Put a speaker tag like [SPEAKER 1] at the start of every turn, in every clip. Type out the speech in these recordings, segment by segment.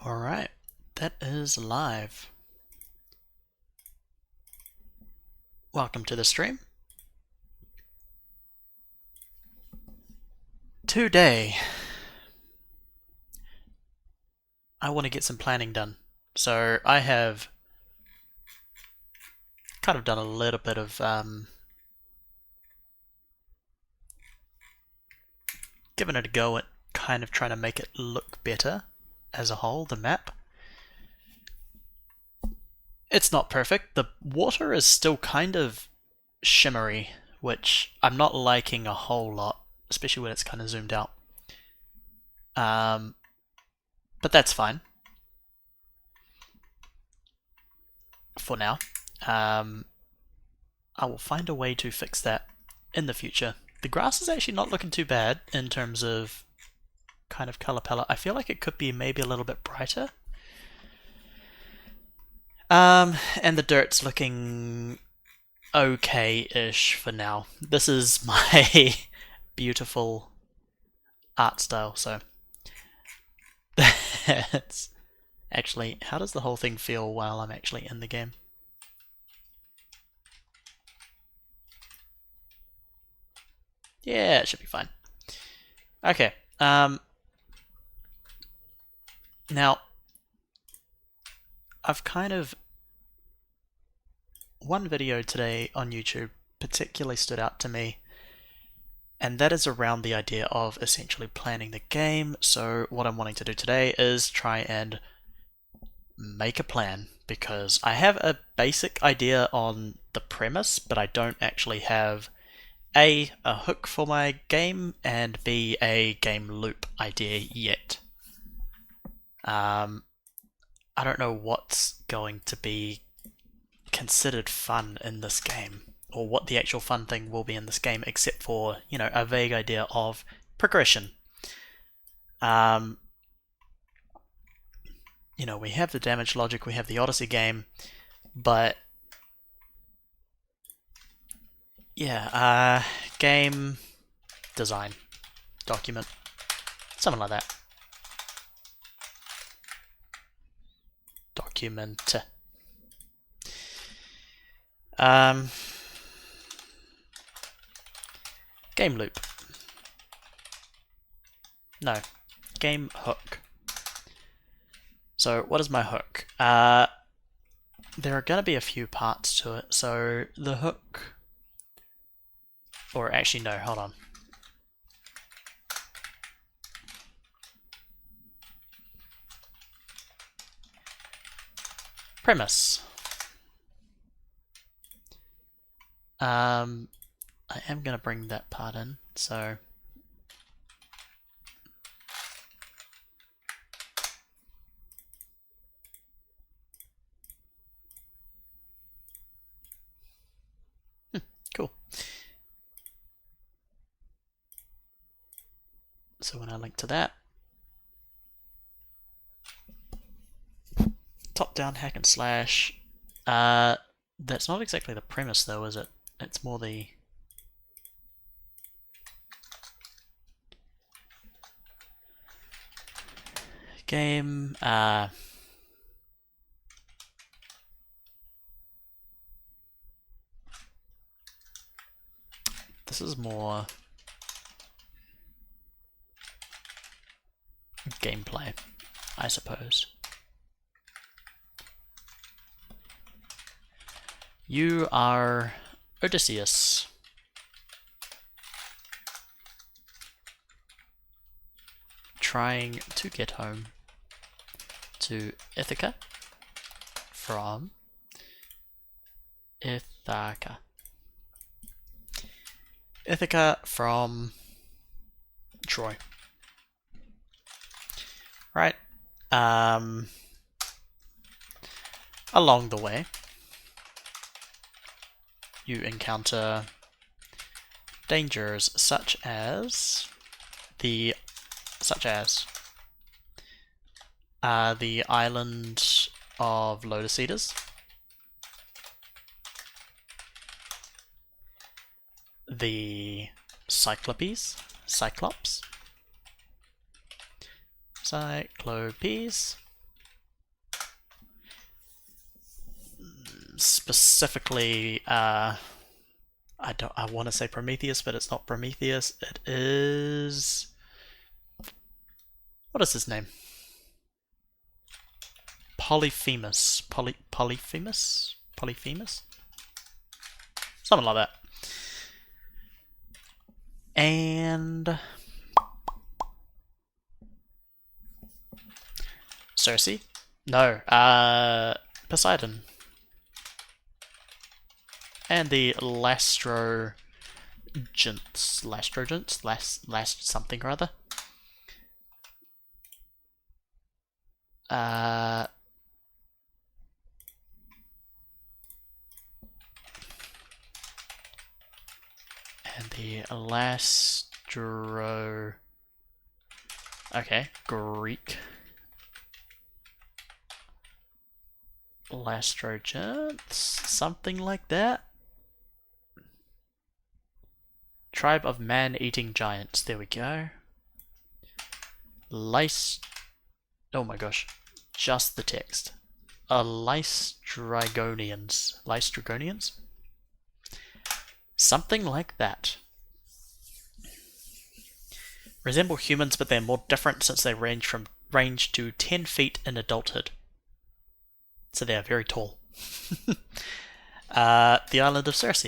[SPEAKER 1] Alright, that is live. Welcome to the stream. Today, I want to get some planning done. So I have kind of done a little bit of giving it a go at kind of trying to make it look better as a whole, the map. It's not perfect. The water is still kind of shimmery, which I'm not liking a whole lot, especially when it's kind of zoomed out. But that's fine for now. I will find a way to fix that in the future. The grass is actually not looking too bad in terms of kind of color palette. I feel like it could be maybe a little bit brighter. And the dirt's looking okay-ish for now. This is my beautiful art style, so that's actually, how does the whole thing feel while I'm actually in the game? Yeah, it should be fine. Okay, now I've kind of, one video today on YouTube particularly stood out to me, and that is around the idea of essentially planning the game. So what I'm wanting to do today is try and make a plan, because I have a basic idea on the premise, but I don't actually have A, a hook for my game, and B, a game loop idea yet. I don't know what's going to be considered fun in this game, or what the actual fun thing will be in this game, except for, you know, a vague idea of progression. You know, we have the damage logic, we have the Odyssey game, but yeah, game design document, something like that. Document. Game loop. No, game hook. So what is my hook? There are going to be a few parts to it. So the hook, or actually no, hold on. Premise. I am going to bring that part in, so cool. So when I link to that, top-down hack and slash, that's not exactly the premise though, is it? It's more the game, this is more gameplay, I suppose. You are Odysseus. Trying to get home to Ithaca from Ithaca. Ithaca from Troy. Right. Along the way, you encounter dangers such as the island of Lotus Eaters, the Cyclopes, specifically, I want to say Prometheus, but it's not Prometheus. It is, what is his name? Polyphemus. Polyphemus? Polyphemus? Something like that. And Circe? No, Poseidon. And the Lastrogens, last something or other. And the Lastro... Okay, Greek. Lastrogens, something like that. Tribe of man-eating giants. There we go. Oh my gosh. Just the text. Lystrygonians. Lystrygonians? Something like that. Resemble humans, but they're more different since they range to 10 feet in adulthood. So they are very tall. The island of Circe.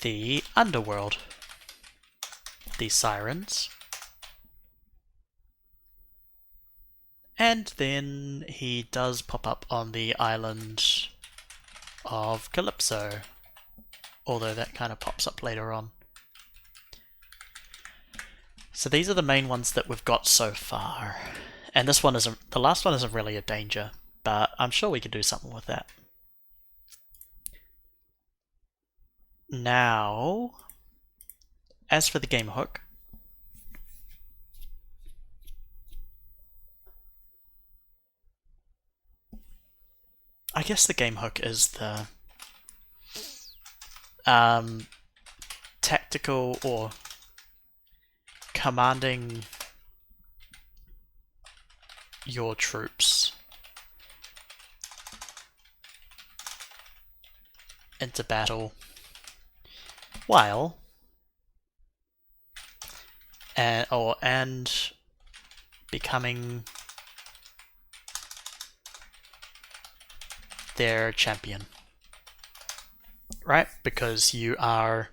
[SPEAKER 1] The underworld. The sirens. And then he does pop up on the island of Calypso. Although that kind of pops up later on. So these are the main ones that we've got so far. And this one isn't, the last one isn't really a danger, but I'm sure we could do something with that. Now, as for the game hook, I guess the game hook is the tactical or commanding your troops into battle while and becoming their champion, right? Because you are,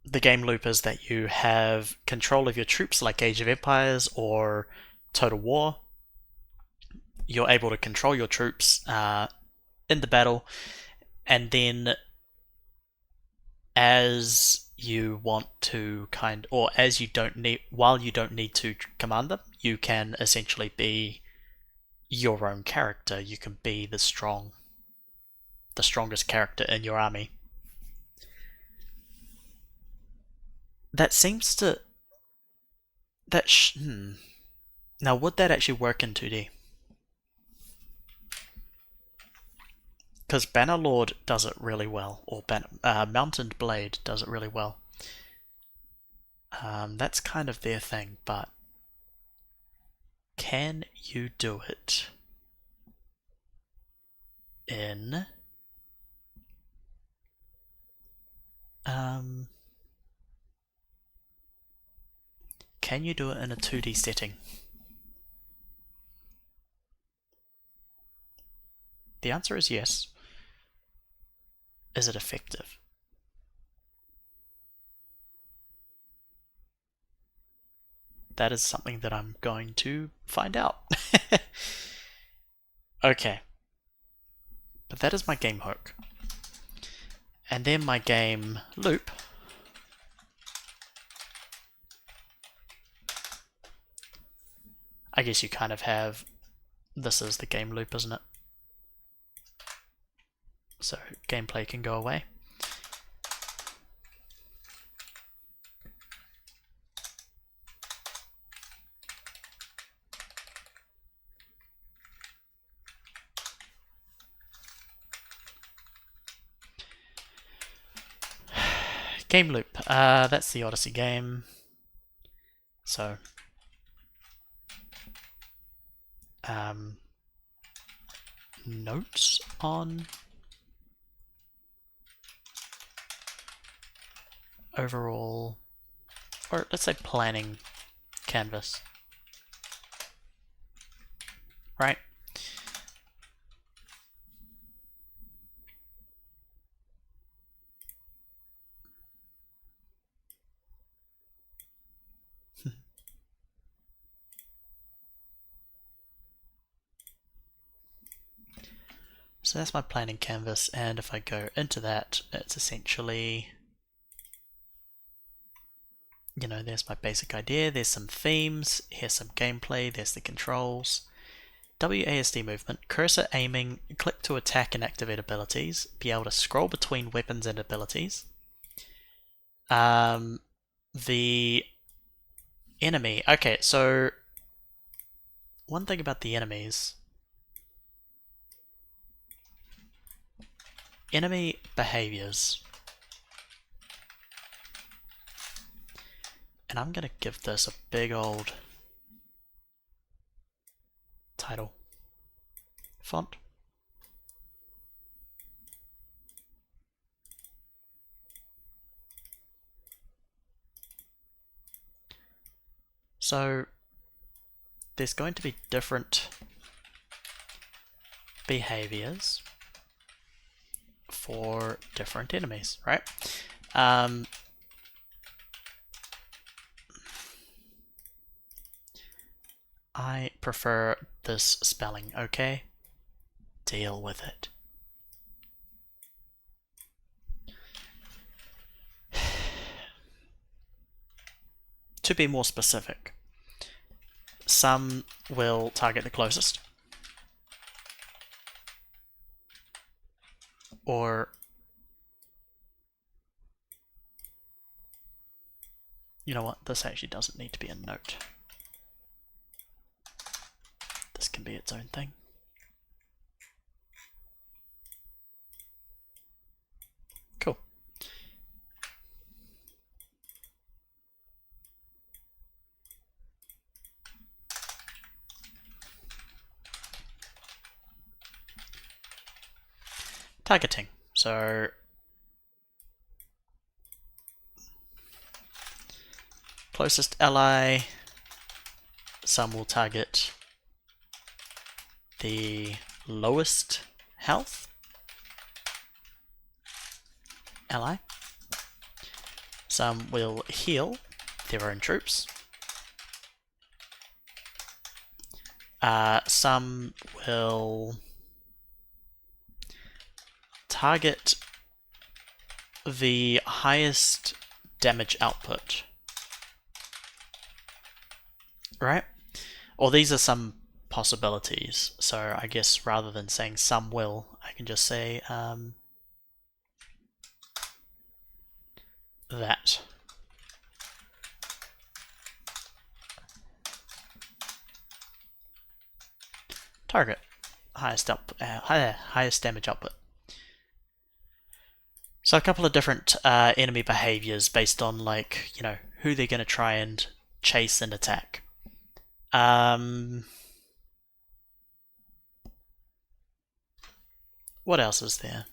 [SPEAKER 1] the game loop is that you have control of your troops like Age of Empires or Total War. You're able to control your troops in the battle, and then as you want to while you don't need to command them, you can essentially be your own character. You can be the strongest character in your army. That seems to... Now, would that actually work in 2D? Because Bannerlord does it really well, or Mountain Blade does it really well. That's kind of their thing, but can you do it in can you do it in a 2D setting? The answer is yes. Is it effective? That is something that I'm going to find out. Okay. But that is my game hook. And then my game loop. I guess you kind of have, this is the game loop, isn't it? So gameplay can go away. Game loop. That's the Odyssey game. So, notes on overall, or let's say planning canvas, right? So that's my planning canvas, and if I go into that, it's essentially, you know, there's my basic idea, there's some themes, here's some gameplay, there's the controls. WASD movement, cursor aiming, click to attack and activate abilities, be able to scroll between weapons and abilities. The enemy, okay, so one thing about the enemies, enemy behaviors, and I'm gonna give this a big old title font. So there's going to be different behaviors for different enemies, right? I prefer this spelling, okay? Deal with it. To be more specific, some will target the closest, or you know what, this actually doesn't need to be a note. This can be its own thing. Cool. Targeting. So closest ally, some will target the lowest health ally. Some will heal their own troops. Some will target the highest damage output. Right? Or these are some possibilities. So I guess rather than saying some will, I can just say that. Target highest damage output. So a couple of different enemy behaviors based on, like, you know, who they're going to try and chase and attack. What else is there?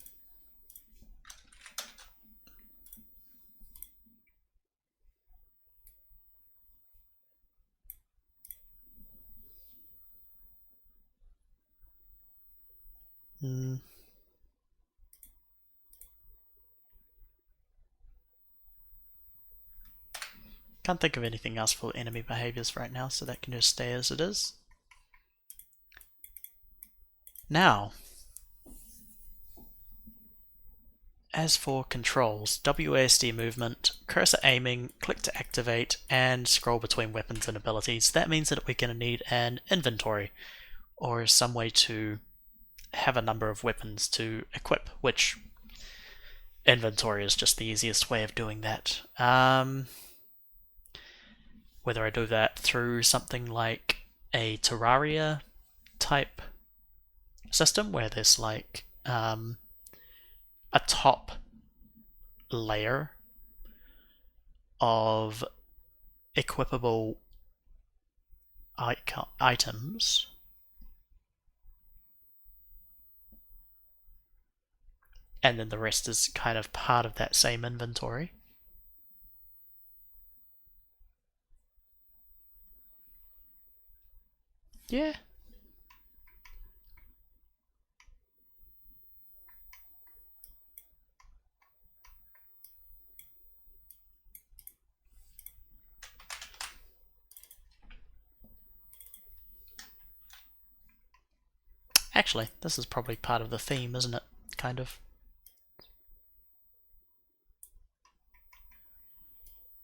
[SPEAKER 1] Can't think of anything else for enemy behaviors right now, so that can just stay as it is. Now, as for controls, WASD movement, cursor aiming, click to activate, and scroll between weapons and abilities. That means that we're going to need an inventory, or some way to have a number of weapons to equip, which inventory is just the easiest way of doing that. Whether I do that through something like a Terraria type system, where there's like a top layer of equipable items. And then the rest is kind of part of that same inventory. Yeah. Actually, this is probably part of the theme, isn't it? Kind of.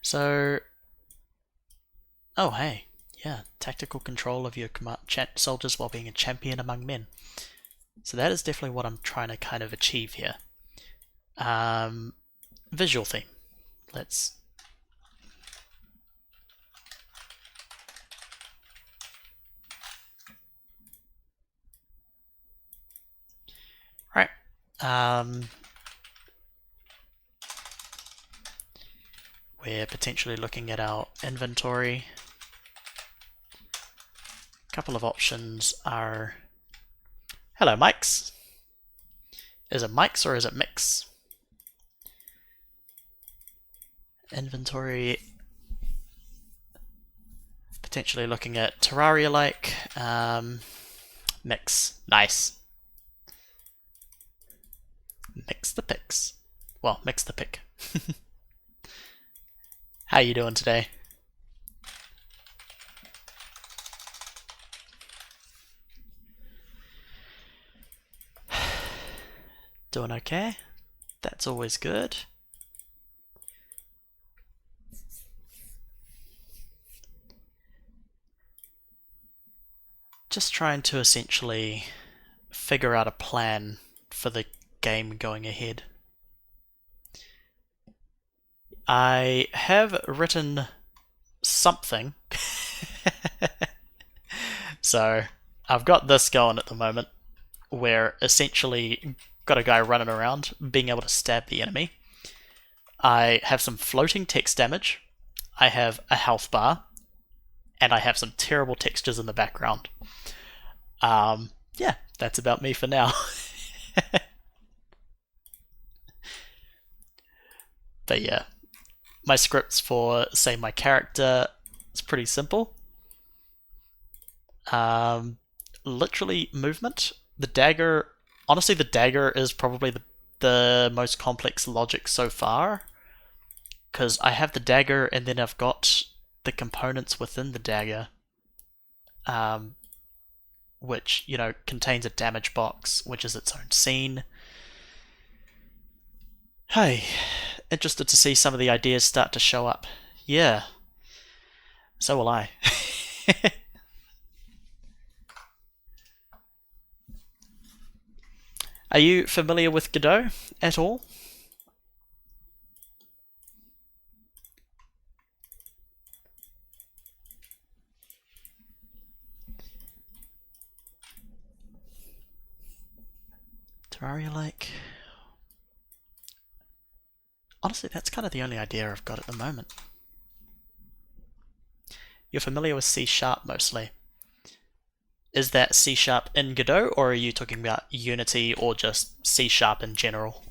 [SPEAKER 1] So, oh hey, yeah, tactical control of your soldiers while being a champion among men. So that is definitely what I'm trying to kind of achieve here. Visual theme. Let's. Right. We're potentially looking at our inventory. A couple of options are... Hello, Mikes. Is it Mikes or is it Mix? Inventory. Potentially looking at Terraria-like. Mix. Nice. Mix the picks. Well, mix the pick. How you doing today? Doing okay? That's always good. Just trying to essentially figure out a plan for the game going ahead. I have written something. So I've got this going at the moment, where essentially got a guy running around being able to stab the enemy. I have some floating text damage. I have a health bar, and I have some terrible textures in the background. Yeah, that's about me for now. But yeah, my scripts for, say, my character is pretty simple. Literally movement. The dagger, honestly, the dagger is probably the most complex logic so far, because I have the dagger and then I've got the components within the dagger, which, you know, contains a damage box, which is its own scene. Hey, interested to see some of the ideas start to show up. Yeah, so will I. Are you familiar with Godot at all? Terraria-like. Honestly, that's kind of the only idea I've got at the moment. You're familiar with C# mostly. Is that C# in Godot, or are you talking about Unity or just C# in general?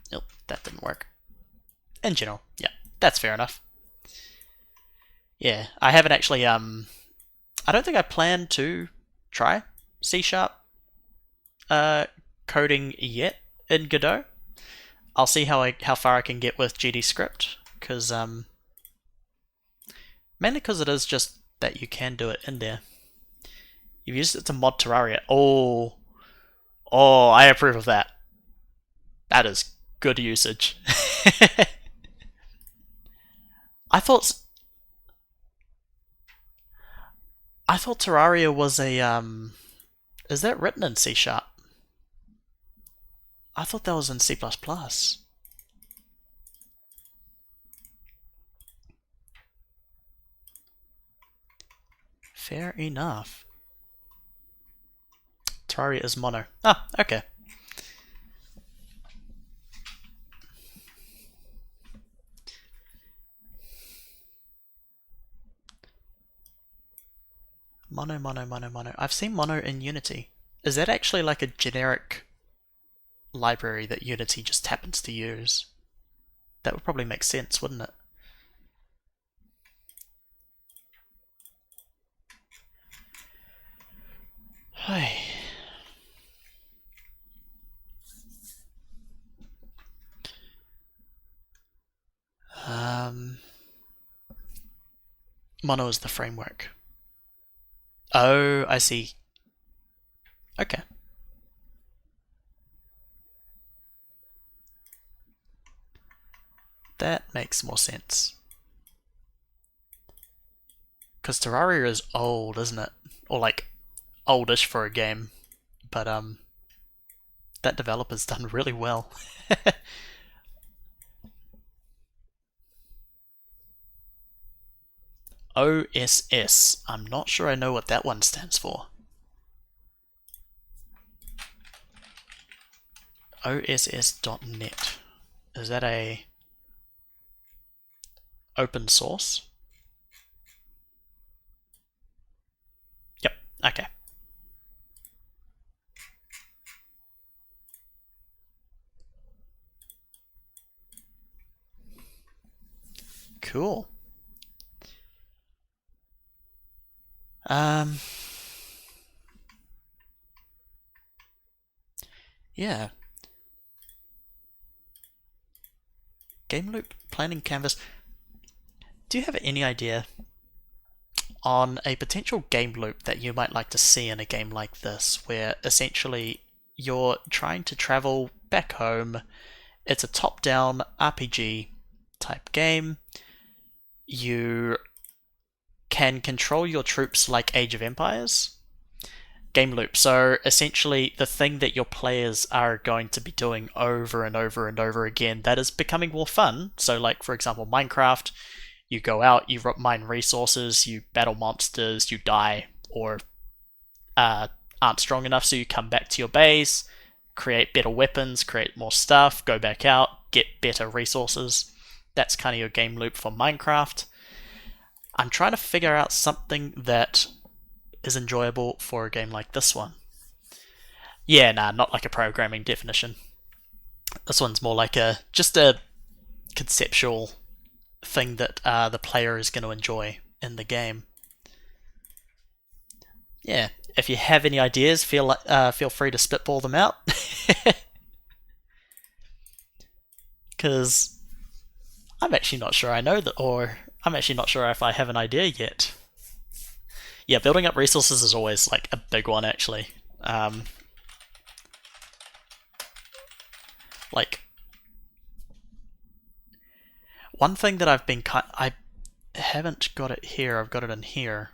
[SPEAKER 1] Nope, that didn't work. In general, yeah, that's fair enough. Yeah, I haven't actually, I don't think I plan to try C# coding yet in Godot. I'll see how far I can get with GDScript, because mainly because it is just that you can do it in there. You've used it to mod Terraria. Oh, I approve of that. That is good usage. I thought Terraria was a Is that written in C#? I thought that was in C++. Fair enough. Terraria is mono. Ah, okay. Mono. I've seen mono in Unity. Is that actually like a generic library that Unity just happens to use? That would probably make sense, wouldn't it? Hey. Mono is the framework. Oh, I see. Okay. That makes more sense. Because Terraria is old, isn't it? Or like oldish for a game. But that developer's done really well. OSS. I'm not sure I know what that one stands for. OSS.net. Is that a open source? Yep, okay. Cool. Yeah. Game loop planning canvas. Do you have any idea on a potential game loop that you might like to see in a game like this, where essentially you're trying to travel back home? It's a top-down RPG type game. You can control your troops like Age of Empires. Game loop. So essentially, the thing that your players are going to be doing over and over and over again that is becoming more fun. So, like for example, Minecraft, you go out, you mine resources, you battle monsters, you die, or aren't strong enough, so you come back to your base, create better weapons, create more stuff, go back out, get better resources. That's kind of your game loop for Minecraft. I'm trying to figure out something that is enjoyable for a game like this one. Yeah, nah, not like a programming definition. This one's more like just a conceptual thing that the player is going to enjoy in the game. Yeah, if you have any ideas, feel free to spitball them out. Because I'm actually not sure I know that, or I'm actually not sure if I have an idea yet. Yeah, building up resources is always like a big one, actually. Like one thing that I haven't got it here. I've got it in here.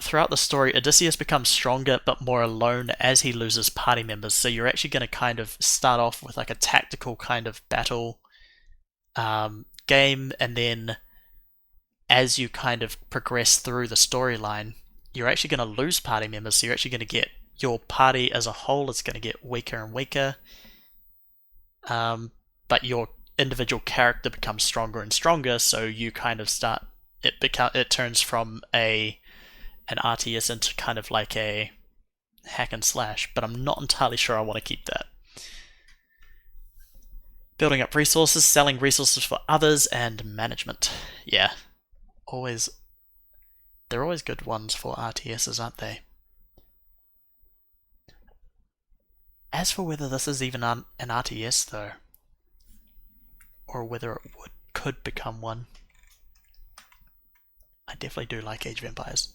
[SPEAKER 1] Throughout the story, Odysseus becomes stronger but more alone as he loses party members. So you're actually going to kind of start off with like a tactical kind of battle game, and then as you kind of progress through the storyline, you're actually going to lose party members. So you're actually going to get your party as a whole is going to get weaker and weaker. But your individual character becomes stronger and stronger. So you kind of start it turns from an RTS into kind of like a hack and slash. But I'm not entirely sure I want to keep that. Building up resources, selling resources for others, and management. Yeah, always. They're always good ones for RTSs, aren't they? As for whether this is even an RTS though, or whether it could become one, I definitely do like Age of Empires.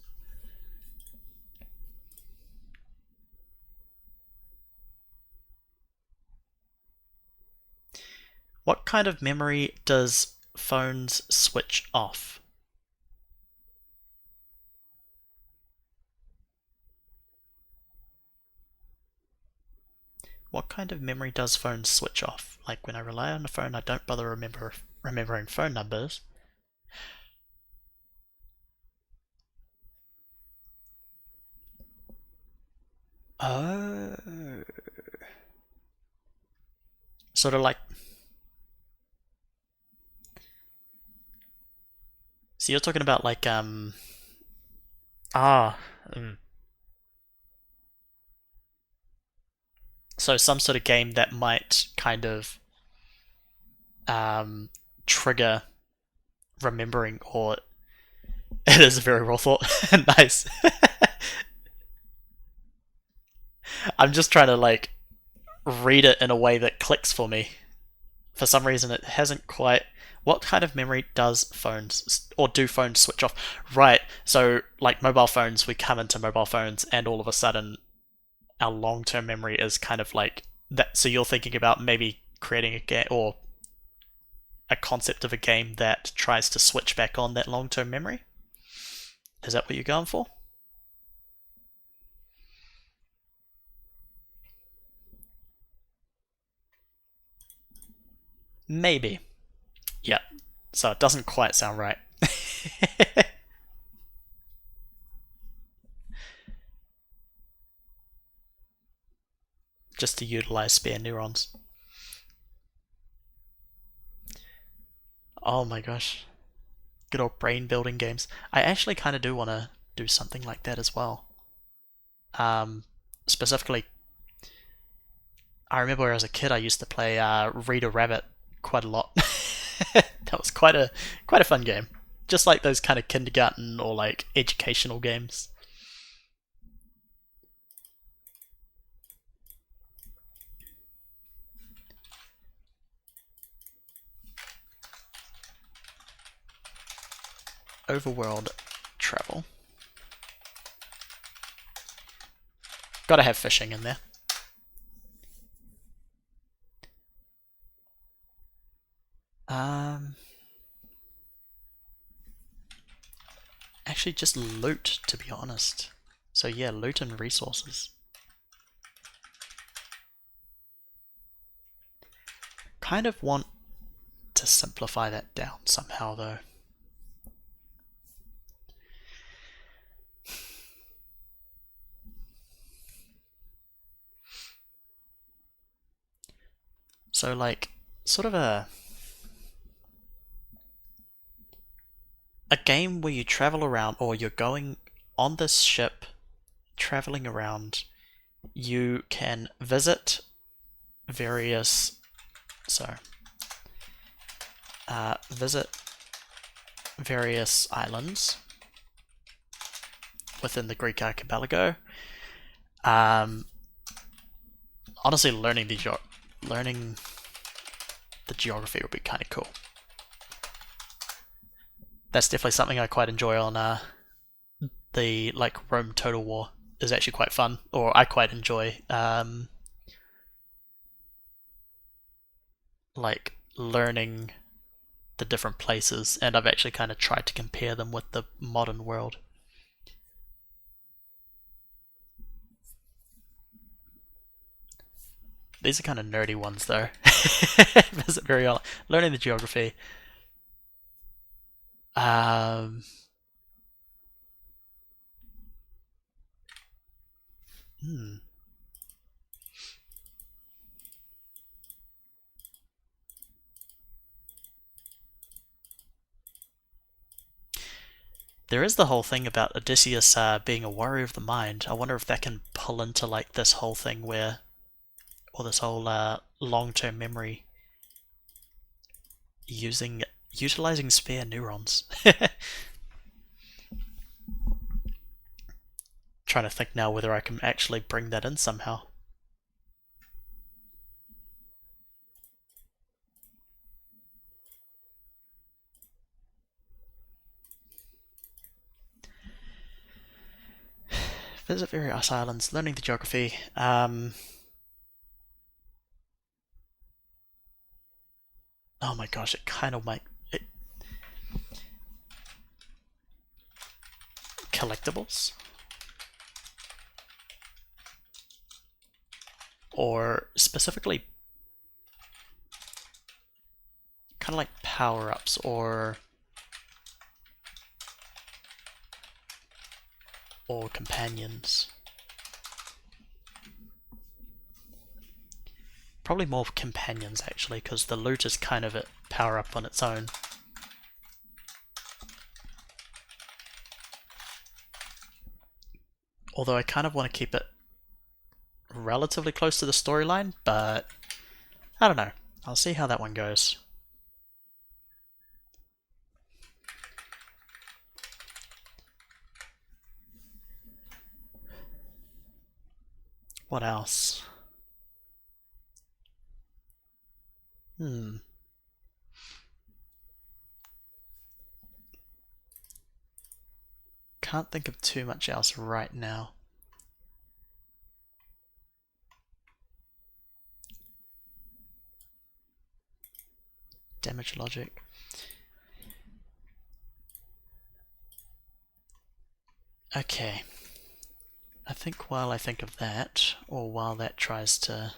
[SPEAKER 1] What kind of memory does phones switch off? What kind of memory does phones switch off? Like when I rely on the phone, I don't bother remembering phone numbers. Oh. Sort of like. So you're talking about like Ah, so some sort of game that might kind of um, trigger remembering, or it is a very raw thought. Nice. I'm just trying to like read it in a way that clicks for me. For some reason, it hasn't quite. What kind of memory does phones, or do phones switch off? Right. So, like mobile phones, we come into mobile phones, and all of a sudden, our long-term memory is kind of like that. So you're thinking about maybe creating a game or a concept of a game that tries to switch back on that long-term memory. Is that what you're going for? Maybe. Yeah. So it doesn't quite sound right. Just to utilize spare neurons. Oh my gosh. Good old brain building games. I actually kind of do want to do something like that as well. Um, Specifically, I remember as a kid I used to play Reader Rabbit quite a lot. That was quite a fun game. Just like those kind of kindergarten or like educational games. Overworld travel. Gotta have fishing in there. Um, Actually, just loot, to be honest. So yeah, loot and resources. Kind of want to simplify that down somehow, though. So like, sort of a game where you travel around, or you're going on this ship, traveling around. You can visit various, so visit various islands within the Greek archipelago. Um, Honestly, learning the geography would be kind of cool. That's definitely something I quite enjoy on the like Rome Total War is actually quite fun, or I quite enjoy like learning the different places, and I've actually kind of tried to compare them with the modern world. These are kind of nerdy ones though. Visit very well. Learning the geography. Um, hmm. There is the whole thing about Odysseus being a warrior of the mind. I wonder if that can pull into like this whole thing where, or this whole long-term memory utilizing spare neurons. Trying to think now whether I can actually bring that in somehow. Visit various islands, learning the geography. Oh my gosh, it kind of might. Collectibles? Or specifically, kind of like power ups or companions. Probably more companions actually, because the loot is kind of a power up on its own. Although I kind of want to keep it relatively close to the storyline, but I don't know. I'll see how that one goes. What else? Can't think of too much else right now. Damage logic. Okay. I think while I think of that, or while that tries to...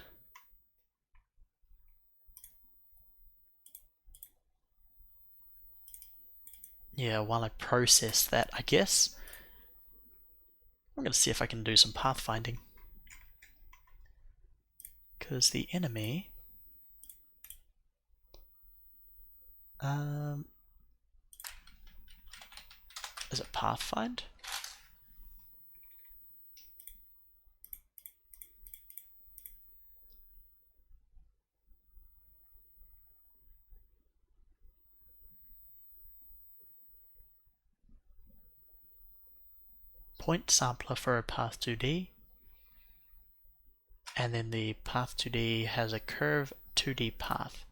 [SPEAKER 1] Yeah, while I process that, I guess I'm going to see if I can do some pathfinding. Because the enemy... is it pathfind? Point sampler for a path 2D, and then the path 2D has a curve 2D path.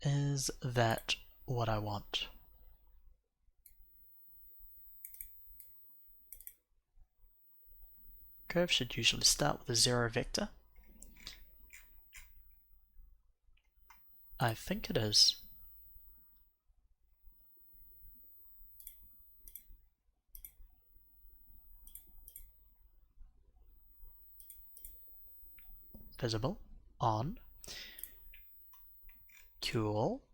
[SPEAKER 1] Is that what I want? Curve should usually start with a 0 vector. I think it is. Visible, on, cool.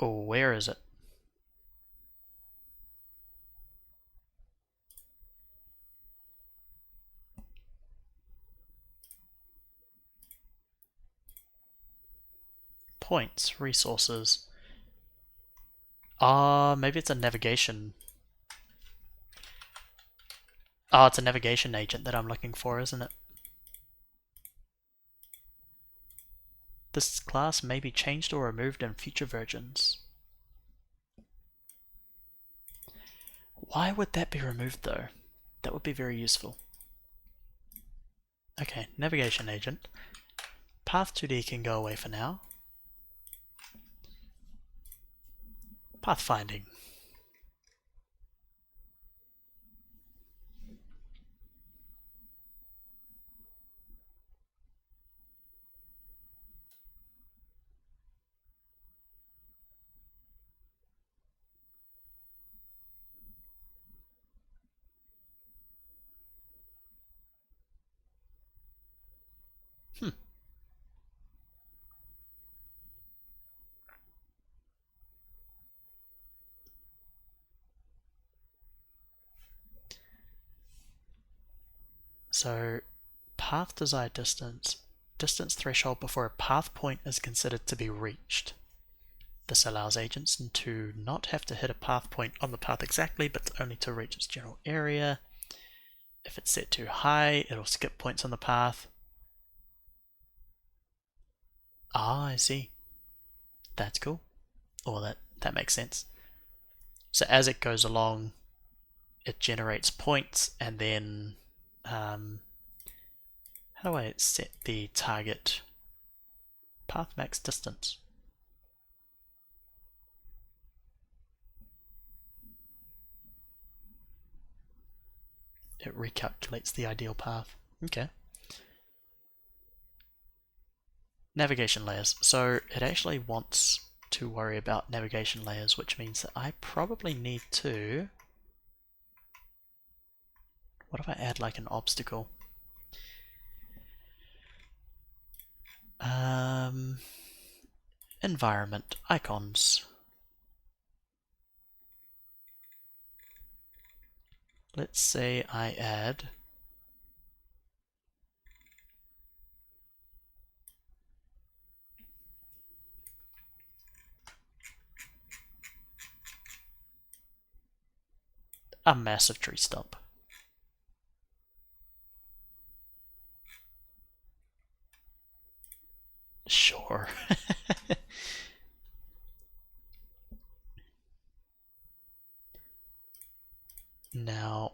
[SPEAKER 1] Oh, where is it? Points, resources. Maybe it's a navigation. It's a navigation agent that I'm looking for, isn't it? This class may be changed or removed in future versions. Why would that be removed though? That would be very useful. Okay, navigation agent. Path 2D can go away for now. Pathfinding. So, path desired distance. Distance threshold before a path point is considered to be reached. This allows agents to not have to hit a path point on the path exactly, but only to reach its general area. If it's set too high, it'll skip points on the path. I see. That's cool. Or that makes sense. So as it goes along, it generates points, and then how do I set the target path max distance? It recalculates the ideal path. Okay. Navigation layers. So it actually wants to worry about navigation layers, which means that I probably need to... What if I add like an obstacle? Environment, icons. Let's say I add a massive tree stump. Sure. Now,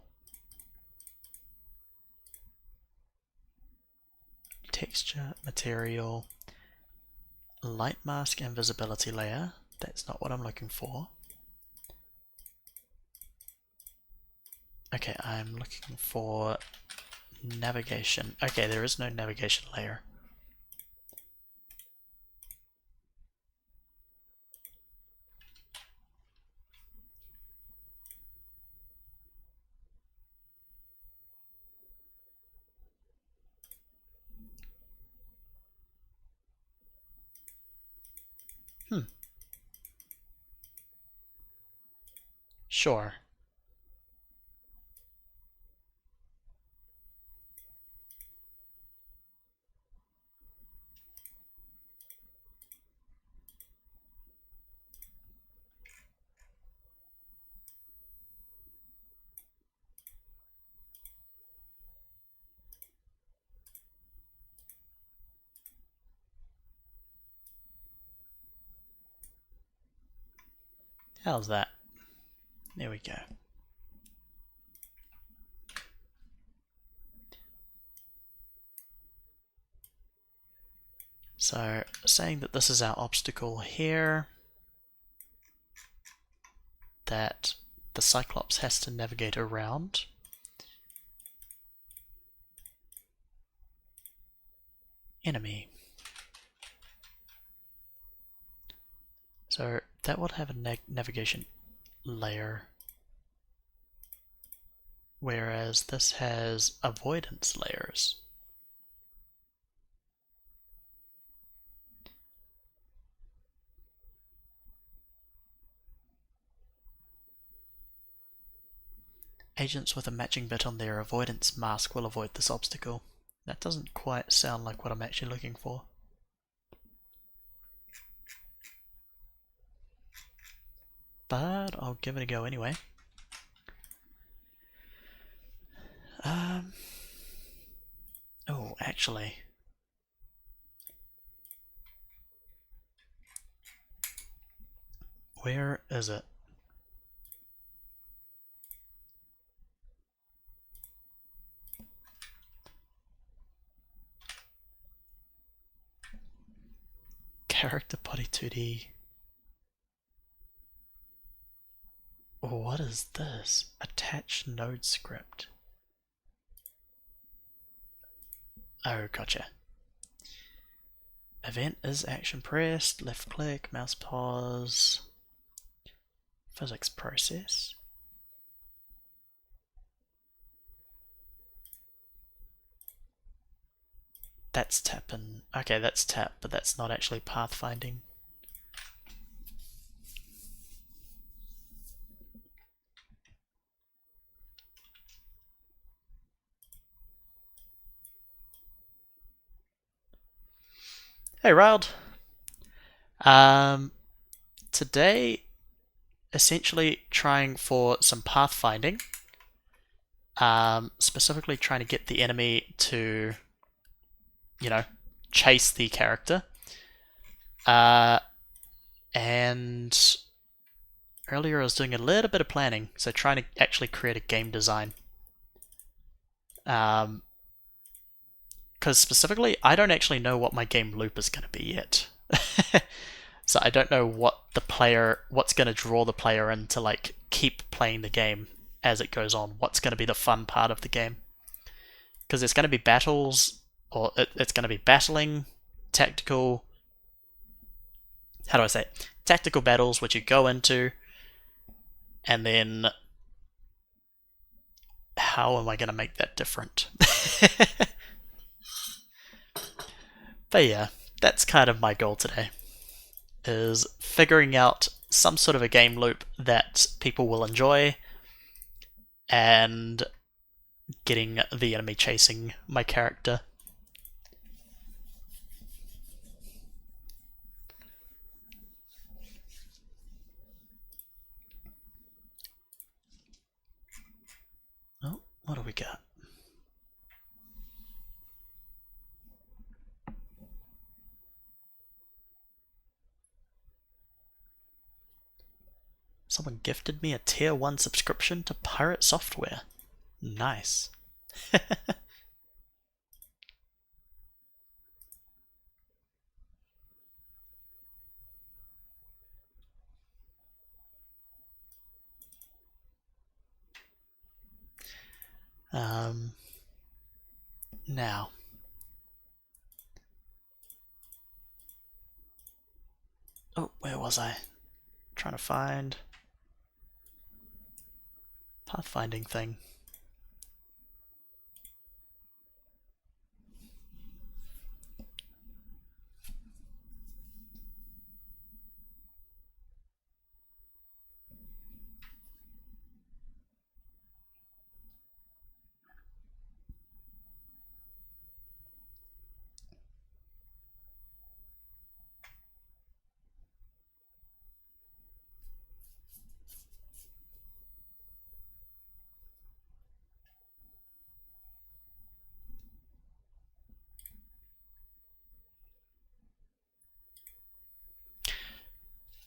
[SPEAKER 1] texture, material, light mask, invisibility layer. That's not what I'm looking for. Okay, I'm looking for navigation. Okay, there is no navigation layer. Sure. How's that? There we go. So, saying that this is our obstacle here, that the Cyclops has to navigate around. Enemy. So that would have a navigation layer, whereas this has avoidance layers. Agents with a matching bit on their avoidance mask will avoid this obstacle. That doesn't quite sound like what I'm actually looking for. But I'll give it a go anyway. Oh, actually. Where is it? Character body 2D. What is this? Attach node script. Oh, gotcha. Event is action pressed, left click, mouse pause, physics process. That's tap and okay, that's tap, but that's not actually pathfinding. Hey, Riled. Today, essentially trying for some pathfinding. Specifically trying to get the enemy to, you know, chase the character. And earlier I was doing a little bit of planning, so trying to actually create a game design. Because specifically, I don't actually know what my game loop is going to be yet. So I don't know what's going to draw the player in to like keep playing the game as it goes on. What's going to be the fun part of the game? Because it's going to be battles, or it's going to be battling, tactical. How do I say it? Tactical battles which you go into, and then how am I going to make that different? But yeah, that's kind of my goal today, is figuring out some sort of a game loop that people will enjoy and getting the enemy chasing my character. What do we got? Someone gifted me a tier 1 subscription to Pirate Software. Nice. Now. Oh, where was I? Trying to find Pathfinding thing.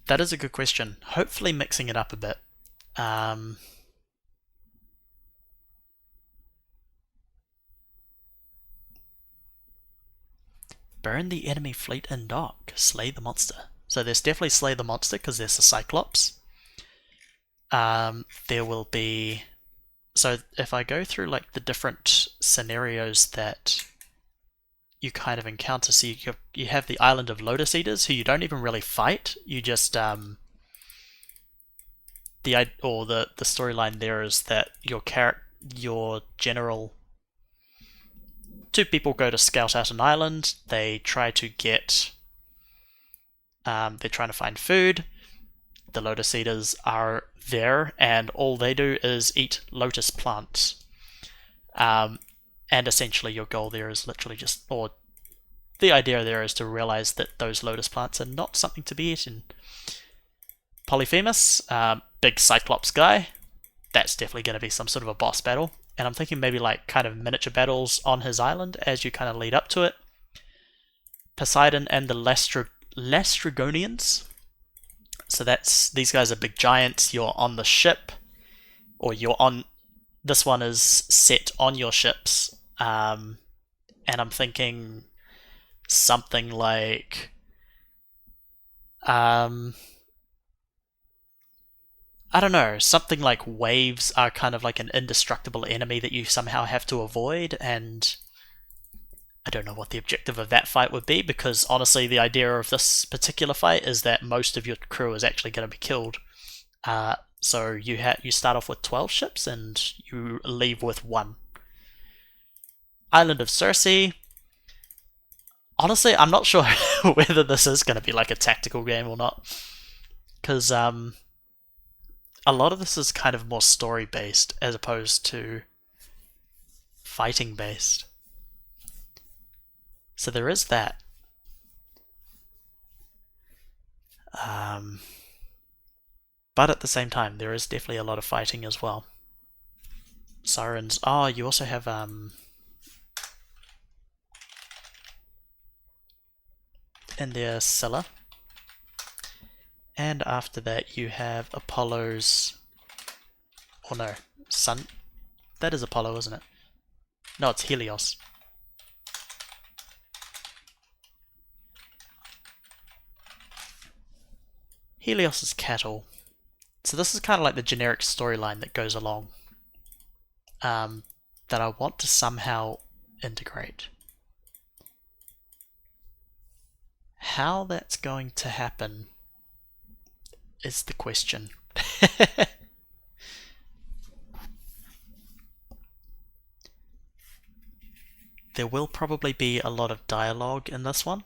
[SPEAKER 1] That is a good question. Hopefully mixing it up a bit. Burn the enemy fleet in dock. Slay the monster. So there's definitely slay the monster because there's a Cyclops. There will be... So if I go through like the different scenarios that you kind of encounter, so you have the island of Lotus Eaters, who you don't even really fight. You just the storyline there is that your general, two people go to scout out an island. They try to get they're trying to find food. The Lotus Eaters are there, and all they do is eat lotus plants. And essentially your goal there is literally just, or the idea there is to realize that those lotus plants are not something to be eaten. Polyphemus, big Cyclops guy, that's definitely going to be some sort of a boss battle. And I'm thinking maybe like kind of miniature battles on his island as you kind of lead up to it. Poseidon and the Lastrygonians. So these guys are big giants. You're on the ship, or you're on. This one is set on your ships, and I'm thinking something like, I don't know, something like waves are kind of like an indestructible enemy that you somehow have to avoid, and I don't know what the objective of that fight would be, because honestly the idea of this particular fight is that most of your crew is actually going to be killed. So you start off with 12 ships and you leave with 1. Island of Circe. Honestly, I'm not sure whether this is going to be like a tactical game or not, because a lot of this is kind of more story based as opposed to fighting based. So there is that. But at the same time, there is definitely a lot of fighting as well. Sirens. Oh, you also have in there Scylla. And after that you have Apollo's... Oh no, Sun. That is Apollo, isn't it? No, it's Helios. Helios's cattle. So this is kind of like the generic storyline that goes along, that I want to somehow integrate. How that's going to happen is the question. There will probably be a lot of dialogue in this one.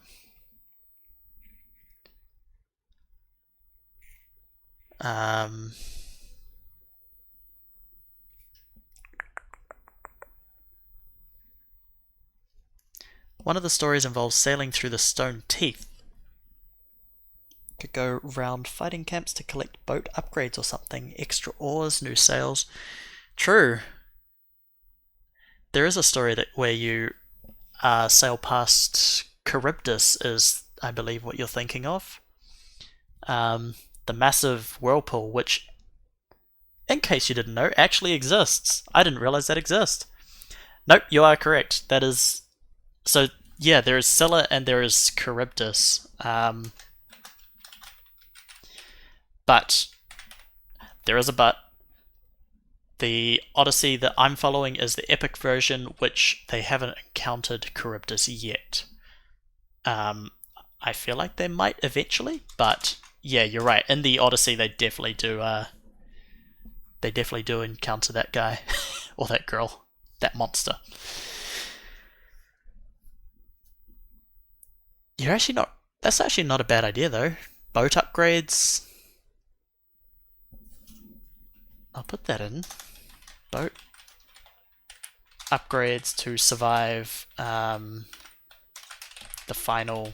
[SPEAKER 1] One of the stories involves sailing through the stone teeth. Could go round fighting camps to collect boat upgrades or something. Extra oars, new sails. True. There is a story that where you sail past Charybdis is, I believe, what you're thinking of. Um, the massive whirlpool, which, in case you didn't know, actually exists. I didn't realize that exists. Nope, you are correct. That is so. Yeah, there is Scylla and there is Charybdis. But there is a but. The Odyssey that I'm following is the epic version, which they haven't encountered Charybdis yet. Um, I feel like they might eventually, but yeah, you're right. In the Odyssey, they definitely do. They definitely do encounter that guy or that girl, that monster. You're actually not. That's actually not a bad idea though. Boat upgrades. I'll put that in. Boat upgrades to survive the final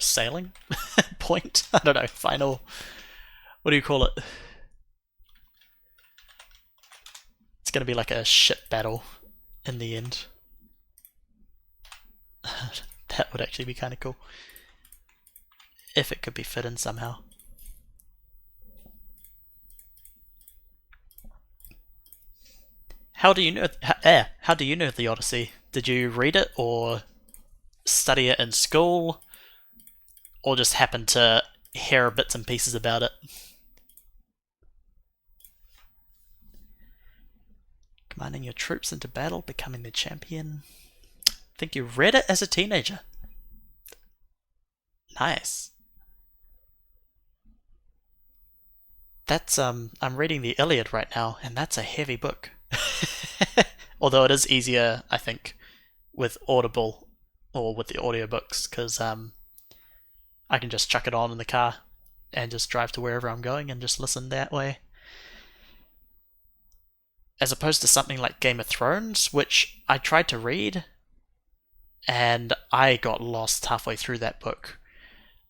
[SPEAKER 1] sailing point. I don't know. Final. What do you call it? It's gonna be like a ship battle in the end. That would actually be kind of cool if it could be fit in somehow. How do you know? How do you know the Odyssey? Did you read it or study it in school, or just happen to hear bits and pieces about it? Commanding your troops into battle, becoming the champion. I think you read it as a teenager. Nice. That's I'm reading the Iliad right now, and that's a heavy book. Although it is easier, I think, with Audible or with the audiobooks, because I can just chuck it on in the car and just drive to wherever I'm going and just listen that way. As opposed to something like Game of Thrones, which I tried to read and I got lost halfway through that book.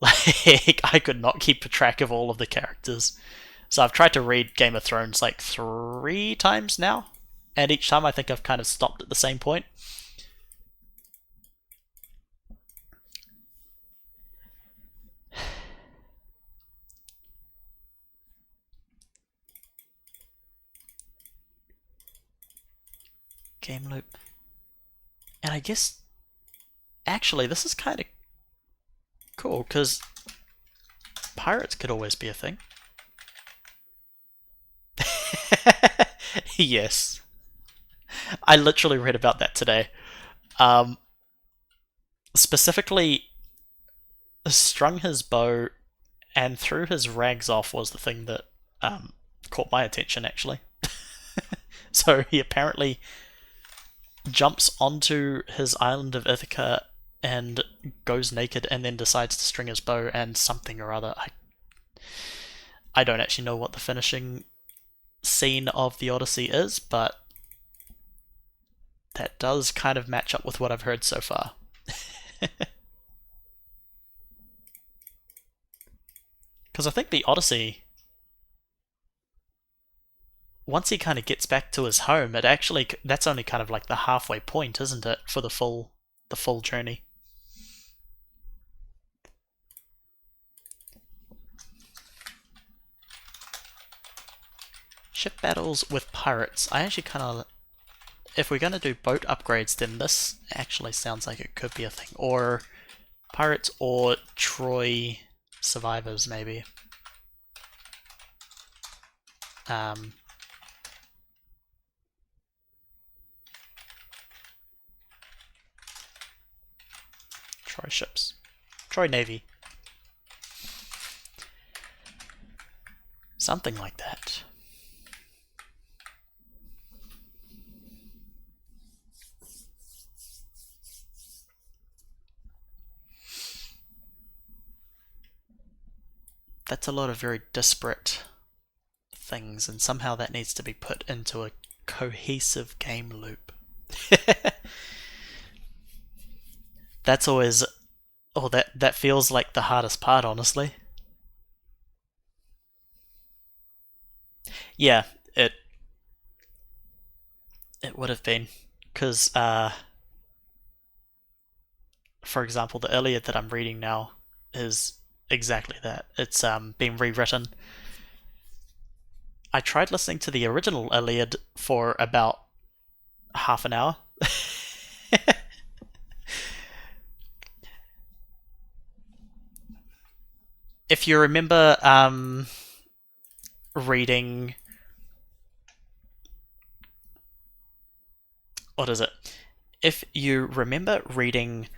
[SPEAKER 1] Like, I could not keep track of all of the characters. So I've tried to read Game of Thrones like 3 times now, and each time I think I've kind of stopped at the same point. Game loop. And I guess, actually, this is kind of cool, because pirates could always be a thing. Yes. I literally read about that today. Um, Specifically, strung his bow and threw his rags off was the thing that caught my attention, actually. So he apparently jumps onto his island of Ithaca and goes naked and then decides to string his bow and something or other. I don't actually know what the finishing scene of the Odyssey is, but that does kind of match up with what I've heard so far. Because I think the Odyssey, once he kind of gets back to his home, it actually that's only kind of like the halfway point, isn't it, for the full journey? Ship battles with pirates. I actually kind of, if we're going to do boat upgrades, then this actually sounds like it could be a thing. Or pirates or Troy survivors, maybe. Um, Troy ships. Troy Navy. Something like that. That's a lot of very disparate things, and somehow that needs to be put into a cohesive game loop. That's always, oh, that feels like the hardest part, honestly. Yeah, it it would have been because, for example, the Iliad that I'm reading now is exactly that. It's been rewritten. I tried listening to the original Iliad for about half an hour. If you remember reading, what is it? If you remember reading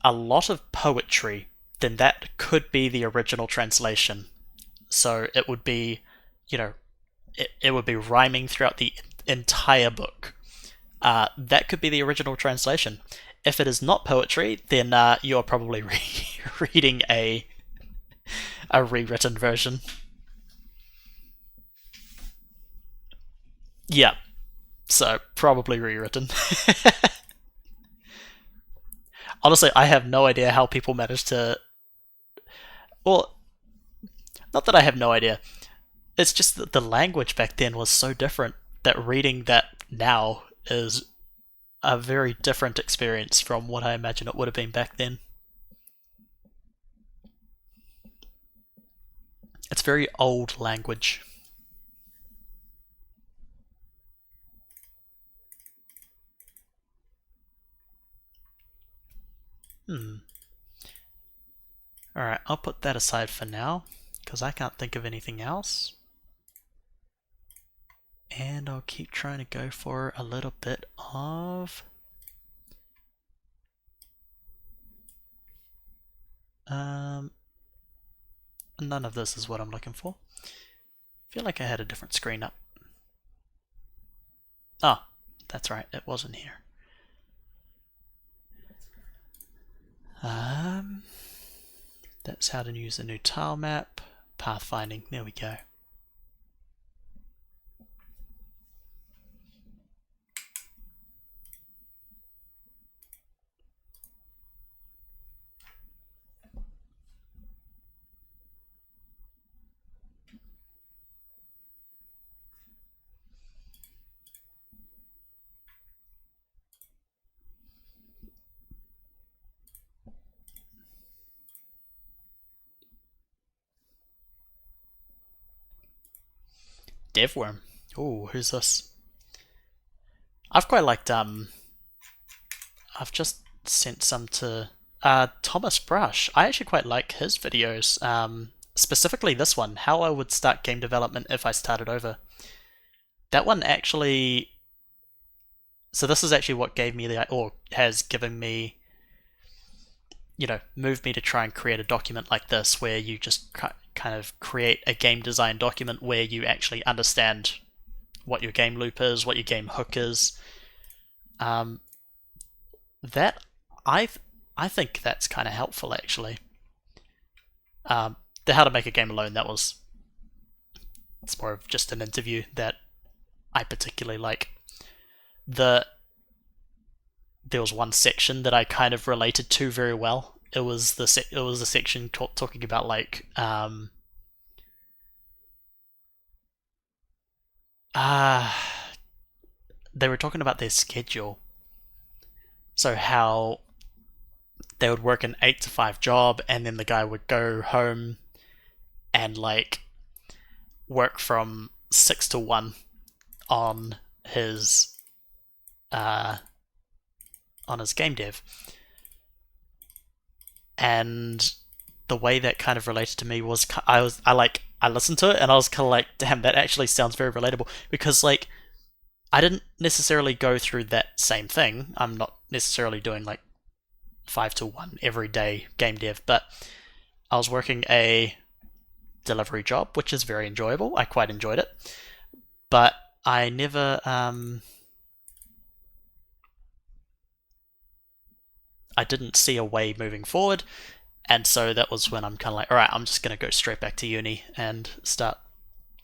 [SPEAKER 1] a lot of poetry, then that could be the original translation. So it would be, you know, it would be rhyming throughout the entire book. That could be the original translation. If it is not poetry, then you're probably reading a rewritten version. Yeah, so probably rewritten. Honestly, I have no idea how people managed to. Well, not that I have no idea. It's just that the language back then was so different that reading that now is a very different experience from what I imagine it would have been back then. It's very old language. Hmm. Alright, I'll put that aside for now, because I can't think of anything else. And I'll keep trying to go for a little bit of none of this is what I'm looking for. I feel like I had a different screen up. Oh, that's right, it wasn't here. That's how to use a new tile map. Pathfinding, there we go. Devworm. Ooh, who's this? I've quite liked I've just sent some to Thomas Brush. I actually quite like his videos. Specifically this one, how I would start game development if I started over. That one actually. So this is actually what gave me or has given me, moved me to try and create a document like this, where you just kind of create a game design document where you actually understand what your game loop is, what your game hook is. Um, that I think that's kind of helpful actually. The how to make a game alone, it's more of just an interview that I particularly like. There was one section that I kind of related to very well. It was the section talking about like uh they were talking about their schedule. So how they would work an 8 to 5 job, and then the guy would go home and like work from 6 to 1 on his uh, on his game dev. And the way that kind of related to me was I listened to it and I was kind of like, damn, that actually sounds very relatable, because like I didn't necessarily go through that same thing. I'm not necessarily doing like 5 to 1 every day game dev, but I was working a delivery job, which is very enjoyable. I quite enjoyed it, but I never I didn't see a way moving forward, and so that was when I'm kind of like, all right, I'm just going to go straight back to uni and start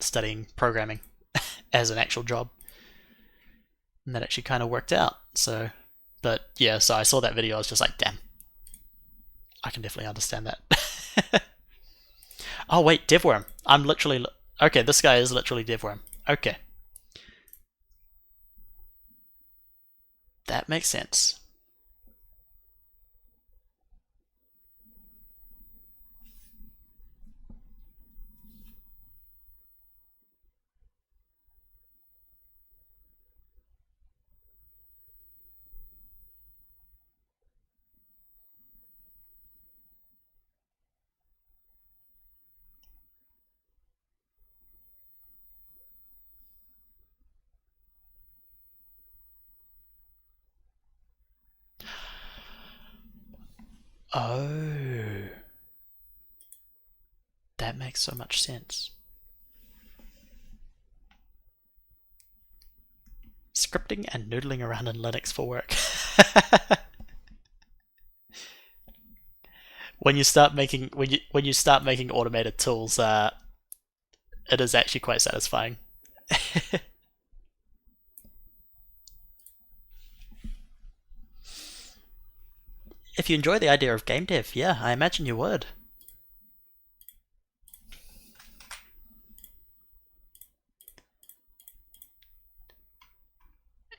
[SPEAKER 1] studying programming as an actual job, and that actually kind of worked out. So, but yeah, so I saw that video, I was just like, damn, I can definitely understand that. Oh wait, Devworm. I'm literally okay. This guy is literally Devworm. Okay, that makes sense. Oh, that makes so much sense. Scripting and noodling around in Linux for work. When you start making automated tools, it is actually quite satisfying. If you enjoy the idea of game dev, yeah, I imagine you would.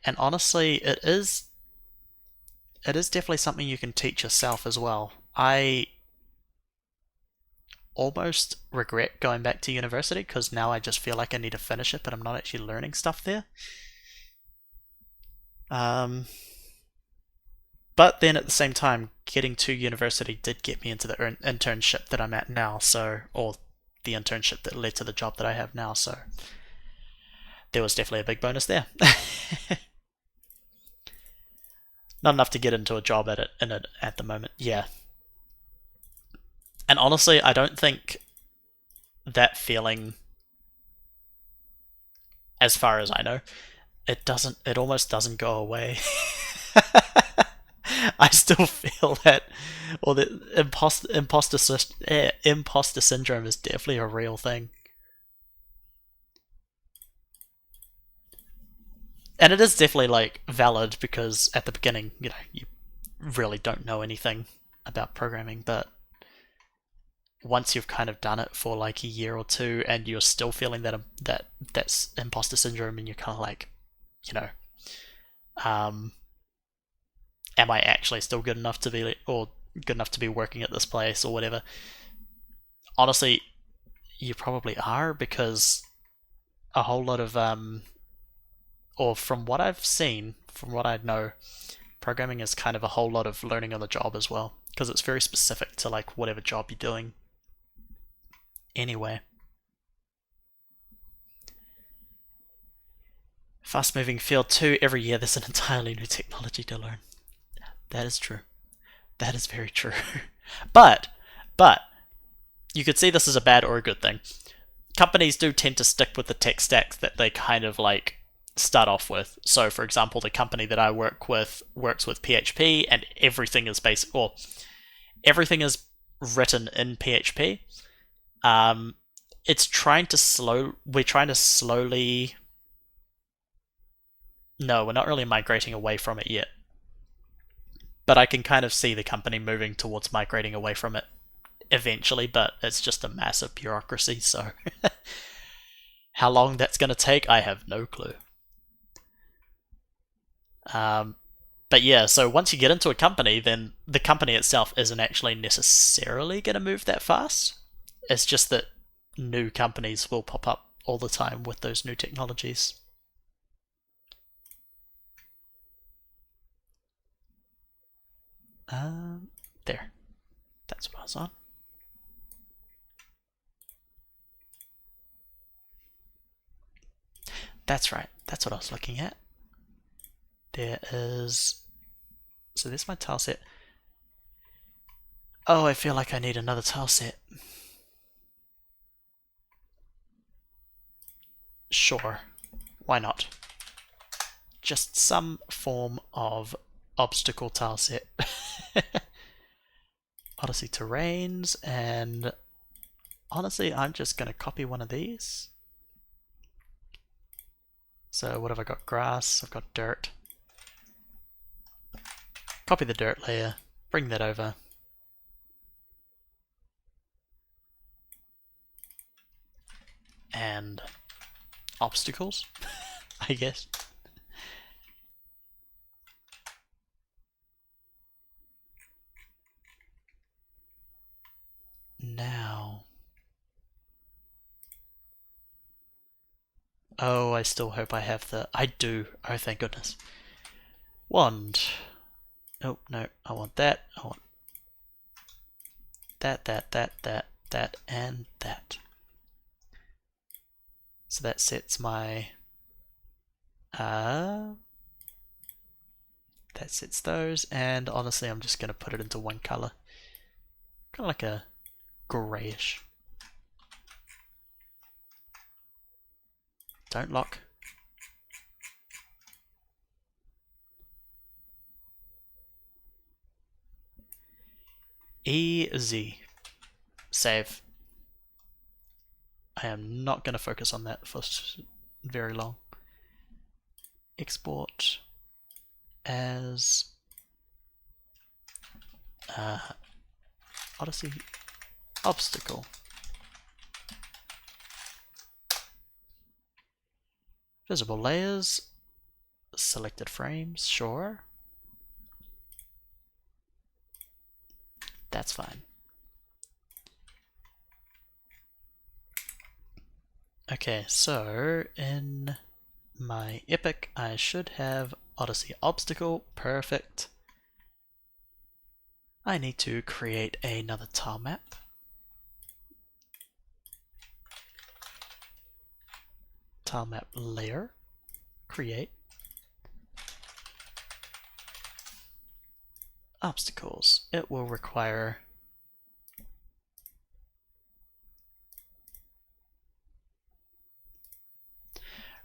[SPEAKER 1] And honestly, it is definitely something you can teach yourself as well. I almost regret going back to university because now I just feel like I need to finish it, but I'm not actually learning stuff there. Um, but then at the same time, getting to university did get me into the internship that I'm at now, or the internship that led to the job that I have now, so there was definitely a big bonus there. Not enough to get into a job at the moment. Yeah. And honestly, I don't think that feeling, as far as I know, it almost doesn't go away. I still feel that, or the imposter syndrome is definitely a real thing, and it is definitely like valid because at the beginning, you really don't know anything about programming, but once you've kind of done it for like a year or two, and you're still feeling that's imposter syndrome, and you're kind of like, you know, um, am I actually still good enough to be or good enough to be working at this place or whatever? Honestly, you probably are because a whole lot of or from what I've seen, from what I know, programming is kind of a whole lot of learning on the job as well because it's very specific to like whatever job you're doing. Anyway, fast moving field too. Every year there's an entirely new technology to learn. That is true. That is very true. but but you could see this as a bad or a good thing. Companies do tend to stick with the tech stacks that they kind of like start off with. So, for example, the company that I work with works with PHP, and everything is everything is written in PHP. Um, it's trying to slow. We're trying to slowly. No, we're not really migrating away from it yet. But I can kind of see the company moving towards migrating away from it eventually. But it's just a massive bureaucracy. So, how long that's going to take, I have no clue. Um, but yeah, so once you get into a company, then the company itself isn't actually necessarily going to move that fast. It's just that new companies will pop up all the time with those new technologies. Um, there. That's what I was on. That's right. That's what I was looking at. There is. So there's my tile set. Oh, I feel like I need another tile set. Sure. Why not? Just some form of obstacle tile set. Odyssey terrains, and honestly, I'm just going to copy one of these. So what have I got? Grass, I've got dirt. Copy the dirt layer, bring that over. And obstacles, I guess. Now. Oh, I still hope I have the... I do. Oh, thank goodness. Wand. Oh, no. I want that. I want that, and that. So that sets my... that sets those, and honestly I'm just going to put it into one color. Kind of like a grayish. Don't lock. Easy. Save. I am not going to focus on that for very long. Export as Odyssey obstacle. Visible layers, selected frames, sure. That's fine. Okay, so in my epic I should have Odyssey obstacle, perfect. I need to create another tile map. Tile map layer, create. Obstacles, it will require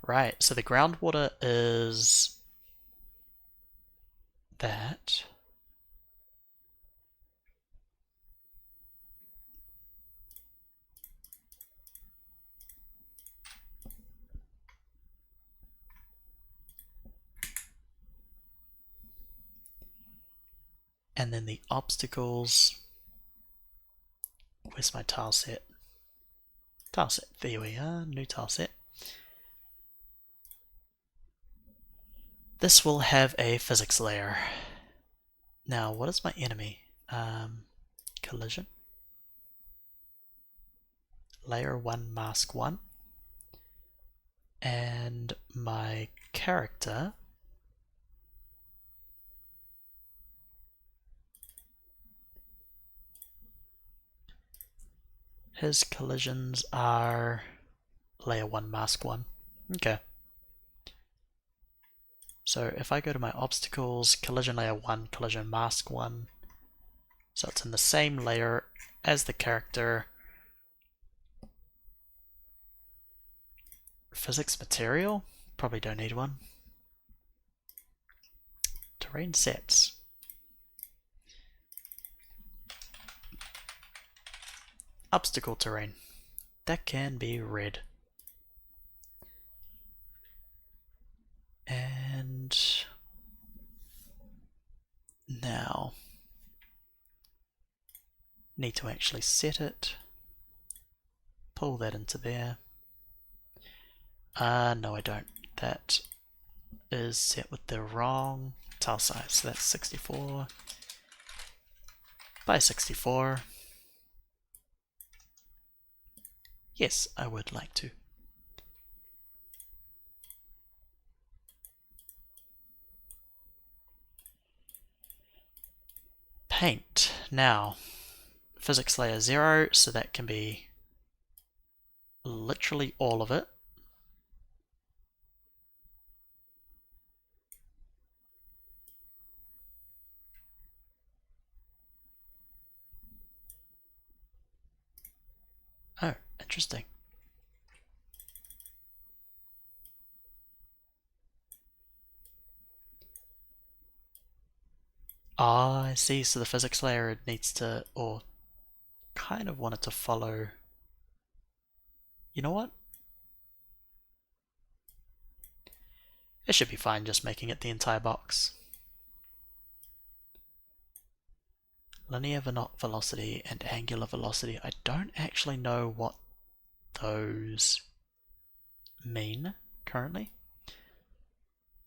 [SPEAKER 1] right, so the groundwater is that. And then the obstacles, where's my tile set? Tile set, there we are, new tile set. This will have a physics layer. Now, what is my enemy? Collision. Layer 1, mask 1. And my character his collisions are layer 1, mask 1. Okay. So if I go to my obstacles, collision layer 1, collision mask 1, so it's in the same layer as the character. Physics material, probably don't need one. Terrain sets. Obstacle terrain, that can be red. And now need to actually set it, pull that into there. No I don't, that is set with the wrong tile size, so that's 64 by 64. Yes, I would like to. Paint. Now, physics layer 0, so that can be literally all of it. Oh, interesting. Ah, I see, so the physics layer it needs to, or kind of want it to follow. You know what? It should be fine just making it the entire box. Linear velocity and angular velocity. I don't actually know what those mean currently.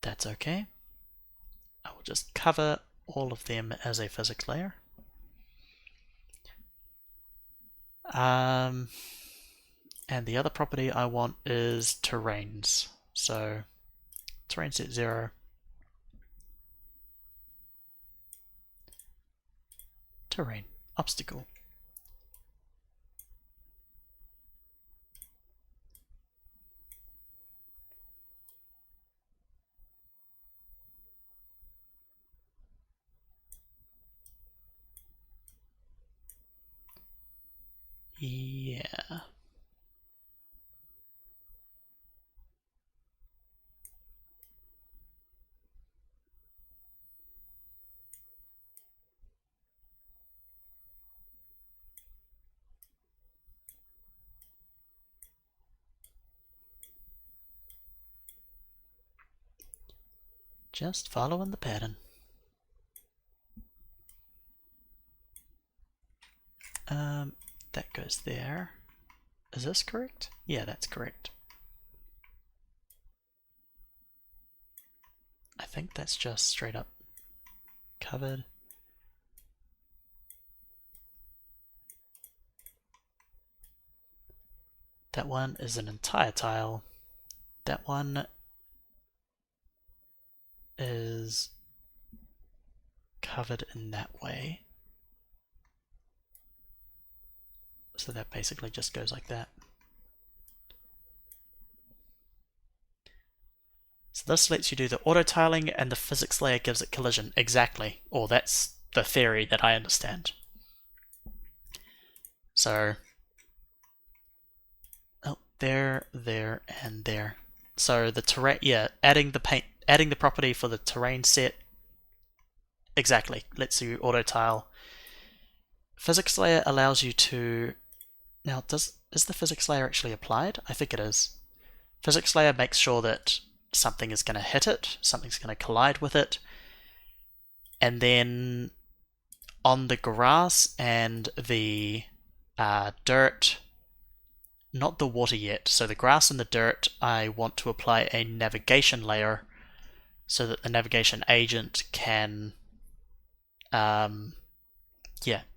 [SPEAKER 1] That's okay. I will just cover all of them as a physics layer. And the other property I want is terrains. So terrain set 0. Terrain obstacle. Yeah. Just following the pattern. That goes there. Is this correct? Yeah, that's correct. I think that's just straight up covered. That one is an entire tile. That one is covered in that way. So that basically just goes like that. So this lets you do the auto tiling and the physics layer gives it collision. Exactly. Or that's the theory that I understand. So, oh, there, and there. So the terrain, yeah, adding the property for the terrain set, exactly, lets you auto tile. Physics layer allows you to, now is the physics layer actually applied? I think it is. Physics layer makes sure that something is going to hit it, something's going to collide with it, and then on the grass and the dirt, not the water yet, so the grass and the dirt, I want to apply a navigation layer so that the navigation agent can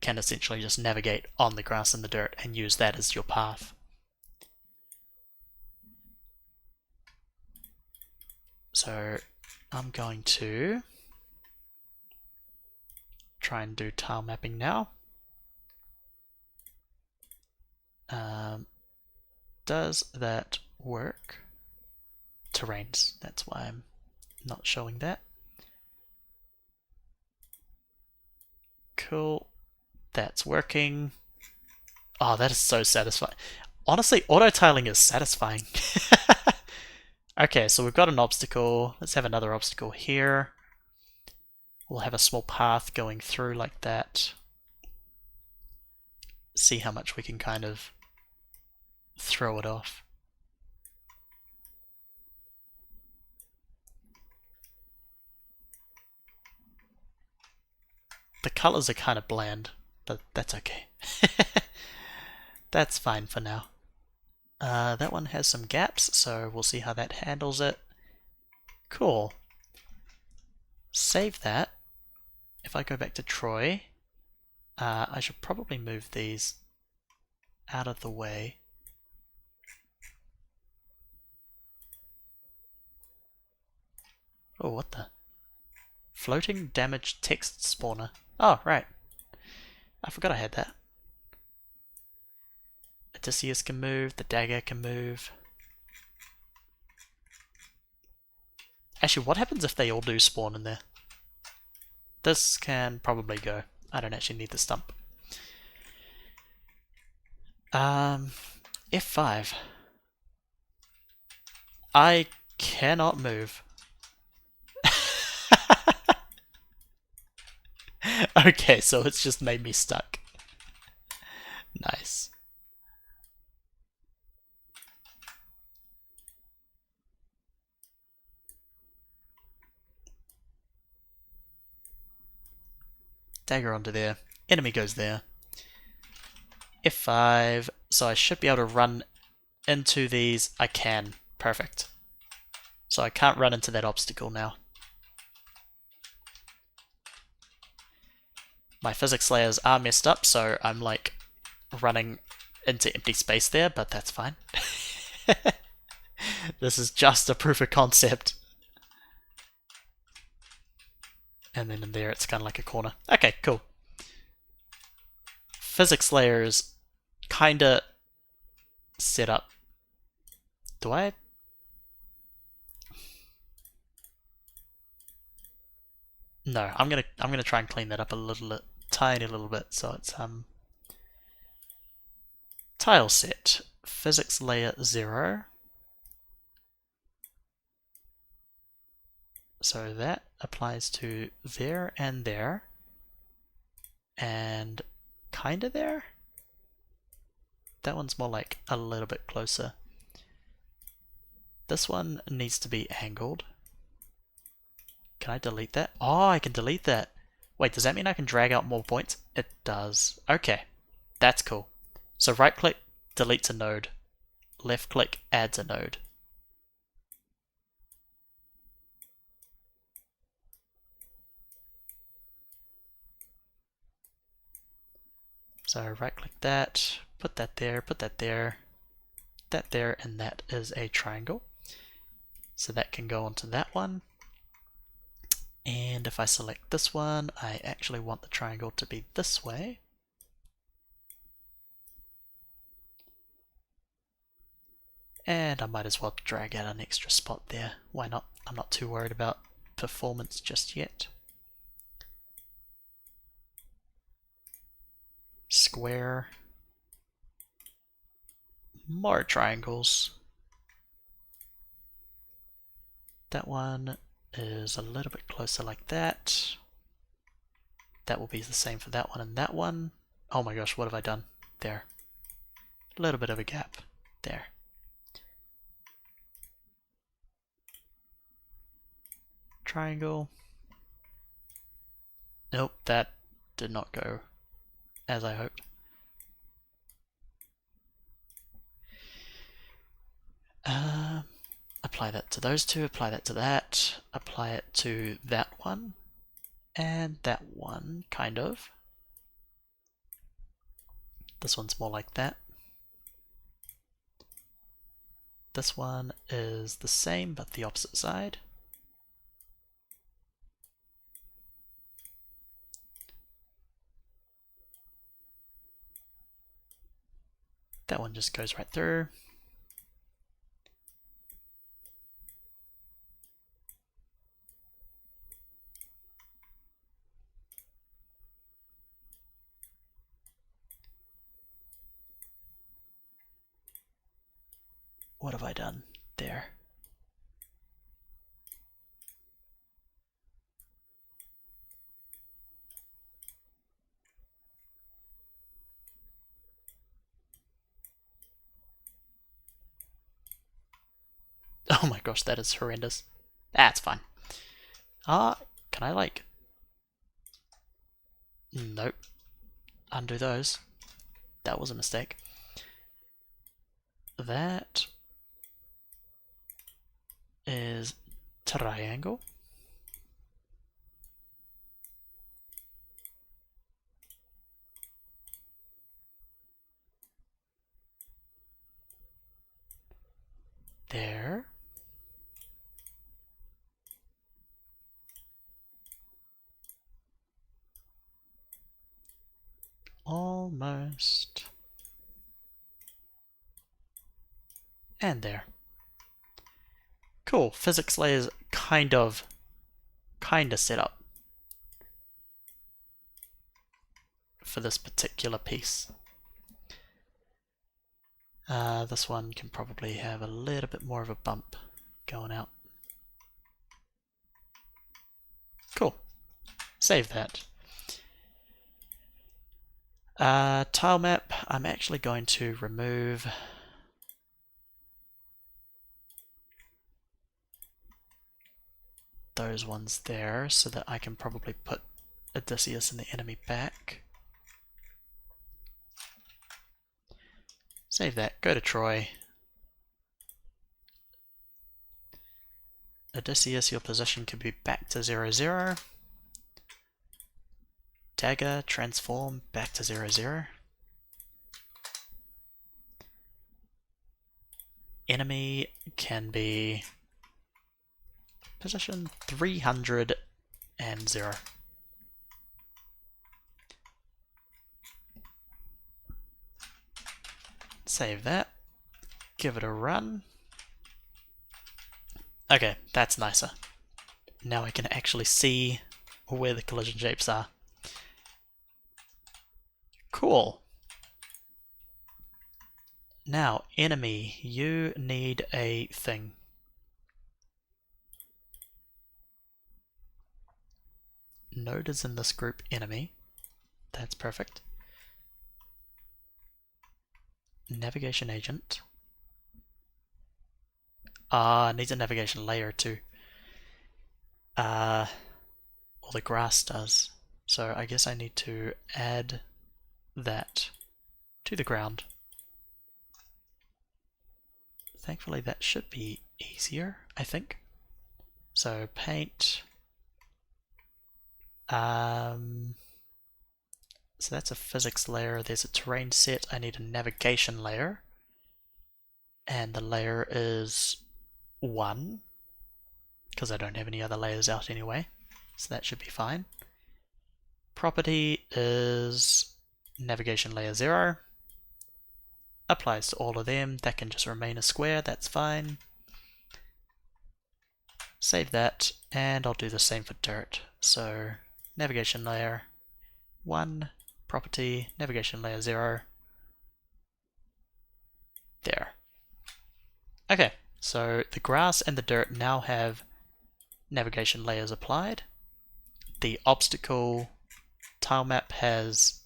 [SPEAKER 1] can essentially just navigate on the grass and the dirt and use that as your path. So I'm going to try and do tile mapping now. Does that work? Terrains, that's why I'm not showing that. Cool, that's working. Oh, that is so satisfying. Honestly, auto tiling is satisfying. Okay, so we've got an obstacle. Let's have another obstacle here. We'll have a small path going through like that. See how much we can kind of throw it off. The colors are kind of bland, but that's okay. That's fine for now. That one has some gaps, so we'll see how that handles it. Cool. Save that. If I go back to Troy, I should probably move these out of the way. Oh, what the? Floating damaged text spawner. Oh, right. I forgot I had that. Odysseus can move, the dagger can move. Actually, what happens if they all do spawn in there? This can probably go. I don't actually need the stump. F5. I cannot move. Okay, so it's just made me stuck. Nice. Dagger onto there. Enemy goes there. F5. So I should be able to run into these. I can. Perfect. So I can't run into that obstacle now. My physics layers are messed up, so I'm like running into empty space there, but that's fine. This is just a proof of concept. And then in there it's kind of like a corner. Okay, cool. Physics layer is kind of set up. Do I? No, I'm gonna try and clean that up a little, tiny little bit. So it's tile set, physics layer 0. So that applies to there and there, and kinda there. That one's more like a little bit closer. This one needs to be angled. Can I delete that? Oh, I can delete that. Wait, does that mean I can drag out more points? It does. Okay, that's cool. So right click deletes a node, left click adds a node. So right click that, put that there, that there, and that is a triangle. So that can go onto that one. And if I select this one, I actually want the triangle to be this way. And I might as well drag out an extra spot there. Why not? I'm not too worried about performance just yet. Square. More triangles. That one is a little bit closer like that. That will be the same for that one and that one. Oh my gosh, what have I done? There. A little bit of a gap. There. Triangle. Nope, that did not go as I hoped. Apply that to those two, apply that to that, apply it to that one, and that one, kind of. This one's more like that. This one is the same, but the opposite side. That one just goes right through. What have I done there? Oh my gosh, that is horrendous. That's fine. Can I like... Nope. Undo those. That was a mistake. That is triangle. There. Almost. And there. Cool. Physics layers kind of set up for this particular piece. This one can probably have a little bit more of a bump going out. Cool. Save that. Tile map, I'm actually going to remove those ones there so that I can probably put Odysseus and the enemy back. Save that, go to Troy. Odysseus, your position could be back to 0, 0. Dagger, transform, back to 0, 0. Enemy can be position 300 and 0. Save that. Give it a run. Okay, that's nicer. Now I can actually see where the collision shapes are. Cool. Now, enemy, you need a thing. Node is in this group enemy. That's perfect. Navigation agent. Needs a navigation layer too. Well, the grass does. So I guess I need to add that to the ground. Thankfully that should be easier, I think. So paint. So that's a physics layer. There's a terrain set. I need a navigation layer. And the layer is 1, because I don't have any other layers out anyway. So that should be fine. Property is navigation layer 0. Applies to all of them. That can just remain a square. That's fine. Save that, and I'll do the same for dirt. So navigation layer 1, property, navigation layer 0. There. Okay, so the grass and the dirt now have navigation layers applied. The obstacle tile map has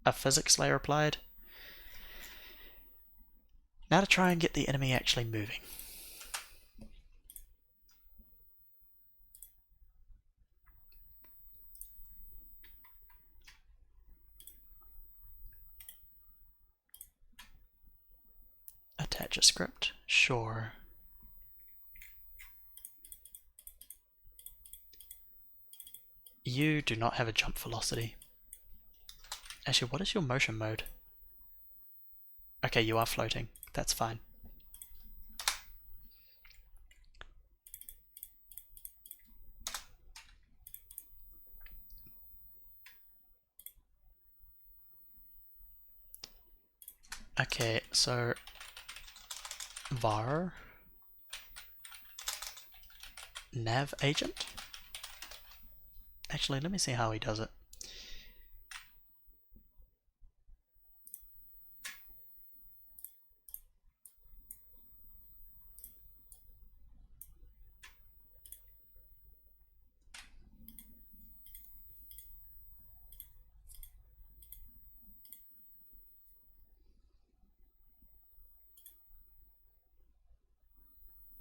[SPEAKER 1] a physics layer applied. Now to try and get the enemy actually moving. Attach a script, sure. You do not have a jump velocity. Actually, what is your motion mode? Okay, you are floating. That's fine. Okay, so var nav agent. Actually, let me see how he does it.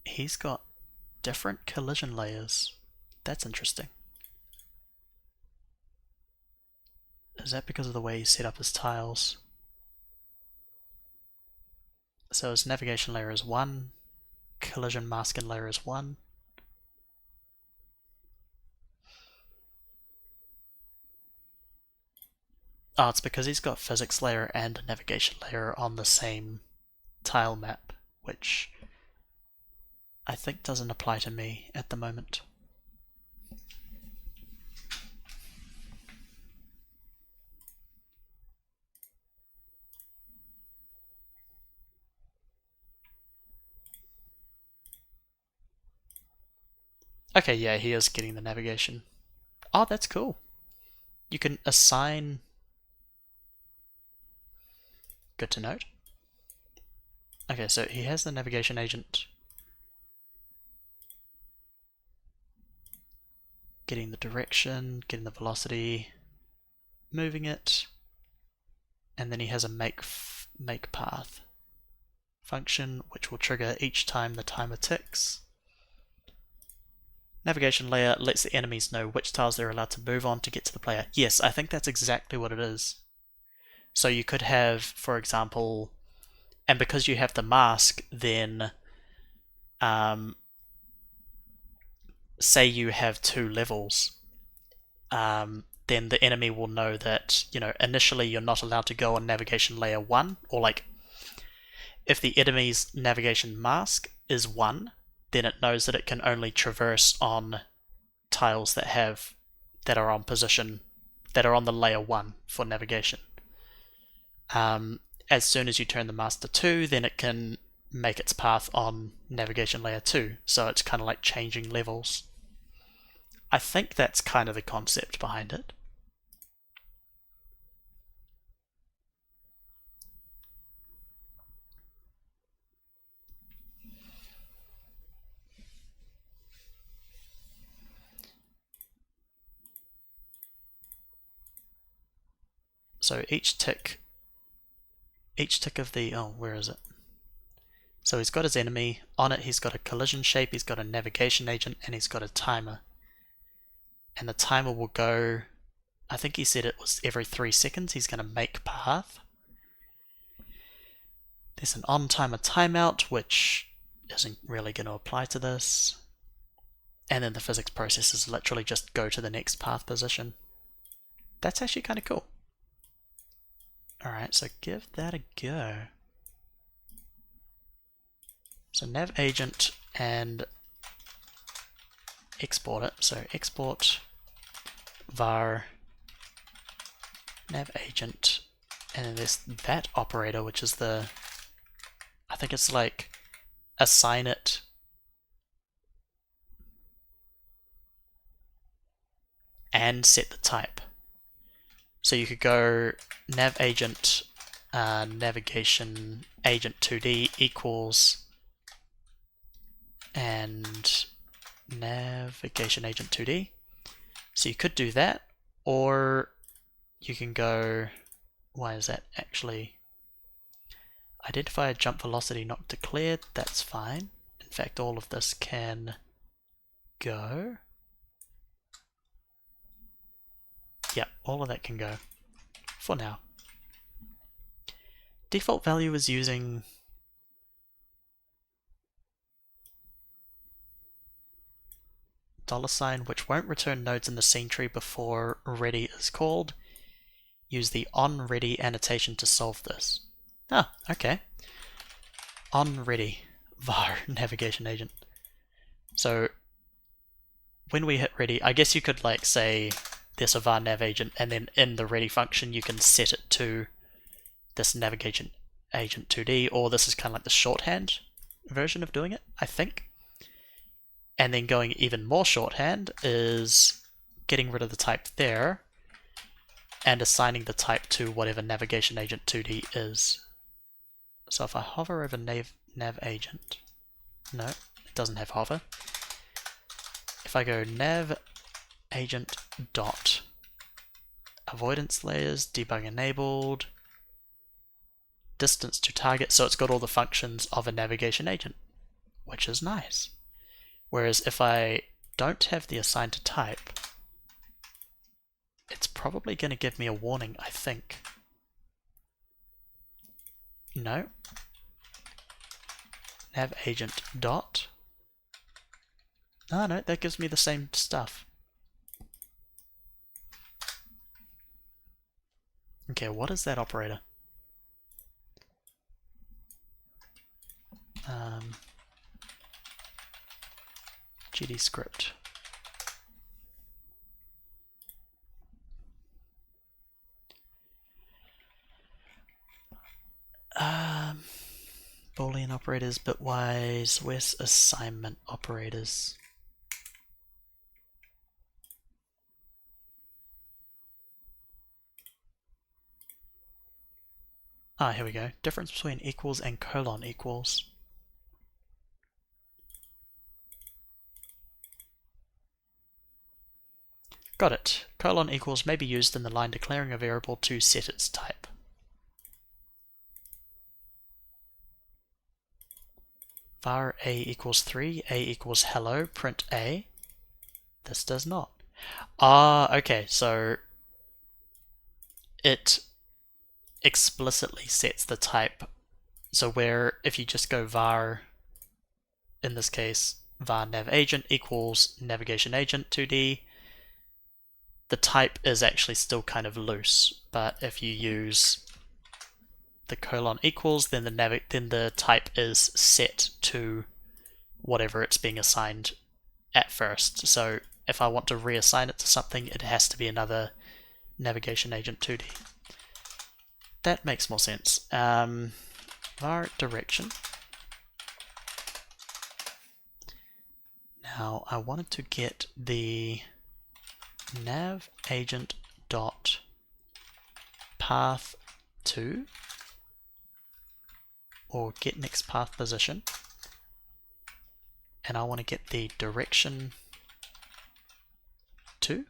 [SPEAKER 1] He's got different collision layers. That's interesting. Is that because of the way he set up his tiles? So his navigation layer is 1, collision masking layer is 1. Oh, it's because he's got physics layer and navigation layer on the same tile map, which I think doesn't apply to me at the moment. Okay, yeah, he is getting the navigation. Oh, that's cool. You can assign... Good to note. Okay, so he has the navigation agent. Getting the direction, getting the velocity, moving it, and then he has a make path function which will trigger each time the timer ticks. Navigation layer lets the enemies know which tiles they're allowed to move on to get to the player. Yes, I think that's exactly what it is. So you could have, for example, and because you have the mask, then say you have 2 levels, then the enemy will know that, initially you're not allowed to go on navigation layer 1, or like, if the enemy's navigation mask is 1, then it knows that it can only traverse on tiles that are on position, that are on the layer 1 for navigation. As soon as you turn the mask to 2, then it can make its path on navigation layer 2, so it's kind of like changing levels. I think that's kind of the concept behind it. So each tick of the, where is it? So he's got his enemy, on it he's got a collision shape, he's got a navigation agent, and he's got a timer. And the timer will go, I think he said it was every 3 seconds he's going to make path. There's an on timer timeout, which isn't really going to apply to this. And then the physics processes literally just go to the next path position. That's actually kind of cool. Alright, so give that a go. So nav agent and export it. So export var nav agent, and then there's that operator, which is the, I think it's like assign it and set the type. So you could go nav agent navigation agent 2D equals and navigation agent 2D. So you could do that, or you can go, why is that actually, identify a jump velocity not declared, that's fine. In fact, all of this can go. Yep, all of that can go for now. Default value is using $, which won't return nodes in the scene tree before ready is called. Use the onReady annotation to solve this. Ah, okay. OnReady var navigation agent. So when we hit ready, I guess you could like say there's a var nav agent, and then in the ready function you can set it to this navigation agent 2D, or this is kind of like the shorthand version of doing it, I think. And then going even more shorthand is getting rid of the type there and assigning the type to whatever navigation agent 2D is. So if I hover over nav agent, no, it doesn't have hover. If I go nav agent dot avoidance layers, debug enabled, distance to target, so it's got all the functions of a navigation agent, which is nice. Whereas if I don't have the assign to type, it's probably going to give me a warning, I think. No. Nav agent dot. No, that gives me the same stuff. Okay, what is that operator? GD script. Boolean operators, bitwise, where's assignment operators? Ah, here we go. Difference between equals and colon equals. Got it. Colon equals may be used in the line declaring a variable to set its type. Var a equals 3, a equals hello, print a. This does not. Ah, okay, so it explicitly sets the type. So where if you just go var, in this case, var nav agent equals navigation agent 2D. The type is actually still kind of loose, but if you use the colon equals, then the type is set to whatever it's being assigned at first. So if I want to reassign it to something, it has to be another navigation agent 2D. That makes more sense. Var direction. Now I wanted to get the nav agent dot path to, or get next path position, and I want to get the direction to.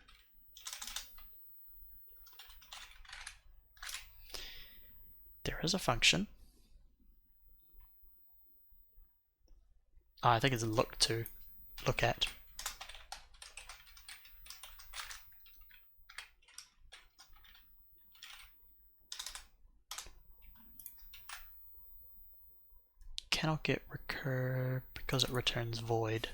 [SPEAKER 1] There is a function. I think it's look to, look at. Cannot get recur because it returns void.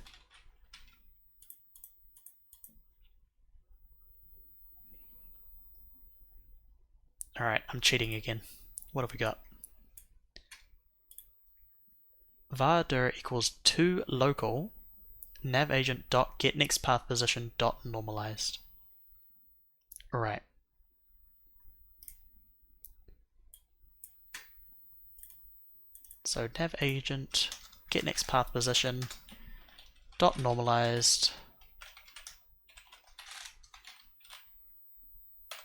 [SPEAKER 1] Alright, I'm cheating again. What have we got? Var_dir equals to local nav agent dot get next path position dot normalized. Alright. So nav agent get next path position dot normalized,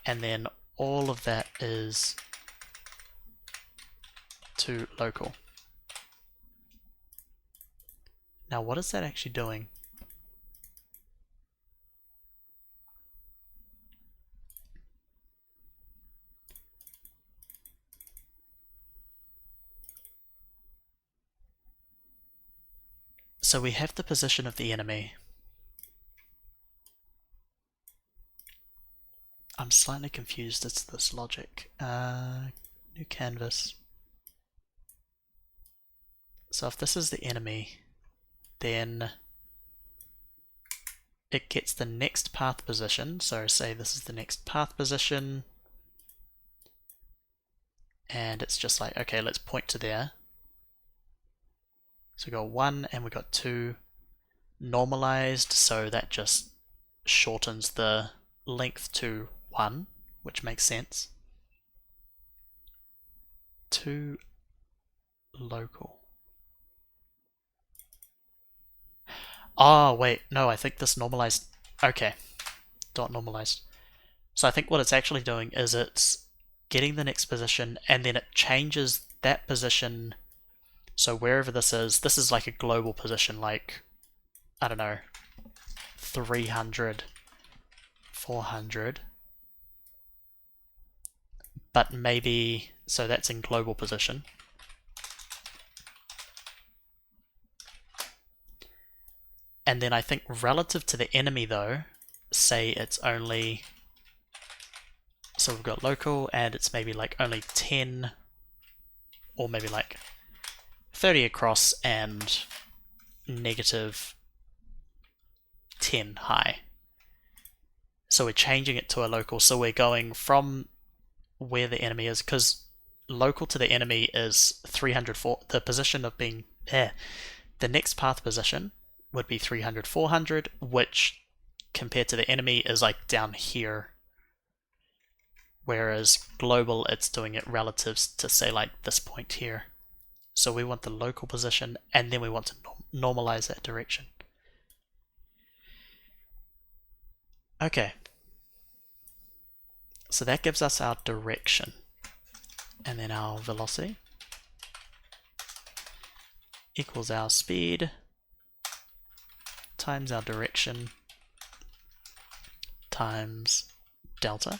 [SPEAKER 1] and then all of that is to local. Now what is that actually doing? So we have the position of the enemy. I'm slightly confused as to this logic. New canvas. So if this is the enemy, then it gets the next path position. So say this is the next path position, and it's just like, okay, let's point to there. So we got 1 and we got 2 normalized, so that just shortens the length to 1, which makes sense. 2 local. Oh, wait, no, I think this normalized. Okay, dot normalized. So I think what it's actually doing is it's getting the next position and then it changes that position. So wherever this is like a global position, like, I don't know, 300, 400. But maybe, so that's in global position. And then I think relative to the enemy though, say it's only, so we've got local and it's maybe like only 10 or maybe like 30 across and negative 10 high. So we're changing it to a local, so we're going from where the enemy is, because local to the enemy is 304, the position of being there. The next path position would be 300, 400, which compared to the enemy is like down here. Whereas global, it's doing it relative to say like this point here. So we want the local position and then we want to normalize that direction. Okay. So that gives us our direction. And then our velocity equals our speed times our direction times delta.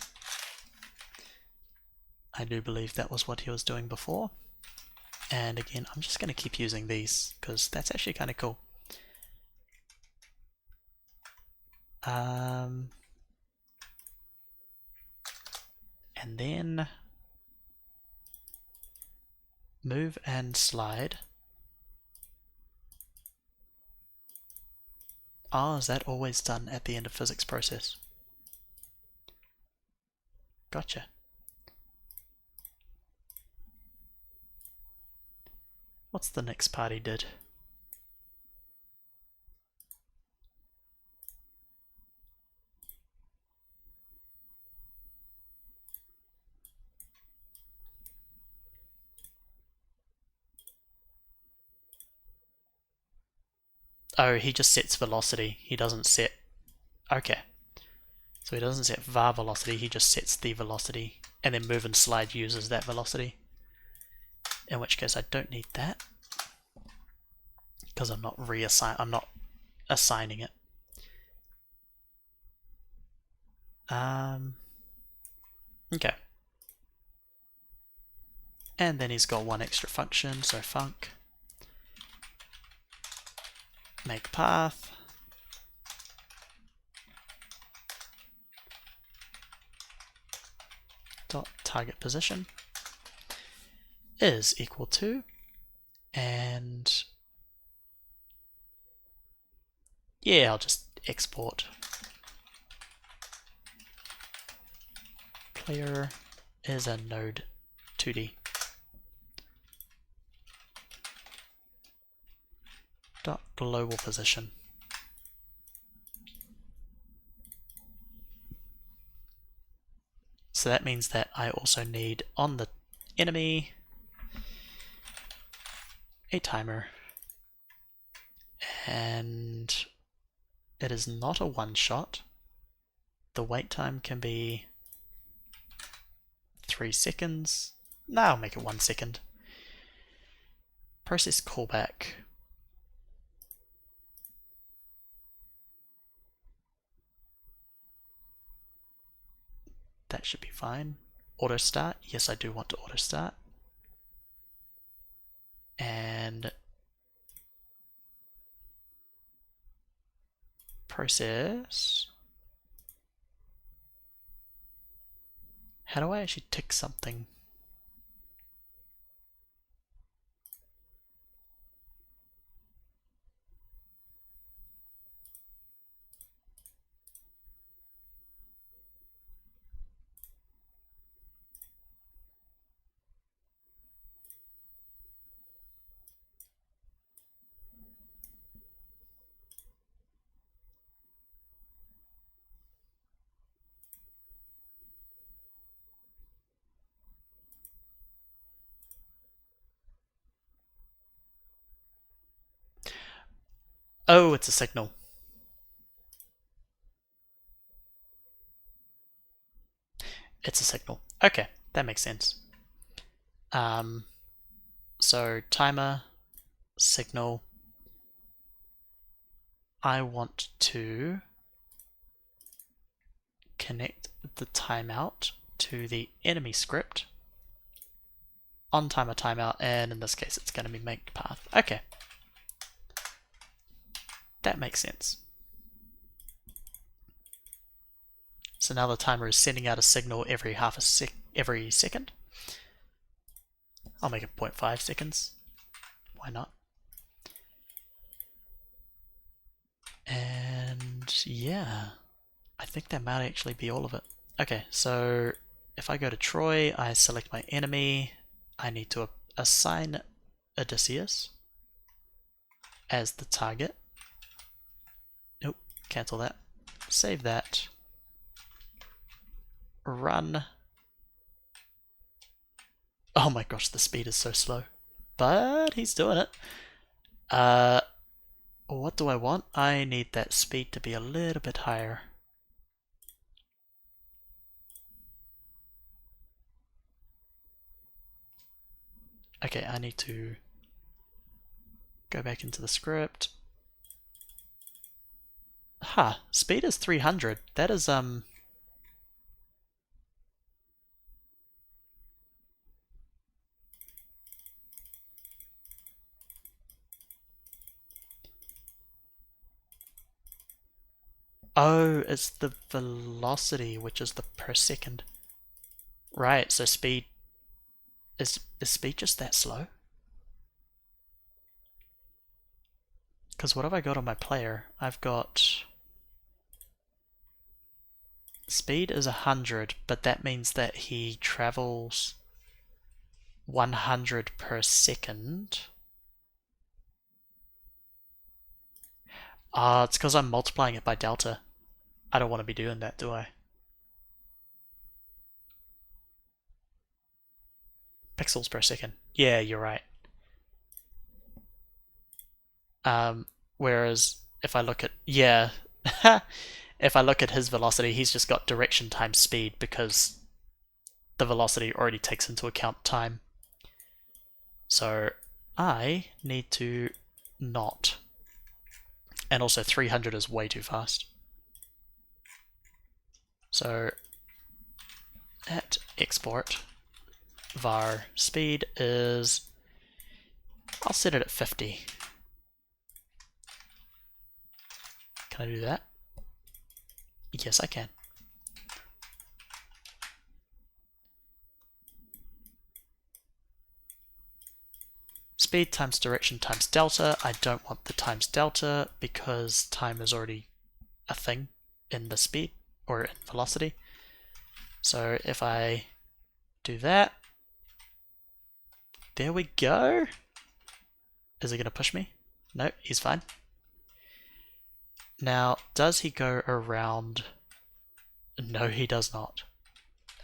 [SPEAKER 1] I do believe that was what he was doing before. And again, I'm just going to keep using these because that's actually kind of cool. And then move and slide Oh, is that always done at the end of physics process? Gotcha. What's the next part he did? Oh, he just sets velocity. He doesn't set... Okay. So he doesn't set var velocity, he just sets the velocity, and then move and slide uses that velocity. In which case I don't need that, because I'm not assigning it. Okay. And then he's got one extra function, so func make path dot target position is equal to, and yeah, I'll just export player is a node 2D dot global position. So that means that I also need on the enemy a timer, and it is not a one shot. The wait time can be 3 seconds. No, I'll make it 1 second. Process callback. That should be fine. Auto start. Yes, I do want to auto start. And process. How do I actually tick something? Oh, it's a signal. It's a signal. Okay, that makes sense. So timer, signal. I want to connect the timeout to the enemy script on timer timeout, and in this case it's going to be make path. Okay, that makes sense. So now the timer is sending out a signal every every second. I'll make it 0.5 seconds. Why not? And yeah, I think that might actually be all of it. Okay, so if I go to Troy, I select my enemy. I need to assign Odysseus as the target. Nope, cancel that. Save that. Run. Oh my gosh, the speed is so slow. But he's doing it. What do I want? I need that speed to be a little bit higher. Okay, I need to go back into the script. Speed is 300. That is, oh, it's the velocity, which is the per second. Right, so speed... Is speed just that slow? Because what have I got on my player? I've got speed is 100, but that means that he travels 100 per second. It's because I'm multiplying it by delta. I don't want to be doing that, do I? Pixels per second. Yeah, you're right. Whereas if I look at, yeah, if I look at his velocity, he's just got direction times speed because the velocity already takes into account time. So I need to not. And also 300 is way too fast. So at export var speed is, I'll set it at 50. Can I do that? Yes, I can. Speed times direction times delta. I don't want the times delta because time is already a thing in the speed or in velocity. So if I do that, there we go. Is he going to push me? No, he's fine. Now, does he go around? No, he does not.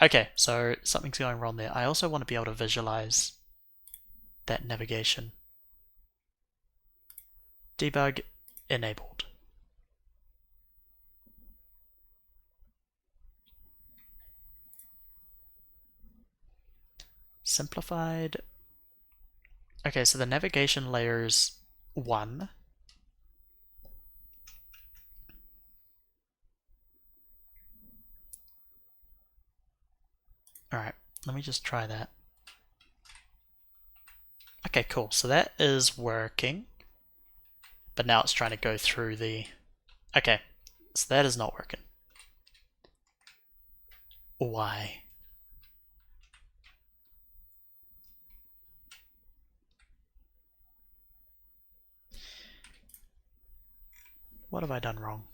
[SPEAKER 1] Okay, so something's going wrong there. I also want to be able to visualize that navigation. Debug enabled. Simplified. Okay, so the navigation layer is 1. Alright, let me just try that. Okay, cool. So that is working. But now it's trying to go through the... Okay, so that is not working. Why? What have I done wrong?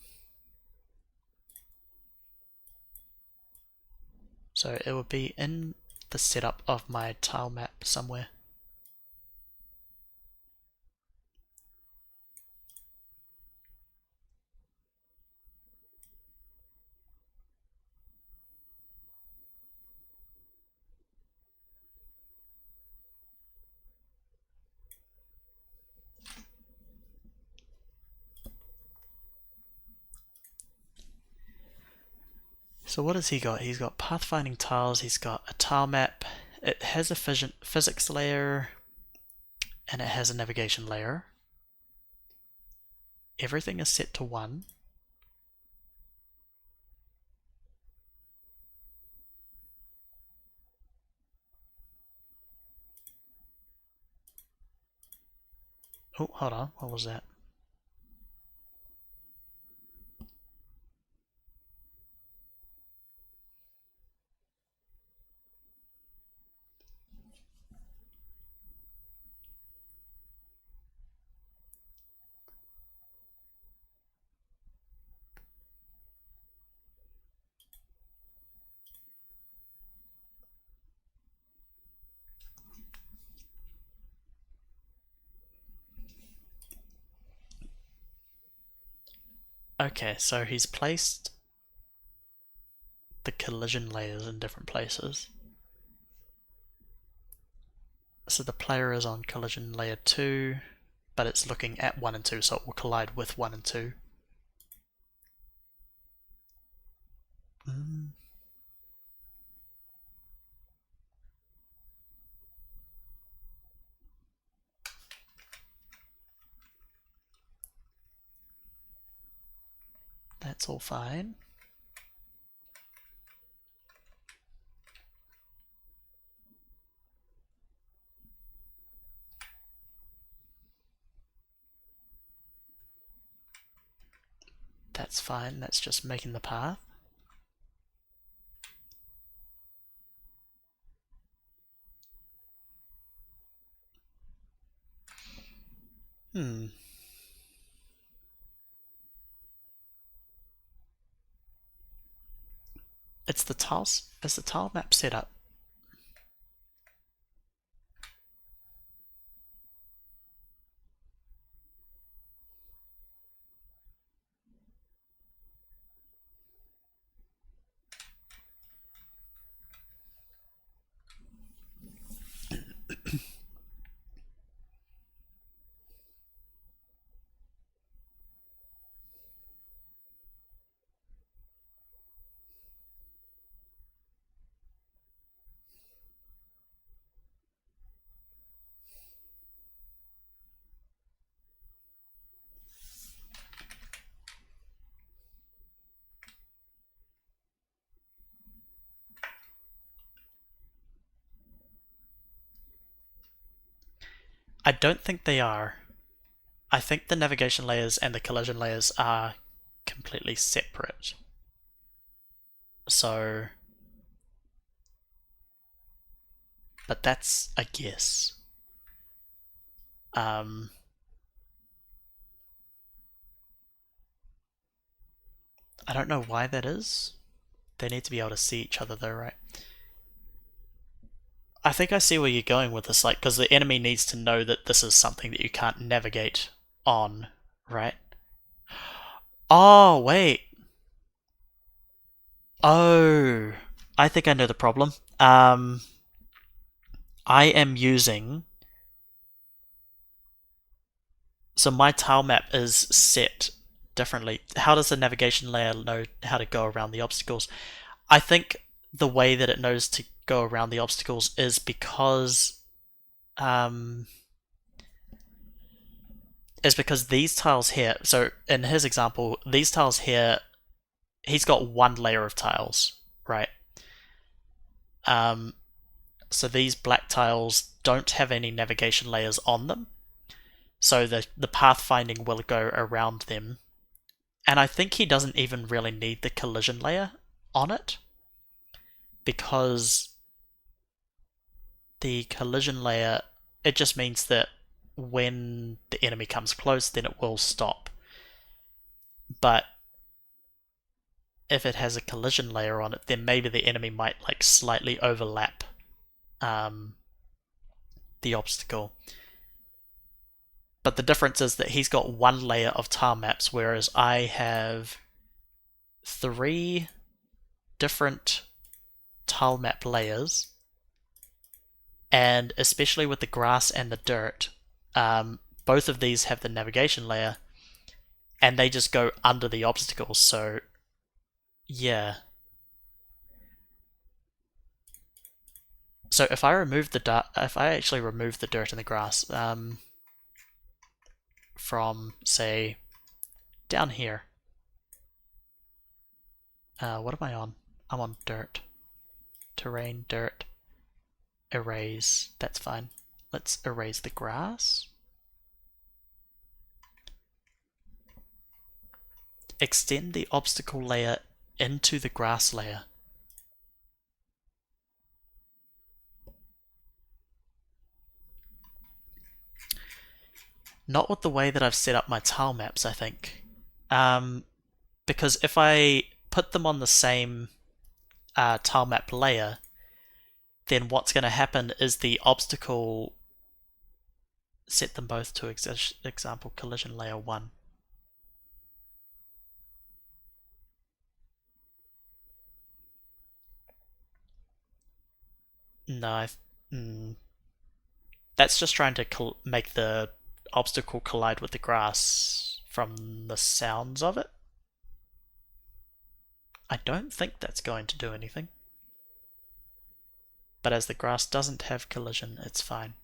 [SPEAKER 1] So it would be in the setup of my tile map somewhere. So what has he got? He's got pathfinding tiles, he's got a tile map, it has a physics layer, and it has a navigation layer. Everything is set to 1. Oh, hold on, what was that? Okay, so he's placed the collision layers in different places. So the player is on collision layer 2, but it's looking at 1 and 2, so it will collide with 1 and 2. That's all fine. That's fine, that's just making the path. It's the tiles. Is the tile map set up? I don't think they are. I think the navigation layers and the collision layers are completely separate. So, but that's a guess. Um, I don't know why that is. They need to be able to see each other though, right? I think I see where you're going with this, like, because the enemy needs to know that this is something that you can't navigate on, right? Oh, wait. Oh, I think I know the problem. I am using. So my tile map is set differently. How does the navigation layer know how to go around the obstacles? I think the way that it knows to go around the obstacles is because um, these tiles here. So in his example, these tiles here, he's got one layer of tiles, right? Um, so these black tiles don't have any navigation layers on them, so the pathfinding will go around them. And I think he doesn't even really need the collision layer on it, because the collision layer, it just means that when the enemy comes close, then it will stop. But if it has a collision layer on it, then maybe the enemy might like slightly overlap the obstacle. But the difference is that he's got one layer of tile maps, whereas I have 3 different tile map layers, and especially with the grass and the dirt, both of these have the navigation layer, and they just go under the obstacles. So, yeah. So if I actually remove the dirt and the grass from, say, down here, what am I on? I'm on dirt, terrain, dirt, erase. That's fine. Let's erase the grass. Extend the obstacle layer into the grass layer. Not with the way that I've set up my tile maps, I think. Because if I put them on the same tile map layer, then what's going to happen is the obstacle, set them both to example collision layer 1. No, that's just trying to make the obstacle collide with the grass from the sounds of it. I don't think that's going to do anything. But as the grass doesn't have collision, it's fine.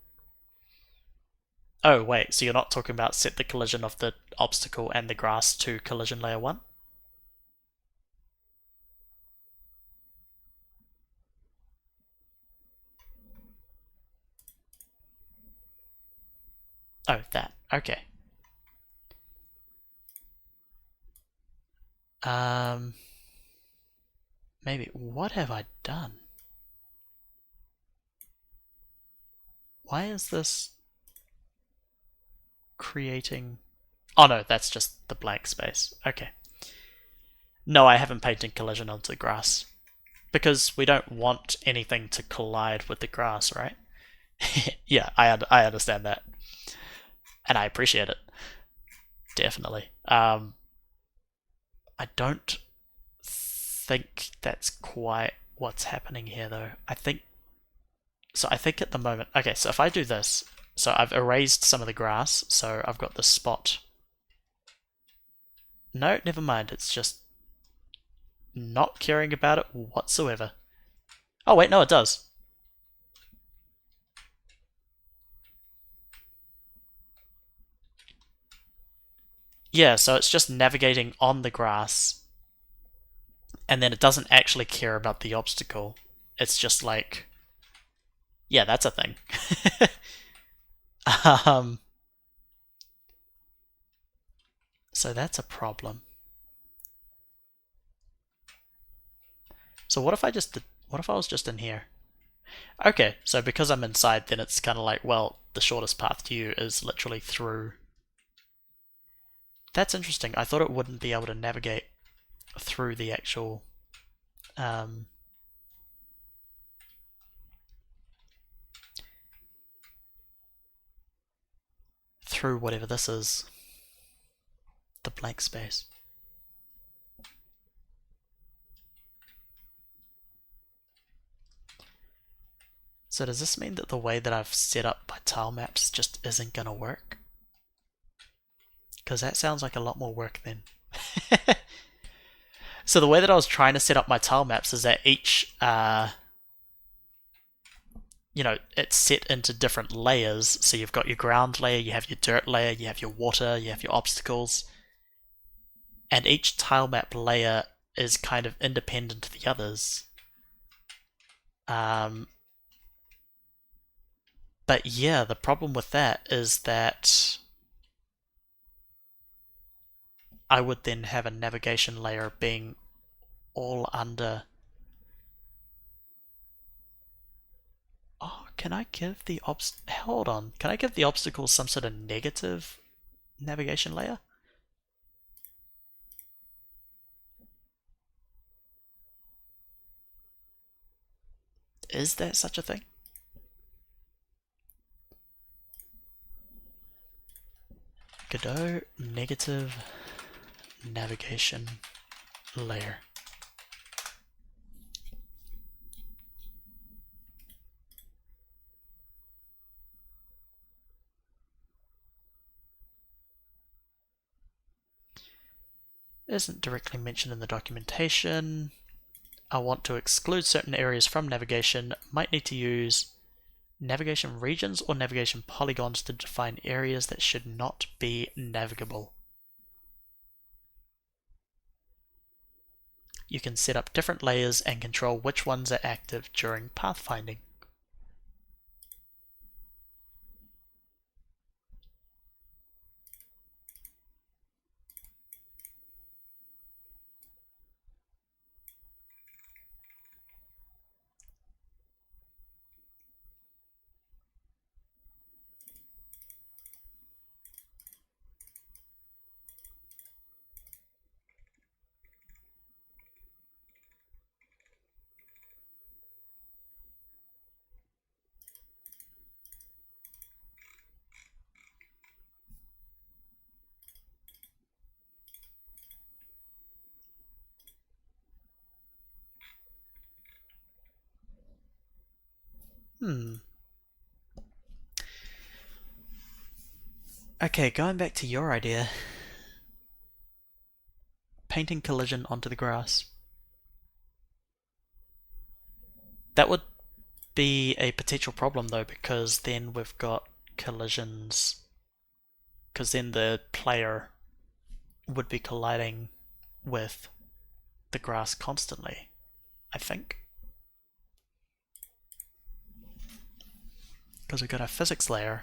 [SPEAKER 1] Oh, wait, so you're not talking about set the collision of the obstacle and the grass to collision layer 1? Oh, that. Okay. Maybe. What have I done? Why is this creating... Oh no, that's just the blank space. Okay. No, I haven't painted collision onto the grass. Because we don't want anything to collide with the grass, right? Yeah, I understand that, and I appreciate it definitely. I don't think that's quite what's happening here, though. I think at the moment. Okay, so if I do this, so I've erased some of the grass, so I've got this spot. No, never mind. It's just not caring about it whatsoever. Oh wait, no, it does. Yeah, so it's just navigating on the grass, and then it doesn't actually care about the obstacle. It's just like, yeah, that's a thing. um, so that's a problem. So what if I was just in here? Okay, so because I'm inside, then it's kind of like, well, the shortest path to you is literally through. That's interesting. I thought it wouldn't be able to navigate through the actual um, through whatever this is, the blank space. So does this mean that the way that I've set up my tile maps just isn't gonna work? Because that sounds like a lot more work then. So the way that I was trying to set up my tile maps is that each, it's set into different layers. So you've got your ground layer, you have your dirt layer, you have your water, you have your obstacles. And each tile map layer is kind of independent of the others. But yeah, the problem with that is that I would then have a navigation layer being all under. Oh, can I give the hold on? Can I give the obstacles some sort of negative navigation layer? Is there such a thing? Godot negative navigation layer. Isn't directly mentioned in the documentation. I want to exclude certain areas from navigation. Might need to use navigation regions or navigation polygons to define areas that should not be navigable. You can set up different layers and control which ones are active during pathfinding. Okay, going back to your idea. Painting collision onto the grass. That would be a potential problem though, because then we've got collisions. Because then the player would be colliding with the grass constantly, I think. Because we've got our physics layer.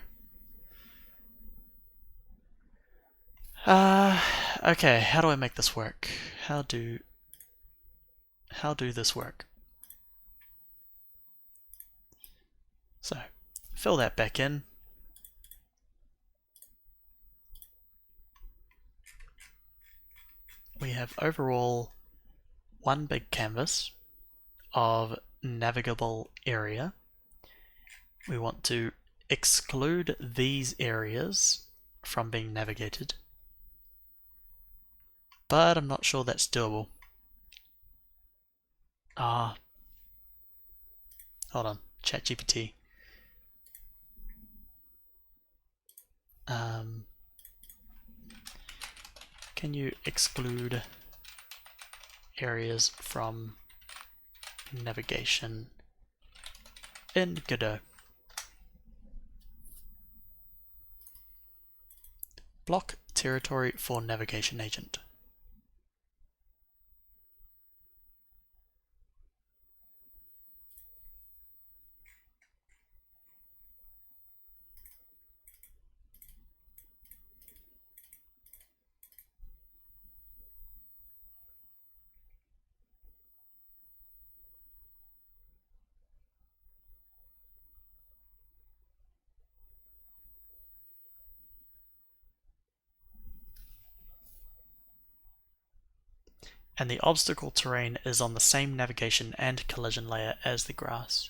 [SPEAKER 1] Okay, how do I make this work? How do this work? So, fill that back in. We have overall one big canvas. of navigable area. We want to exclude these areas from being navigated. But I'm not sure that's doable. Hold on, ChatGPT. Can you exclude areas from navigation in Godot? Block territory for navigation agent. And the obstacle terrain is on the same navigation and collision layer as the grass.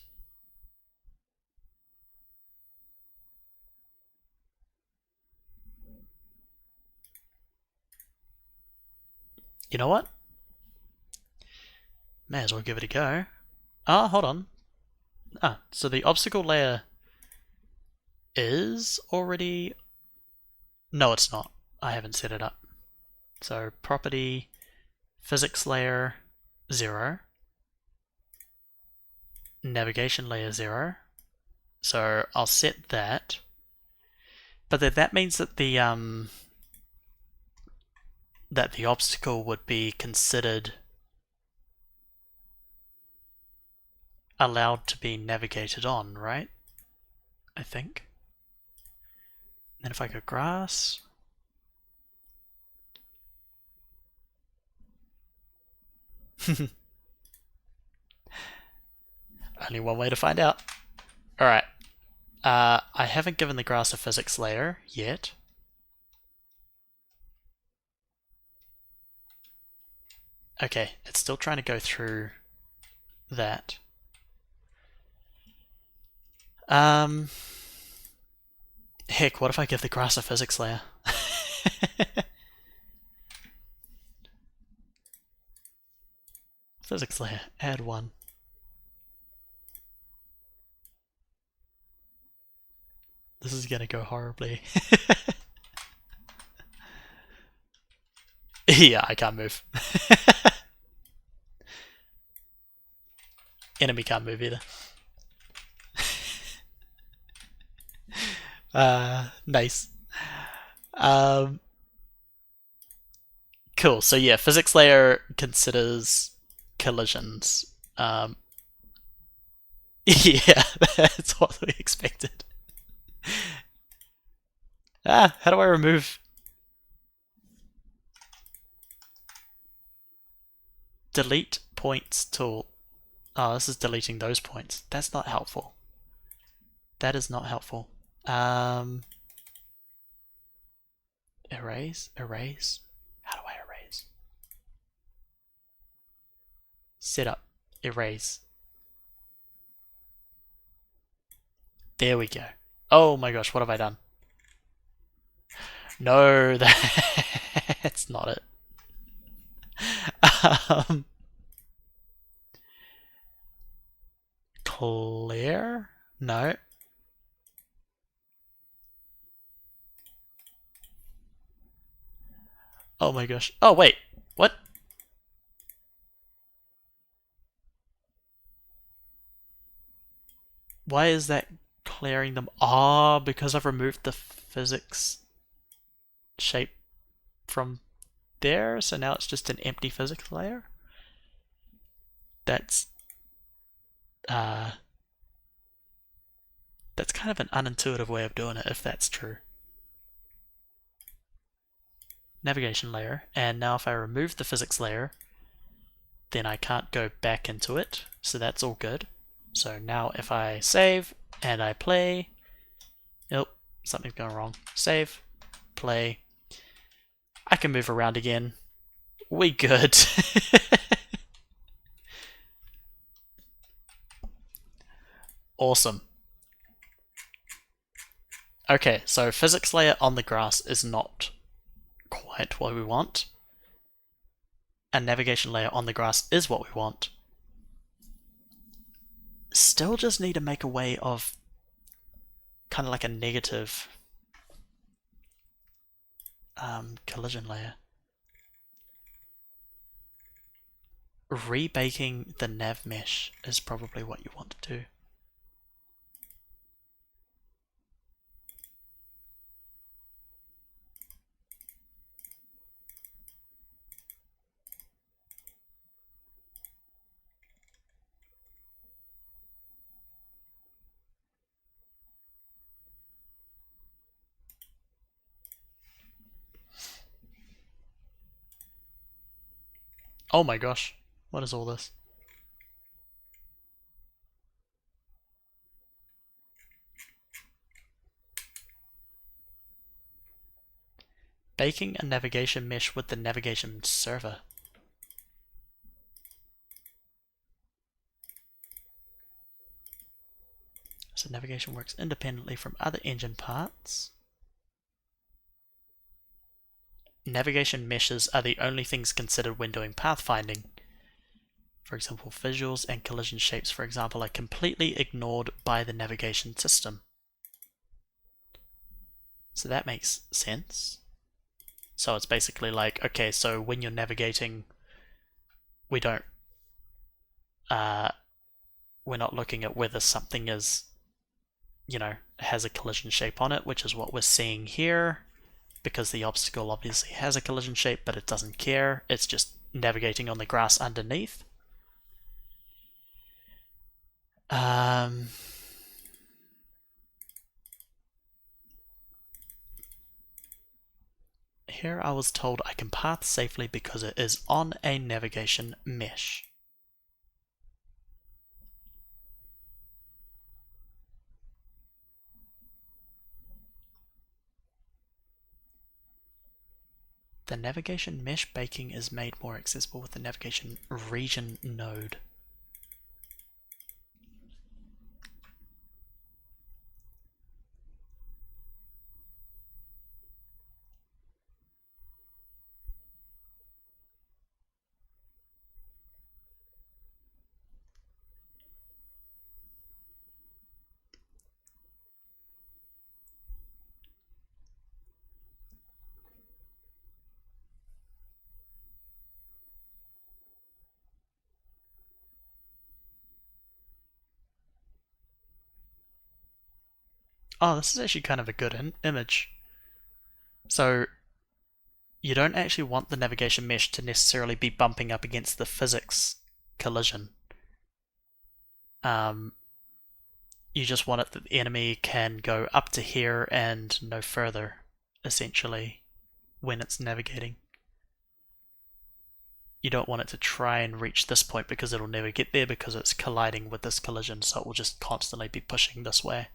[SPEAKER 1] You know what? May as well give it a go. Hold on. So the obstacle layer is already... No, it's not. I haven't set it up. So property, physics layer 0, navigation layer 0. So I'll set that. But that means that the obstacle would be considered allowed to be navigated on, right? I think. And if I go grass, only one way to find out. Alright. I haven't given the grass a physics layer yet. Okay, it's still trying to go through that. Heck, what if I give the grass a physics layer? Physics layer, add 1. This is gonna go horribly. Yeah, I can't move. Enemy can't move either. Nice. Cool, so yeah, physics layer considers collisions. Yeah, that's what we expected. How do I remove... Delete points tool. Oh, this is deleting those points. That's not helpful. That is not helpful. Erase? Erase? How do I erase? Setup. Erase. There we go. Oh my gosh, what have I done? No, that's not it. Clear? No. Oh my gosh. Oh wait, what? Why is that clearing them? Ah, because I've removed the physics shape from there, so now it's just an empty physics layer. That's kind of an unintuitive way of doing it, if that's true. Navigation layer, and now if I remove the physics layer, then I can't go back into it, so that's all good. So now if I save and I play, nope, something's going wrong. Save, play, I can move around again. We good. Awesome. Okay, so physics layer on the grass is not quite what we want. A navigation layer on the grass is what we want. Still just need to make a way of kind of like a negative collision layer. Rebaking the nav mesh is probably what you want to do. Oh my gosh, what is all this? Baking a navigation mesh with the navigation server. So navigation works independently from other engine parts. Navigation meshes are the only things considered when doing pathfinding. For example, visuals and collision shapes, for example, are completely ignored by the navigation system. So that makes sense. So it's basically like, okay, so when you're navigating, we don't, we're not looking at whether something is, has a collision shape on it, which is what we're seeing here, because the obstacle obviously has a collision shape, but it doesn't care. It's just navigating on the grass underneath. Here I was told I can path safely because it is on a navigation mesh. The navigation mesh baking is made more accessible with the navigation region node. Oh, this is actually kind of a good image. So you don't actually want the navigation mesh to necessarily be bumping up against the physics collision. You just want it that the enemy can go up to here and no further, essentially, when it's navigating. You don't want it to try and reach this point because it'll never get there because it's colliding with this collision, so it will just constantly be pushing this way.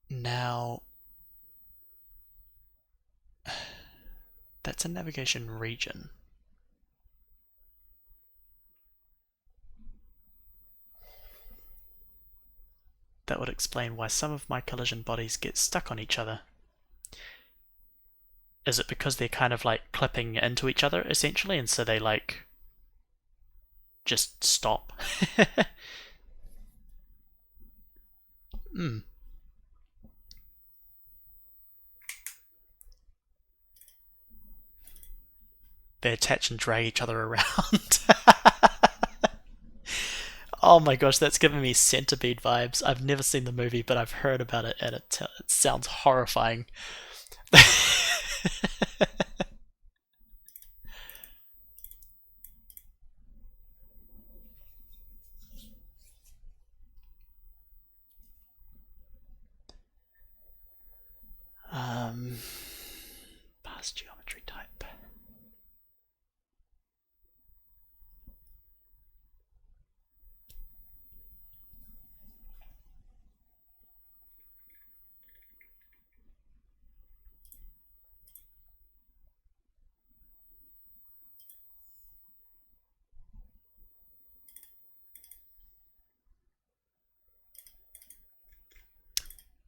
[SPEAKER 1] Now, that's a navigation region. That would explain why some of my collision bodies get stuck on each other. Is it because they're kind of like clipping into each other, essentially, and so they like just stop? Hmm. They attach and drag each other around. Oh my gosh, that's giving me Centipede vibes. I've never seen the movie, but I've heard about it, and it sounds horrifying. Pass geometry type.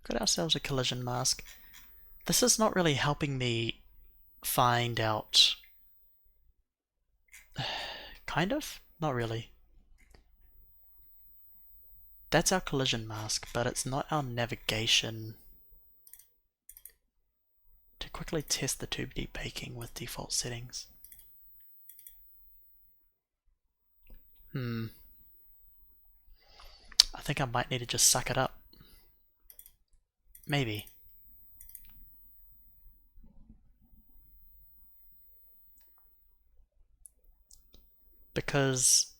[SPEAKER 1] Got ourselves a collision mask. This is not really helping me find out... kind of? Not really. That's our collision mask, but it's not our navigation. To quickly test the 2D baking with default settings. I think I might need to just suck it up. Maybe. Because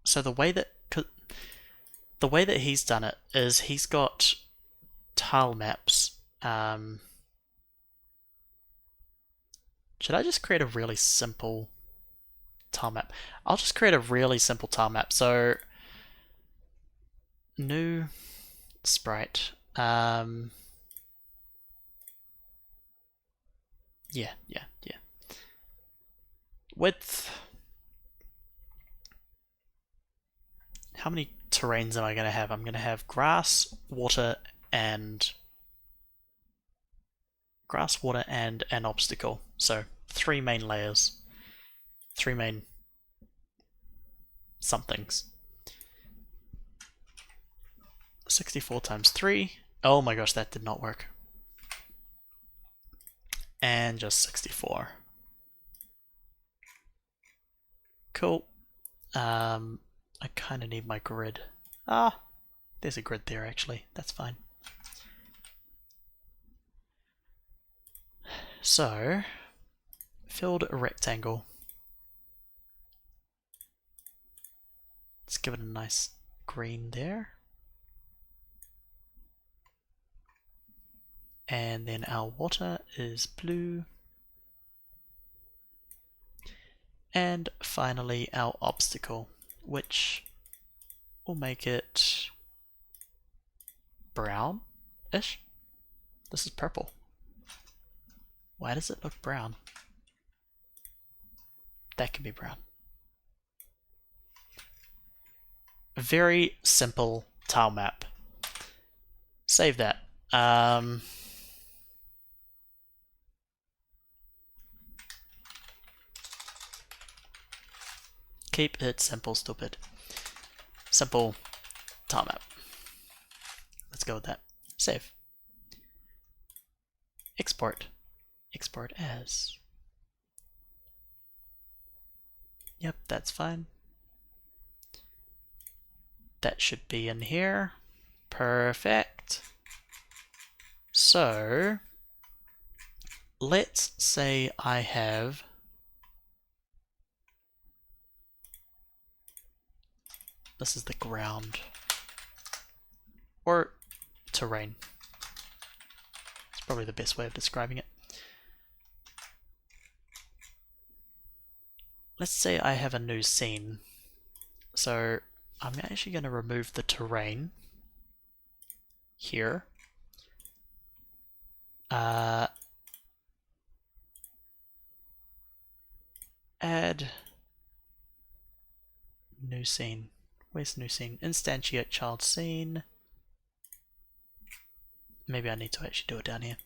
[SPEAKER 1] so the way that he's done it is he's got tile maps. Should I just create a really simple tile map? I'll just create a really simple tile map. So new sprite. Yeah. Width. How many terrains am I going to have? I'm going to have grass, water, and an obstacle. So 3 main layers. 3 main somethings. 64 times 3. Oh my gosh, that did not work. And just 64. Cool. I kind of need my grid. There's a grid there actually. That's fine. So, filled a rectangle. Let's give it a nice green there. And then our water is blue. And finally our obstacle, which will make it brown-ish. This is purple. Why does it look brown? That can be brown. A very simple tile map. Save that. Keep it simple, stupid. Simple tile map. Let's go with that. Save. Export. Export as. Yep, that's fine. That should be in here. Perfect. So, let's say I have this is the ground or terrain. It's probably the best way of describing it. Let's say I have a new scene. So I'm actually going to remove the terrain here. Add new scene. Where's new scene? Instantiate child scene. Maybe I need to actually do it down here.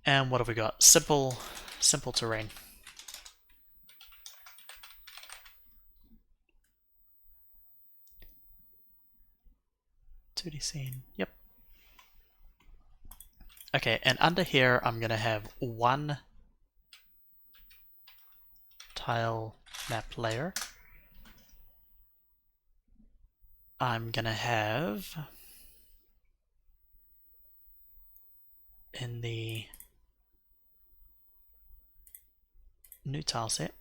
[SPEAKER 1] And what have we got? Simple terrain. Scene. Yep. Okay, and under here I'm going to have one tile map layer. I'm going to have in the new tile set,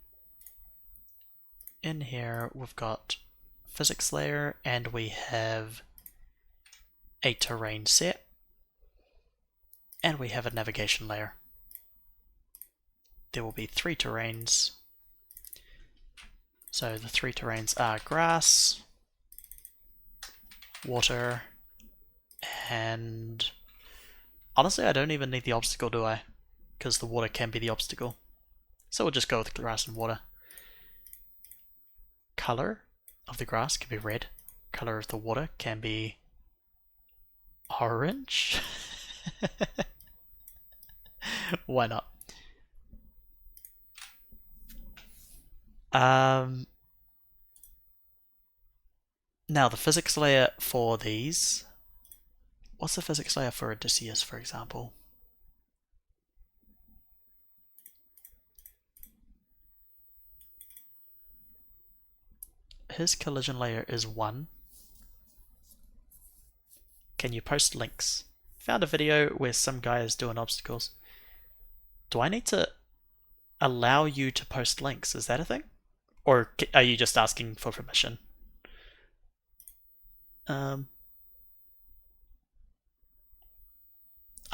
[SPEAKER 1] in here we've got physics layer and we have a terrain set, and we have a navigation layer. There will be 3 terrains. So the 3 terrains are grass, water, and honestly I don't even need the obstacle, do I? Because the water can be the obstacle. So we'll just go with grass and water. Color of the grass can be red. Color of the water can be orange. Why not? Now the physics layer for these. What's the physics layer for Odysseus, for example? His collision layer is 1. Can you post links? Found a video where some guy is doing obstacles. Do I need to allow you to post links? Is that a thing? Or are you just asking for permission? I'm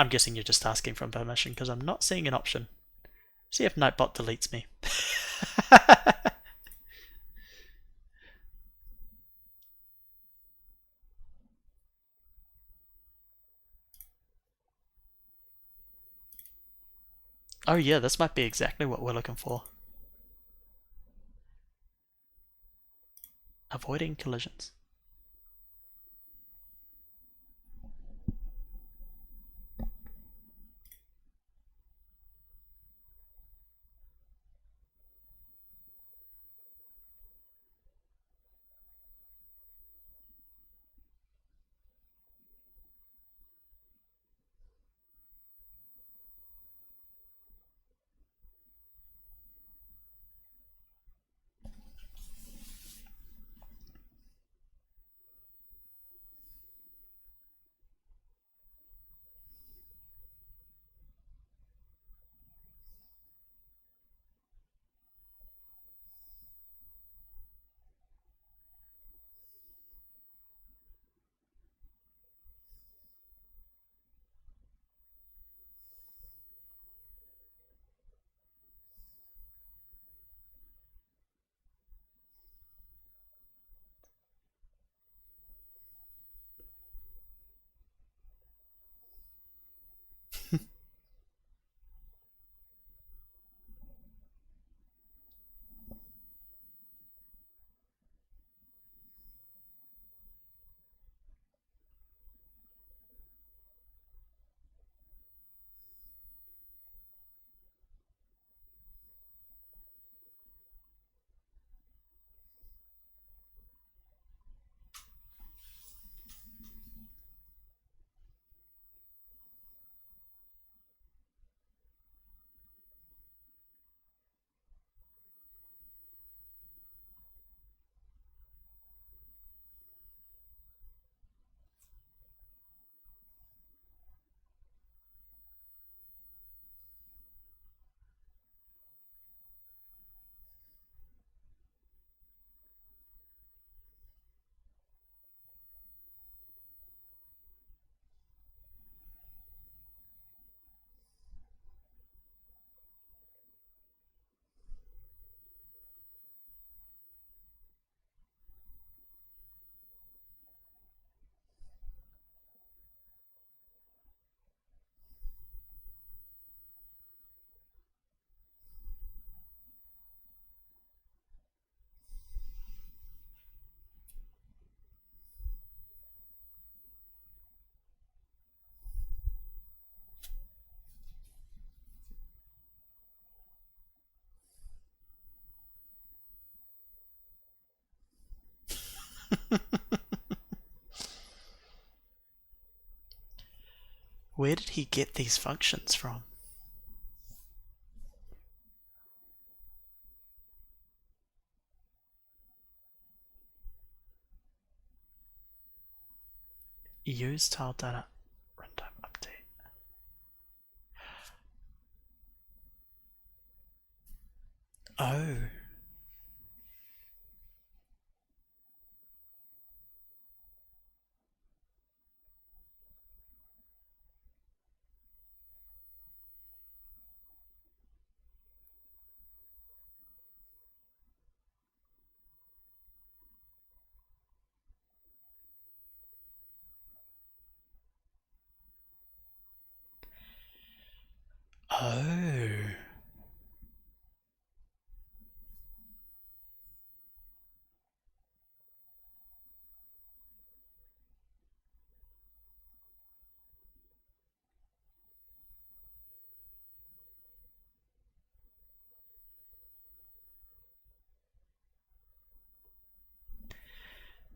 [SPEAKER 1] guessing you're just asking for permission because I'm not seeing an option. See if Nightbot deletes me. Oh yeah, this might be exactly what we're looking for. Avoiding collisions. Where did he get these functions from? Use tile data runtime update. Oh. Oh.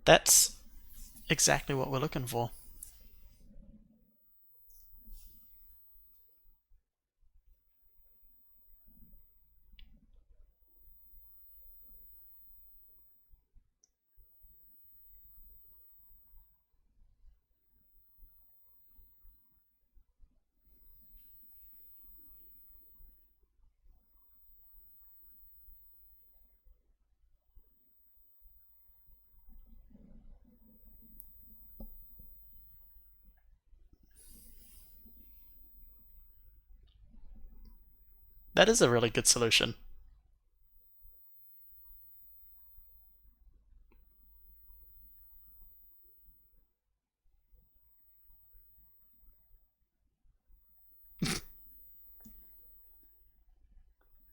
[SPEAKER 1] That's exactly what we're looking for. That is a really good solution.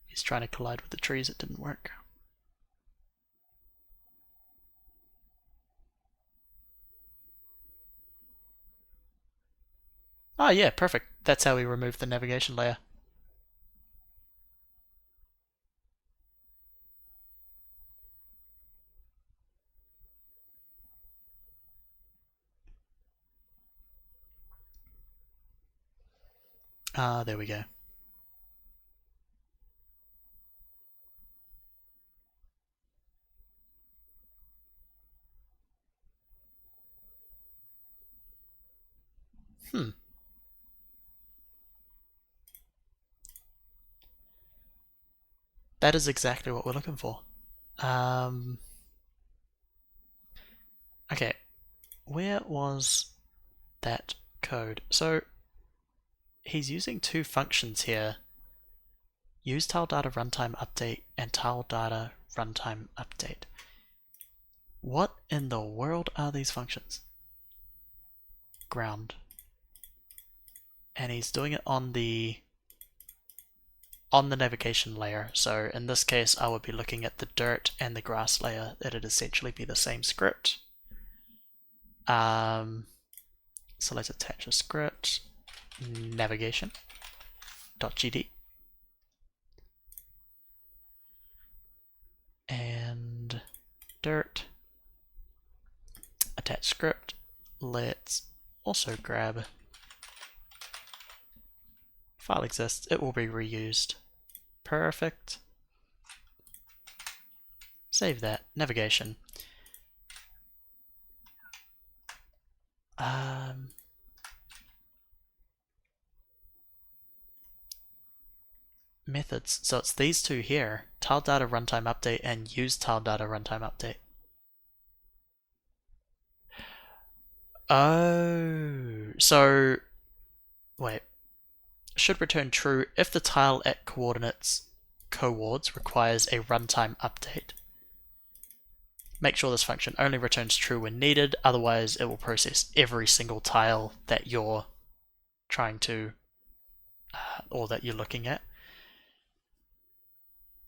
[SPEAKER 1] He's trying to collide with the trees, it didn't work. Oh yeah, perfect. That's how we remove the navigation layer. Ah, there we go. Hmm. That is exactly what we're looking for. Okay, where was that code? So he's using two functions here. Use tile data runtime update and tile data runtime update. What in the world are these functions? Ground. And he's doing it on the navigation layer. So in this case, I would be looking at the dirt and the grass layer. It'd essentially be the same script. So let's attach a script, navigation.gd, and dirt, attach script. Let's also grab file exists, it will be reused. Perfect. Save that. Navigation. Methods. So it's these two here. Tile data runtime update and use tile data runtime update. Oh, so wait. Should return true if the tile at coordinates cowards requires a runtime update. Make sure this function only returns true when needed, otherwise it will process every single tile that you're trying to, or that you're looking at.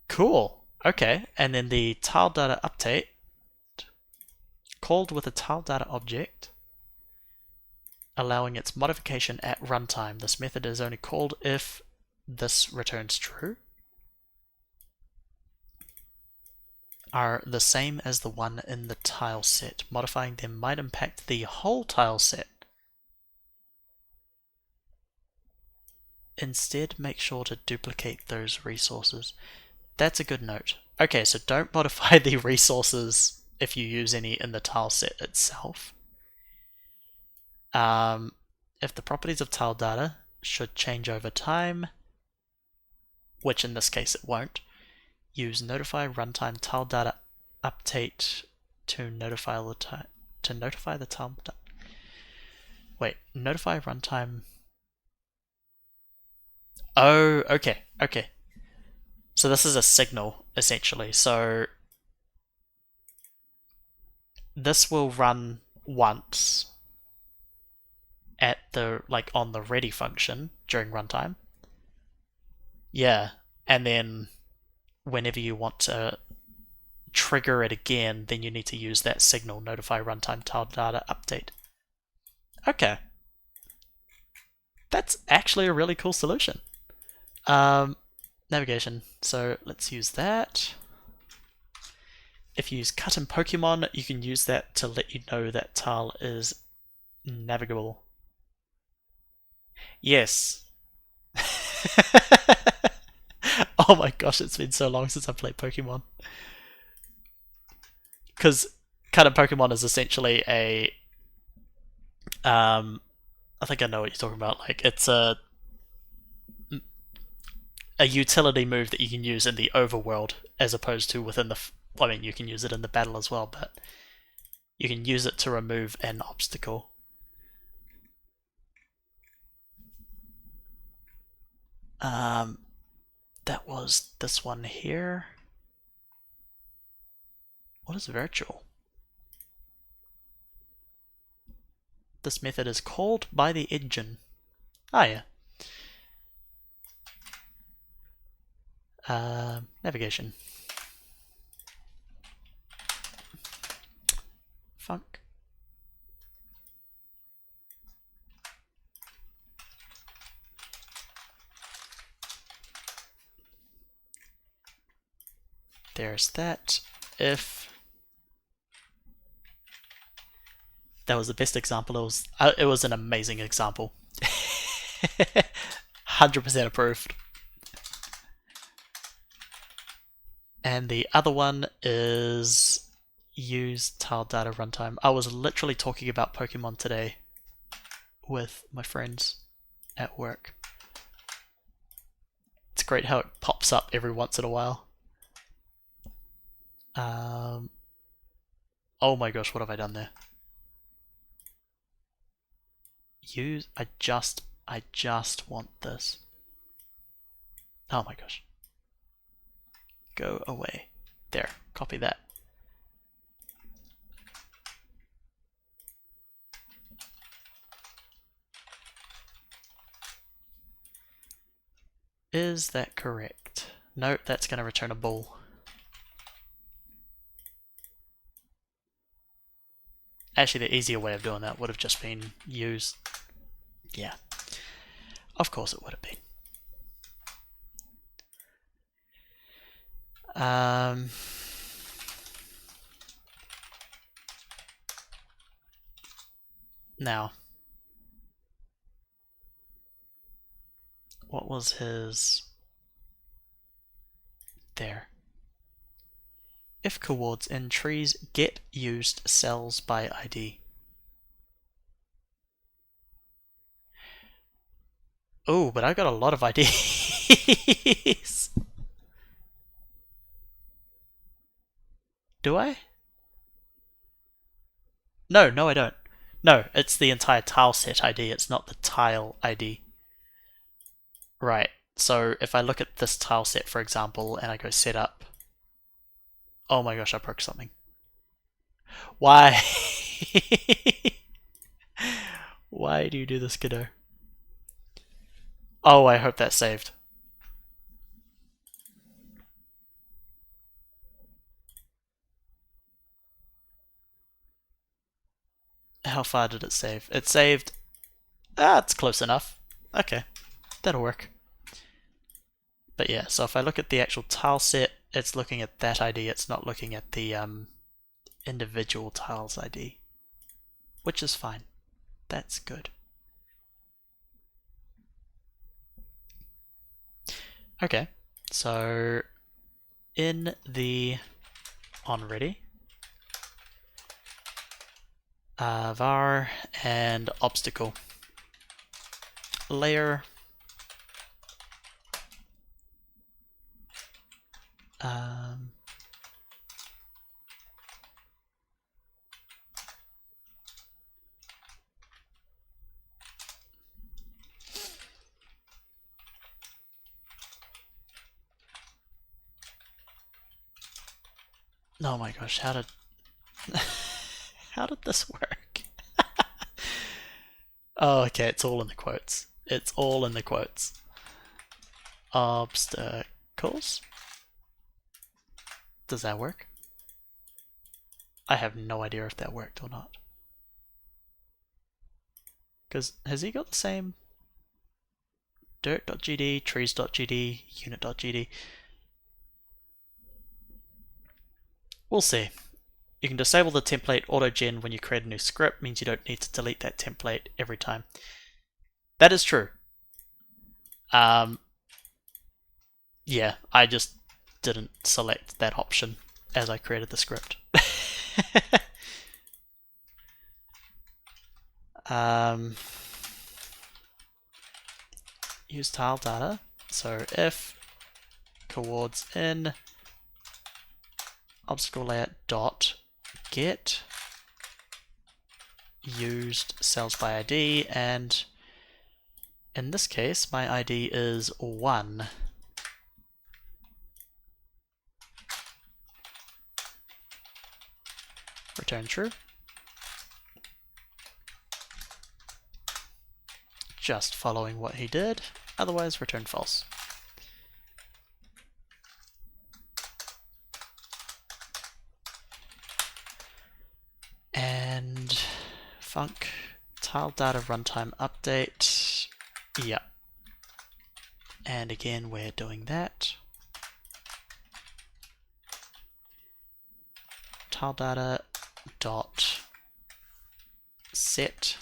[SPEAKER 1] Cool. Okay, and then the tile data update called with a tile data object, allowing its modification at runtime. This method is only called if this returns true, are the same as the one in the tile set. Modifying them might impact the whole tile set. Instead, make sure to duplicate those resources. That's a good note. Okay, so don't modify the resources if you use any in the tile set itself. If the properties of tile data should change over time, which in this case it won't, use notify runtime tile data update to notify the tile. Wait, notify runtime. Oh, okay. So this is a signal essentially. So this will run once at the on the ready function during runtime. Yeah, and then whenever you want to trigger it again, then you need to use that signal, notify runtime tile data update. Okay. That's actually a really cool solution. Navigation. So let's use that. If you use cut in Pokemon, you can use that to let you know that tile is navigable. Yes. Oh my gosh, it's been so long since I played Pokemon. Because cut in Pokemon is essentially I think I know what you're talking about. Like it's a utility move that you can use in the overworld as opposed to within the. I mean, you can use it in the battle as well, but you can use it to remove an obstacle. That was this one here. What is virtual? This method is called by the engine. Ah, yeah. Navigation. Funk. There's that. If that was the best example, it was an amazing example. 100% approved. And the other one is use tile data runtime. I was literally talking about Pokemon today with my friends at work. It's great how it pops up every once in a while. Oh my gosh, what have I done there? I just want this. Oh my gosh. Go away. There, copy that. Is that correct? Nope, that's going to return a ball. Actually, the easier way of doing that would have just been use. Yeah, of course it would have been. Now, what was his... There. If coords in trees get used cells by ID. Oh, but I got a lot of IDs. Do I? No, I don't. No, it's the entire tile set ID, it's not the tile ID. Right, so if I look at this tile set, for example, and I go setup. Oh my gosh, I broke something. Why? Why do you do this, kiddo? Oh, I hope that's saved. How far did it save? It saved... it's close enough. Okay, that'll work. But yeah, so if I look at the actual tile set, it's looking at that ID, it's not looking at the individual tiles ID. Which is fine. That's good. Okay, so in the onReady, var and obstacle layer, oh my gosh, how did how did this work? Oh, okay, it's all in the quotes. It's all in the quotes. Obstacles? Does that work? I have no idea if that worked or not. Because has he got the same dirt.gd, trees.gd, unit.gd? We'll see. You can disable the template auto-gen when you create a new script, means you don't need to delete that template every time. That is true. Yeah, I just didn't select that option as I created the script. Use tile data. So if coords in obstacle layer dot get used cells by ID, and in this case my ID is 1. Return true. Just following what he did, otherwise return false. And func tile data runtime update. Yeah. And again, we're doing that. Tile data dot set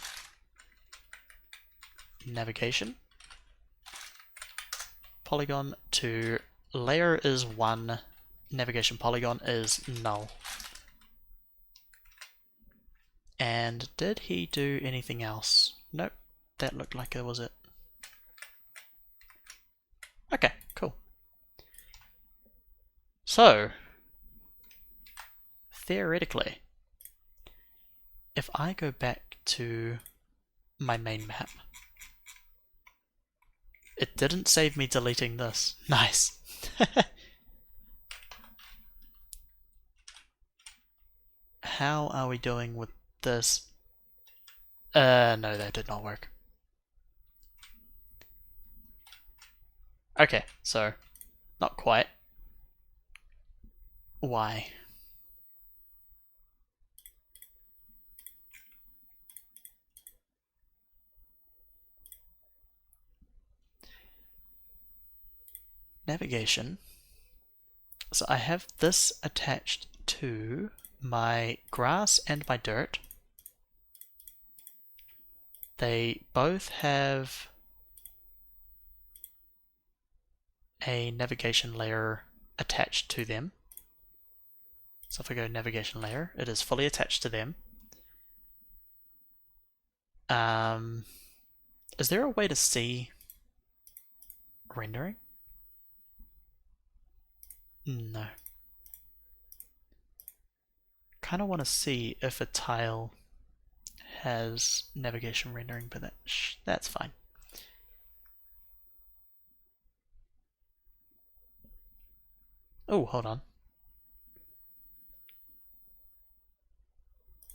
[SPEAKER 1] navigation polygon to layer is 1, navigation polygon is null. And did he do anything else? Nope, that looked like it was it. Okay, cool. So, theoretically, if I go back to my main map, it didn't save me deleting this. Nice. How are we doing with this? No, that did not work. Okay, so, not quite. Why? Navigation. So I have this attached to my grass and my dirt. They both have a navigation layer attached to them. So if I go navigation layer, it is fully attached to them. Is there a way to see rendering? No. Kind of want to see if a tile has navigation rendering, but that's fine. Oh, hold on.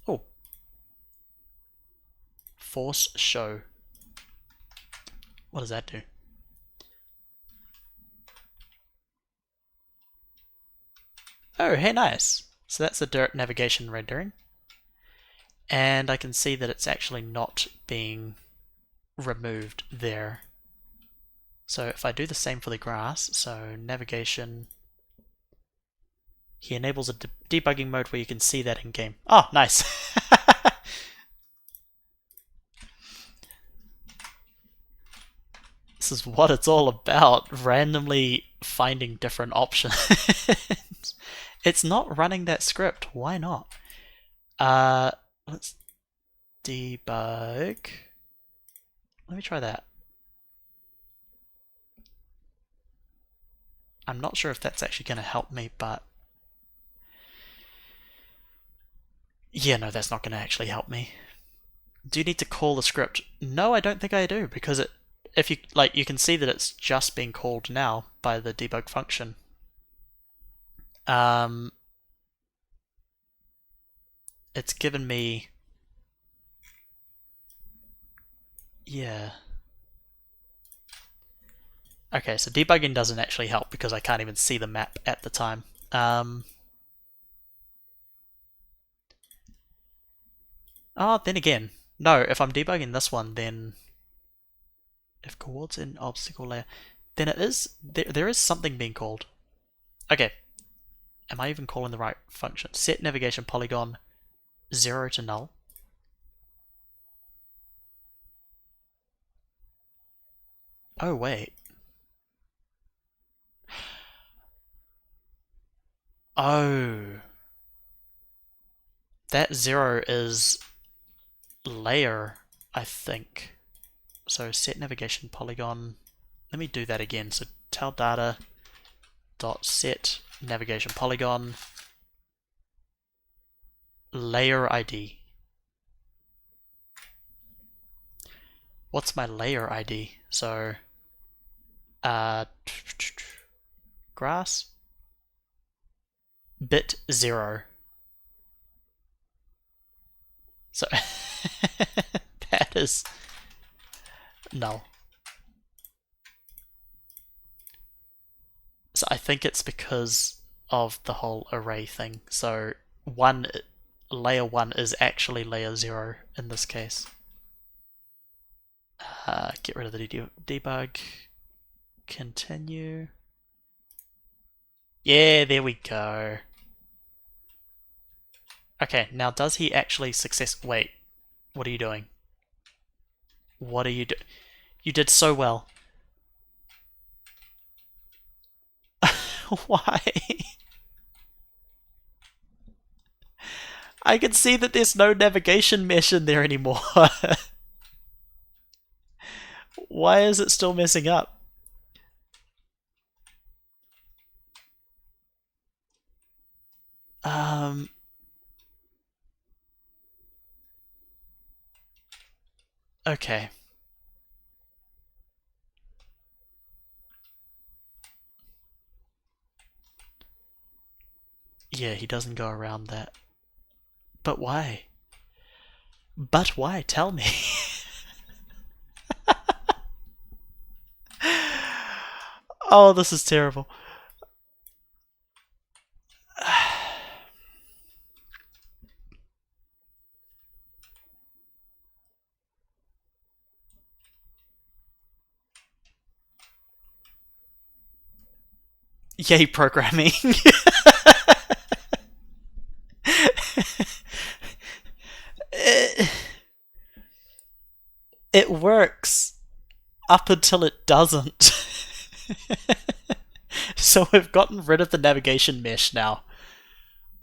[SPEAKER 1] Oh. Force show. What does that do? Oh, hey, nice. So that's the dirt navigation rendering. And I can see that it's actually not being removed there. So if I do the same for the grass, so navigation, he enables a debugging mode where you can see that in game. Oh, nice. This is what it's all about, randomly finding different options. It's not running that script, why not? Let's debug. Let me try that. I'm not sure if that's actually going to help me, but yeah, no, that's not going to actually help me. Do you need to call the script? No, I don't think I do, because if you you can see that it's just being called now by the debug function. It's given me, yeah. Okay, so debugging doesn't actually help because I can't even see the map at the time. Oh, then again, no, if I'm debugging this one, then if coords in obstacle layer, then it is, there is something being called. Okay, Am I even calling the right function? Set navigation polygon 0 to null. Oh, wait. Oh. That 0 is layer, I think. So set navigation polygon. Let me do that again. So tell data dot set navigation polygon layer ID. What's my layer ID? So grass bit 0. So that is null. So I think it's because of the whole array thing. So layer 1 is actually layer 0 in this case. Get rid of the debug. Continue. Yeah, there we go. Okay, now does he actually Wait, what are you doing? What are you doing? You did so well. Why? I can see that there's no navigation mesh in there anymore. Why is it still messing up? Okay. Yeah, he doesn't go around that. But why? But why? Tell me. Oh, this is terrible. Yay, programming. It works up until it doesn't. So we've gotten rid of the navigation mesh now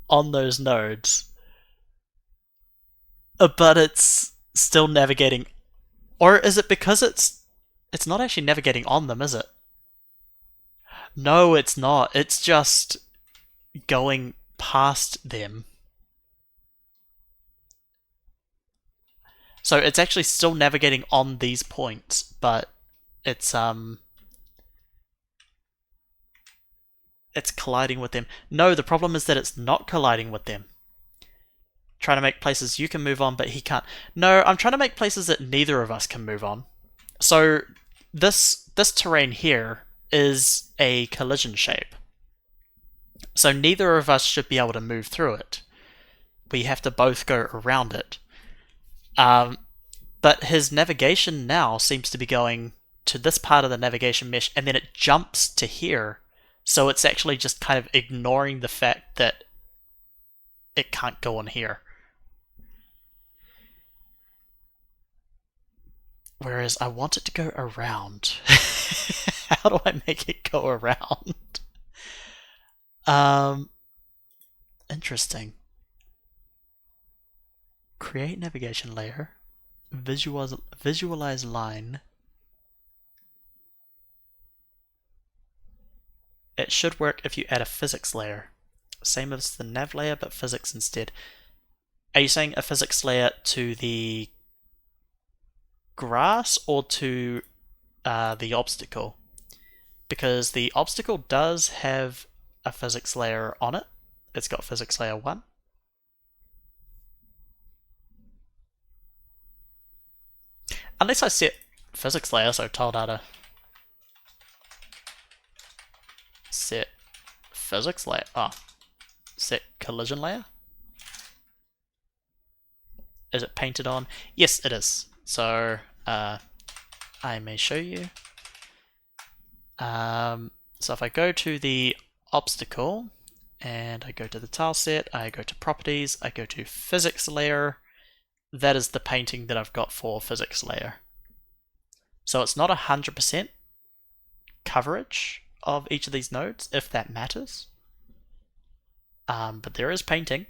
[SPEAKER 1] on those nodes. But it's still navigating. Or is it because it's not actually navigating on them, is it? No, it's not. It's just going past them. So it's actually still navigating on these points, but it's colliding with them. No, the problem is that it's not colliding with them. Trying to make places you can move on, but he can't. No, I'm trying to make places that neither of us can move on. So this terrain here is a collision shape. So neither of us should be able to move through it. We have to both go around it. But his navigation now seems to be going to this part of the navigation mesh, and then it jumps to here. So it's actually just kind of ignoring the fact that it can't go on here. Whereas I want it to go around. How do I make it go around? Interesting. Create navigation layer. Visualize line. It should work if you add a physics layer. Same as the nav layer, but physics instead. Are you saying a physics layer to the grass or to the obstacle? Because the obstacle does have a physics layer on it. It's got physics layer 1. Unless I set physics layer, so tile data set physics layer. Set collision layer. Is it painted on? Yes, it is. So I may show you. So if I go to the obstacle and I go to the tile set, I go to properties, I go to physics layer. That is the painting that I've got for physics layer. So it's not 100% coverage of each of these nodes, if that matters. But there is painting.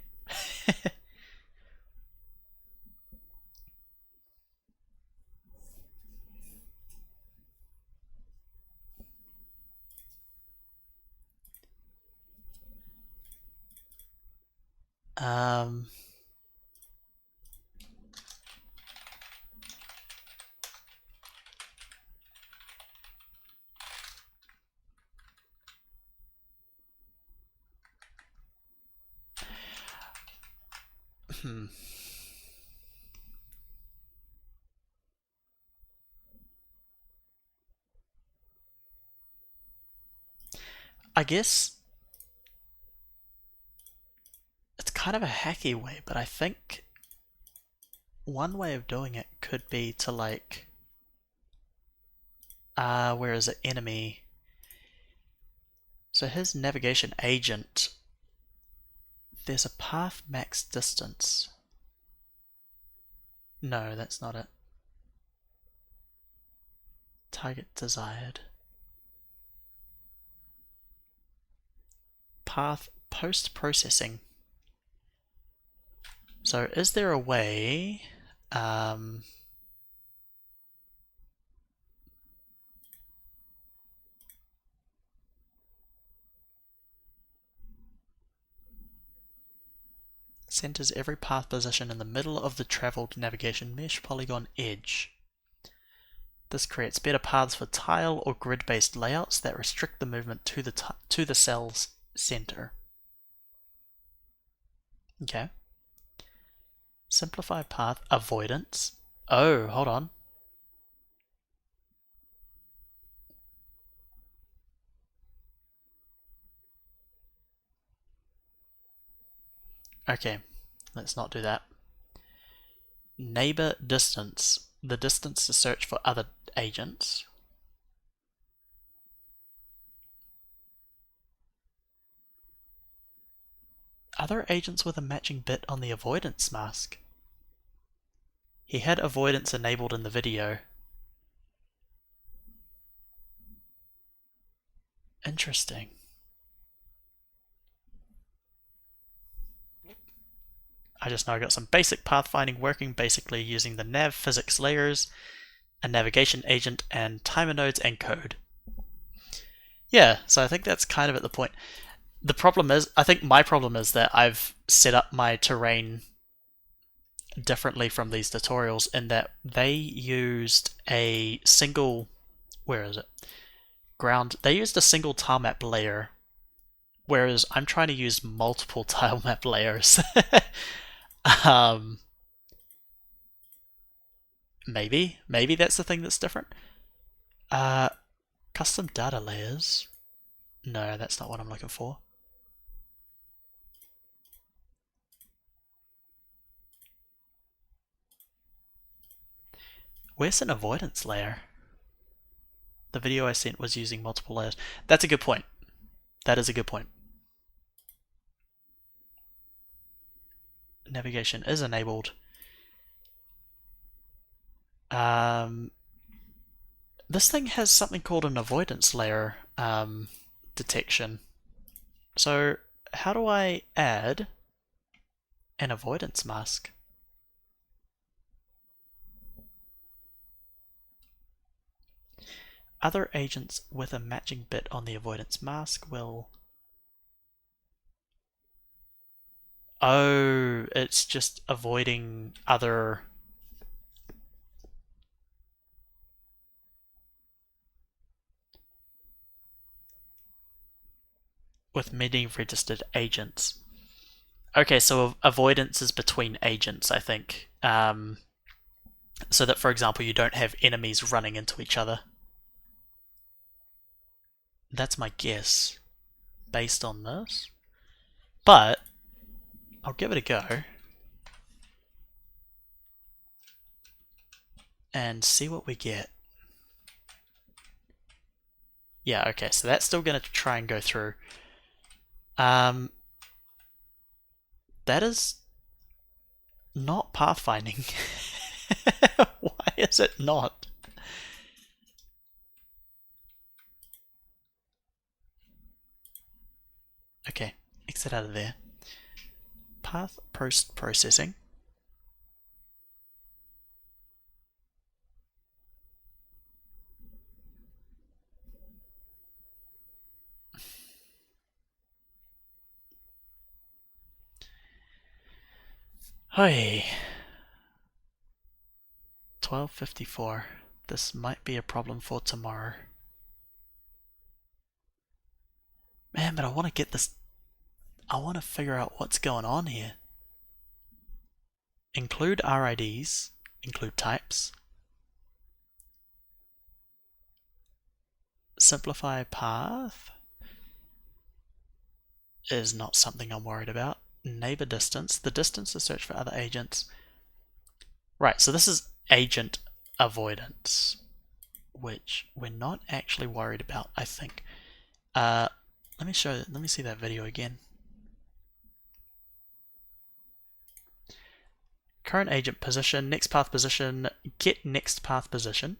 [SPEAKER 1] um, hmm. I guess it's kind of a hacky way, but I think one way of doing it could be to like, where is it? Enemy. So his navigation agent, there's a path max distance. No, that's not it. Target desired. Path post-processing. So is there a way... centers every path position in the middle of the traveled navigation mesh polygon edge. This creates better paths for tile or grid-based layouts that restrict the movement to the cell's center. Okay. Simplify path avoidance. Oh, hold on. Okay, let's not do that. Neighbor distance. The distance to search for other agents. Other agents with a matching bit on the avoidance mask. He had avoidance enabled in the video. Interesting. I just know I got some basic pathfinding working, basically using the nav physics layers, a navigation agent, and timer nodes and code. Yeah, so I think that's kind of at the point. The problem is, I think my problem is that I've set up my terrain differently from these tutorials in that they used a single, where is it? Ground. They used a single tile map layer, whereas I'm trying to use multiple tile map layers. Maybe that's the thing that's different. Custom data layers. No, that's not what I'm looking for. Where's an avoidance layer? The video I sent was using multiple layers. That's a good point. That is a good point. Navigation is enabled. This thing has something called an avoidance layer detection. So how do I add an avoidance mask? Other agents with a matching bit on the avoidance mask will... Oh, it's just avoiding other... with many registered agents. Okay, so avoidance is between agents, I think. So that, for example, you don't have enemies running into each other. That's my guess, based on this. But, I'll give it a go. And see what we get. Yeah, okay, so that's still going to try and go through. That is not pathfinding. Why is it not? Okay, exit out of there. Path processing. Hey, 12:54. This might be a problem for tomorrow. Man, but I want to get this. I want to figure out what's going on here. Include RIDs, include types, simplify path is not something I'm worried about. Neighbor distance, the distance to search for other agents. Right, so this is agent avoidance, which we're not actually worried about, I think. Let me see that video again. Current agent position, next path position, get next path position.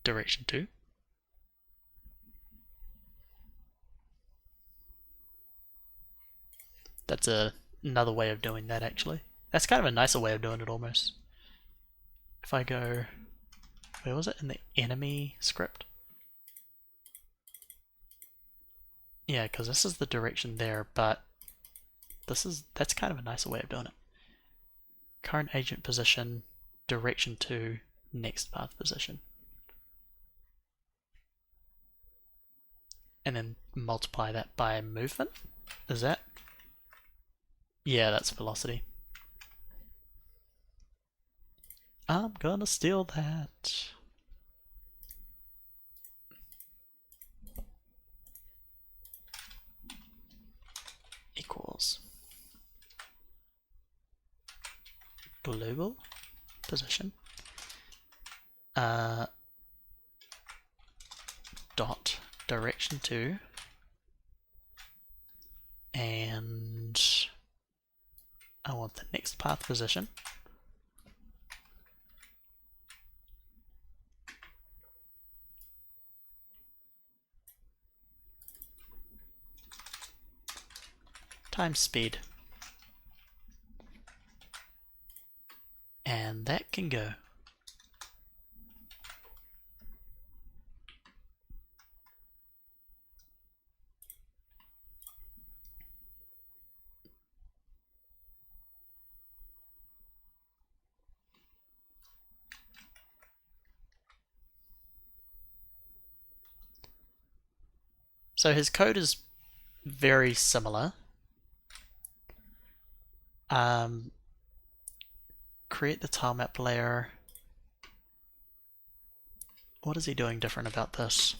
[SPEAKER 1] Direction 2. That's another way of doing that, actually. That's kind of a nicer way of doing it, almost. If I go... Where was it? In the enemy script? Yeah, because this is the direction there, but that's kind of a nicer way of doing it. Current agent position, direction 2, next path position. And then multiply that by movement? Is that? Yeah, that's velocity. I'm gonna steal that. Equals global position dot direction 2 and I want the next path position times speed, and that can go. So his code is very similar. Create the tile map layer. What is he doing different about this?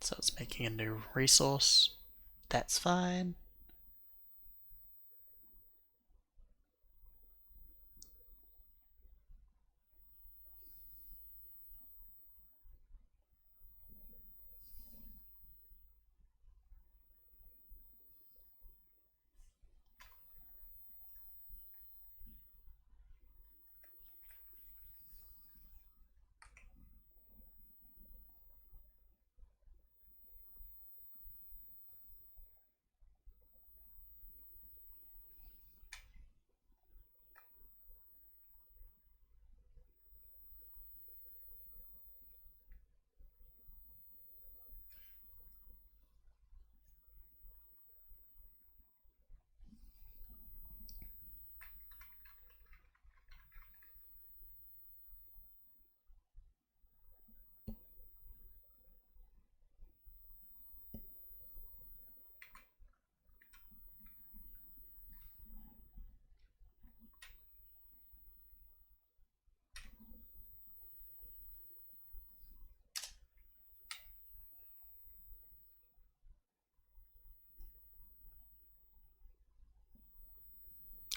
[SPEAKER 1] So it's making a new resource. That's fine.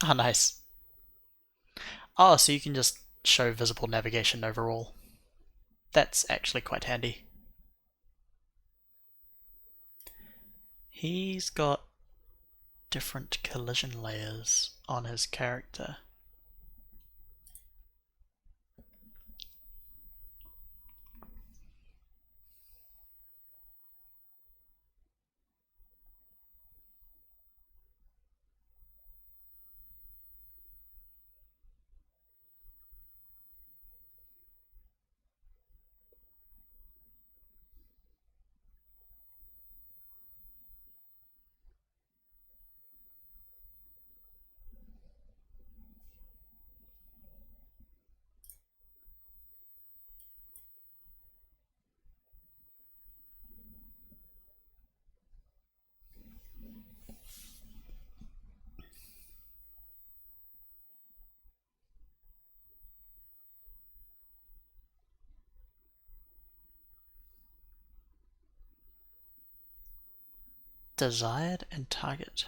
[SPEAKER 1] Oh, nice. Oh, so you can just show visible navigation overall. That's actually quite handy. He's got different collision layers on his character. Desired and target.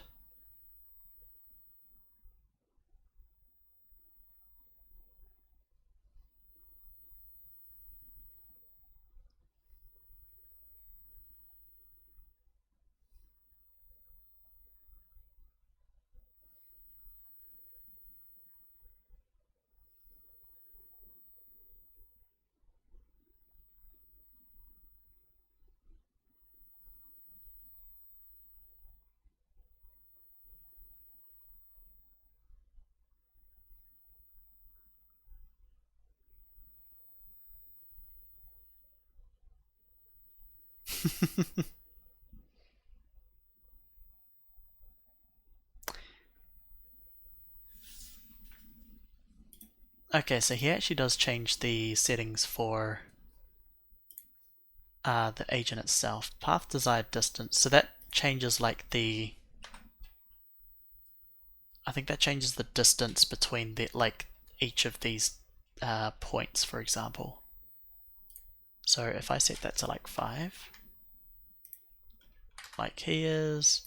[SPEAKER 1] Okay, so he actually does change the settings for the agent itself. Path desired distance. So that changes like the. I think that changes the distance between the like each of these points, for example. So if I set that to like 5, like he is,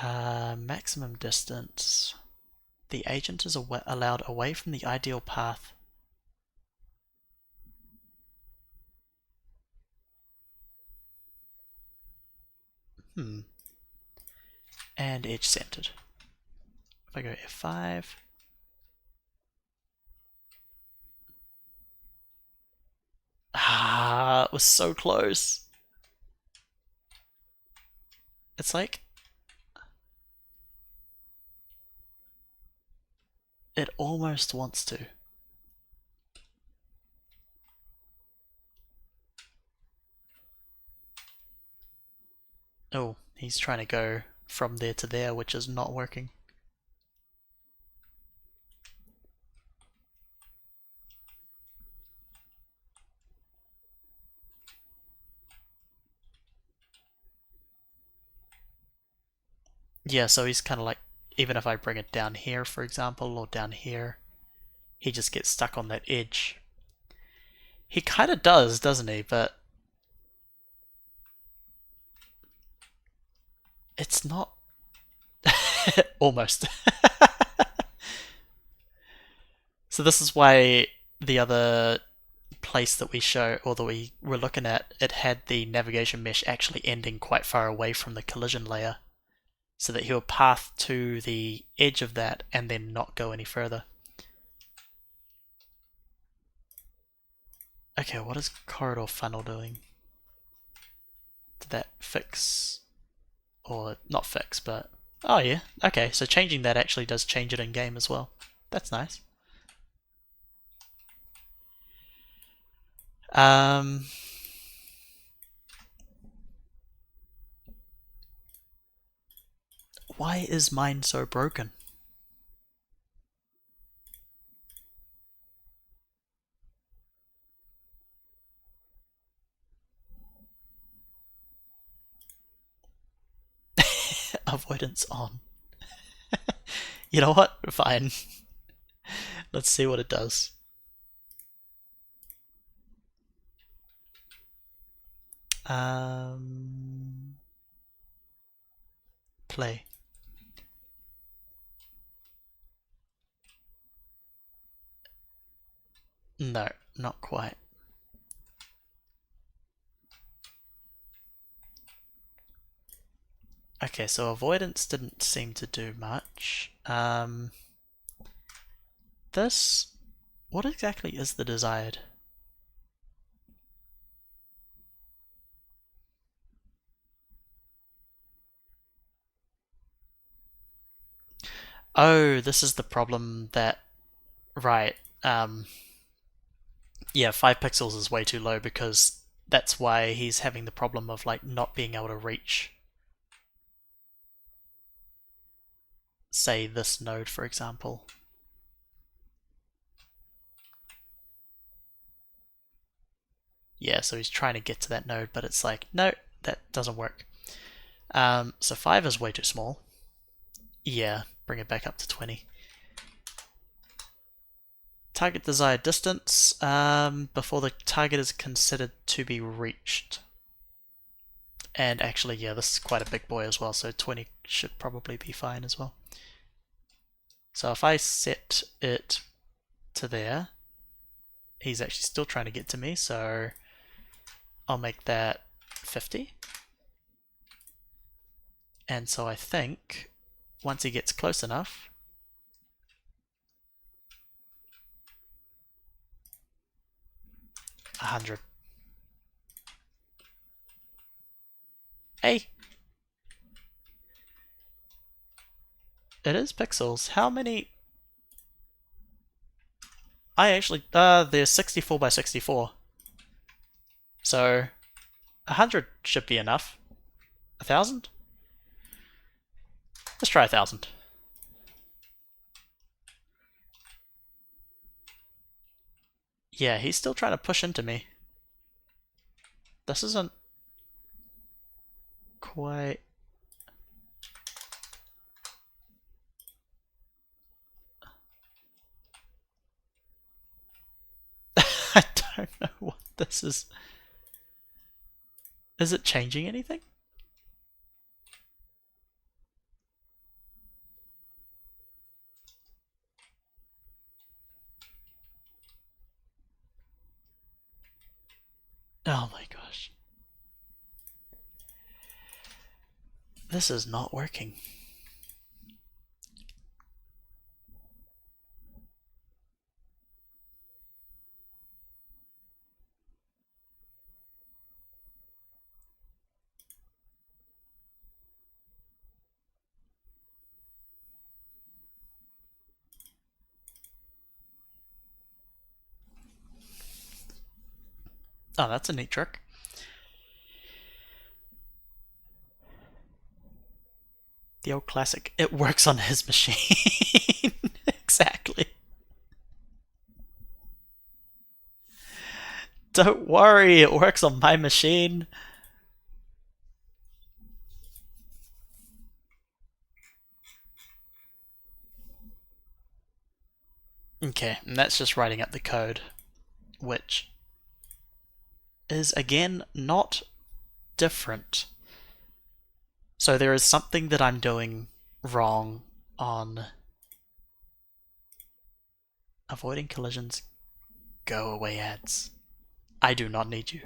[SPEAKER 1] maximum distance. The agent is allowed away from the ideal path. And edge centered. If I go F5, it was so close. It's like it almost wants to. Oh, he's trying to go from there to there, which is not working. Yeah, so he's kind of like, even if I bring it down here, for example, or down here, he just gets stuck on that edge. He kind of does, doesn't he? But it's not almost. So this is why the other place that we show, or that we were looking at, it had the navigation mesh actually ending quite far away from the collision layer, so that he'll path to the edge of that and then not go any further. Okay, what is corridor funnel doing? Did that fix, or not fix, but oh yeah, okay, so changing that actually does change it in game as well. That's nice. Why is mine so broken? Avoidance on. You know what? Fine. Let's see what it does. Play. No, not quite. Okay, so avoidance didn't seem to do much. This, what exactly is the desired? Oh, this is the problem that, right. Yeah, 5 pixels is way too low because that's why he's having the problem of like not being able to reach, say, this node, for example. Yeah, so he's trying to get to that node, but it's like, no, that doesn't work. So 5 is way too small. Yeah, bring it back up to 20. Target desired distance before the target is considered to be reached. And actually, yeah, this is quite a big boy as well, so 20 should probably be fine as well. So if I set it to there, he's actually still trying to get to me, so I'll make that 50. And so I think once he gets close enough, 100. Hey! It is pixels. How many? I actually, there's 64 by 64. So 100 should be enough. 1,000? Let's try 1,000. Yeah, he's still trying to push into me. This isn't quite... I don't know what this is. Is it changing anything? Oh my gosh. This is not working. Oh, that's a neat trick. The old classic. It works on his machine. Exactly. Don't worry, it works on my machine. Okay, and that's just writing up the code, which is again not different. So there is something that I'm doing wrong on avoiding collisions. Go away, ads. I do not need you.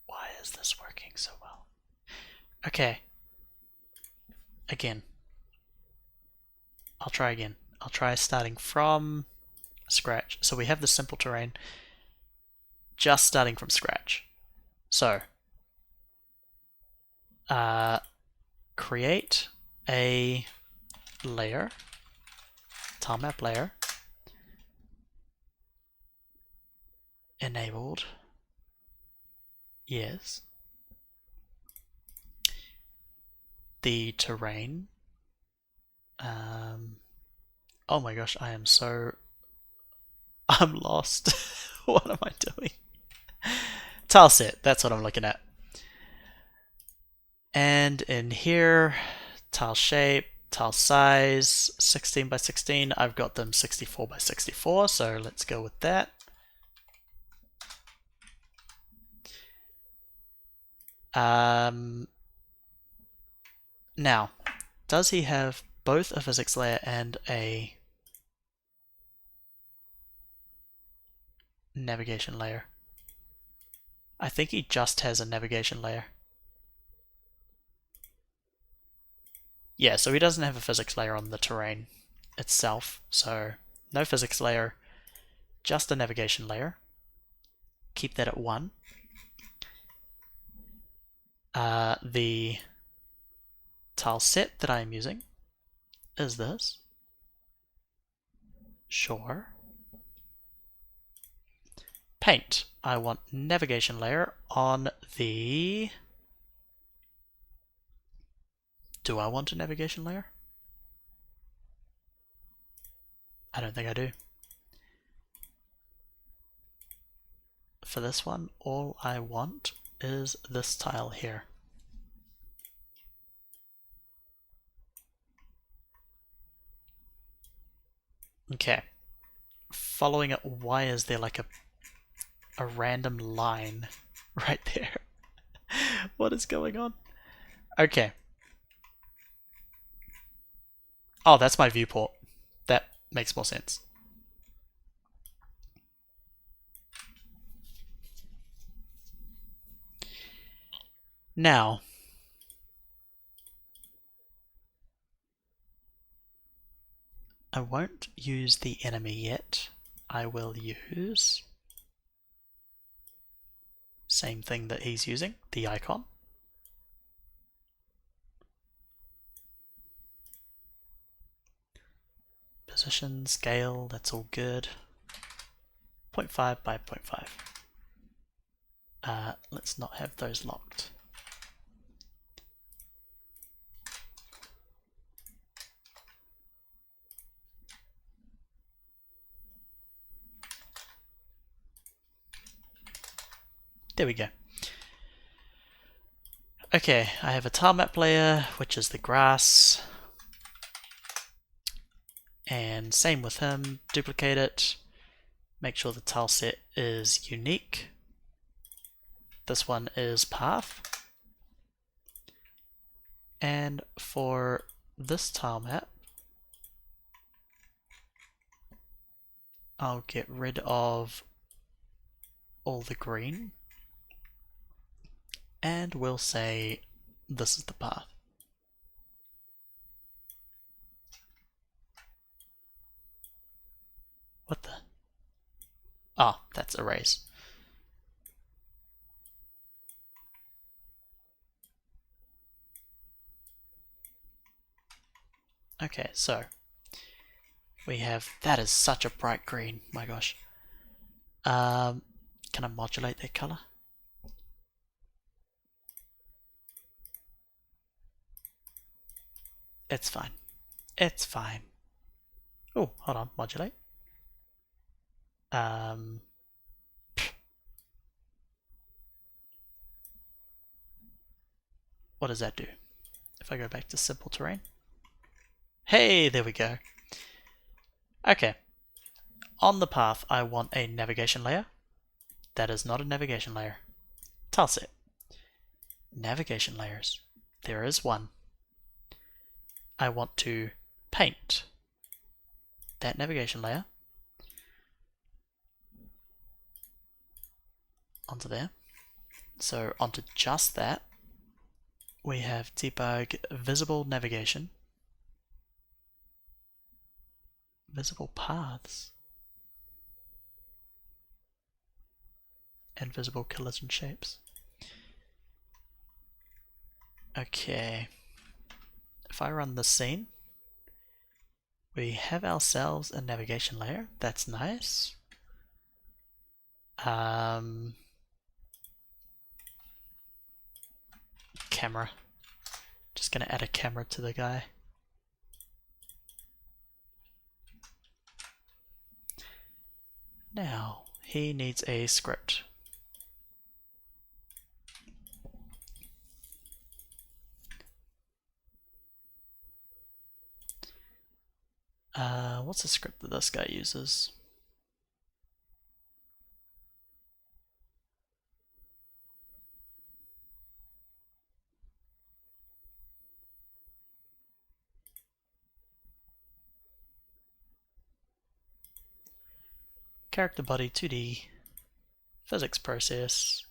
[SPEAKER 1] Why is this working so well? Okay. Again. I'll try again. I'll try starting from scratch. So we have the simple terrain just starting from scratch. So, create a layer, tile map layer, enabled, yes. the terrain. Oh my gosh, I'm lost. What am I doing? Tile set, that's what I'm looking at. And in here, tile shape, tile size, 16 by 16. I've got them 64 by 64, so let's go with that. Now, does he have both a physics layer and a navigation layer? I think he just has a navigation layer. Yeah, so he doesn't have a physics layer on the terrain itself, so no physics layer, just a navigation layer. Keep that at 1. The tile set that I am using is this. Sure. Paint. I want navigation layer on the... Do I want a navigation layer? I don't think I do. For this one, all I want is this tile here. Okay. Following it, why is there like a random line right there? What is going on? Okay. Oh, that's my viewport. That makes more sense. Now, I won't use the enemy yet. I will use same thing that he's using, the icon. Position, scale, that's all good. 0.5 by 0.5. Let's not have those locked. There we go. Okay, I have a tile map layer, which is the grass. And same with him, duplicate it. Make sure the tile set is unique. This one is path. And for this tile map, I'll get rid of all the green. And we'll say this is the path. What the? Oh, that's erase. Okay, so we have, that is such a bright green, my gosh. Can I modulate that color? It's fine. It's fine. Oh, hold on, modulate. What does that do? If I go back to simple terrain. Hey, there we go. Okay. On the path, I want a navigation layer. That is not a navigation layer. Tile set. Navigation layers. There is one. I want to paint that navigation layer onto there. So onto just that, we have debug visible navigation, visible paths, and visible collision shapes. Okay, if I run the scene, we have ourselves a navigation layer. That's nice. Camera. Just just gonna add a camera to the guy. Now, he needs a script. What's the script that this guy uses? Character body 2D, physics process.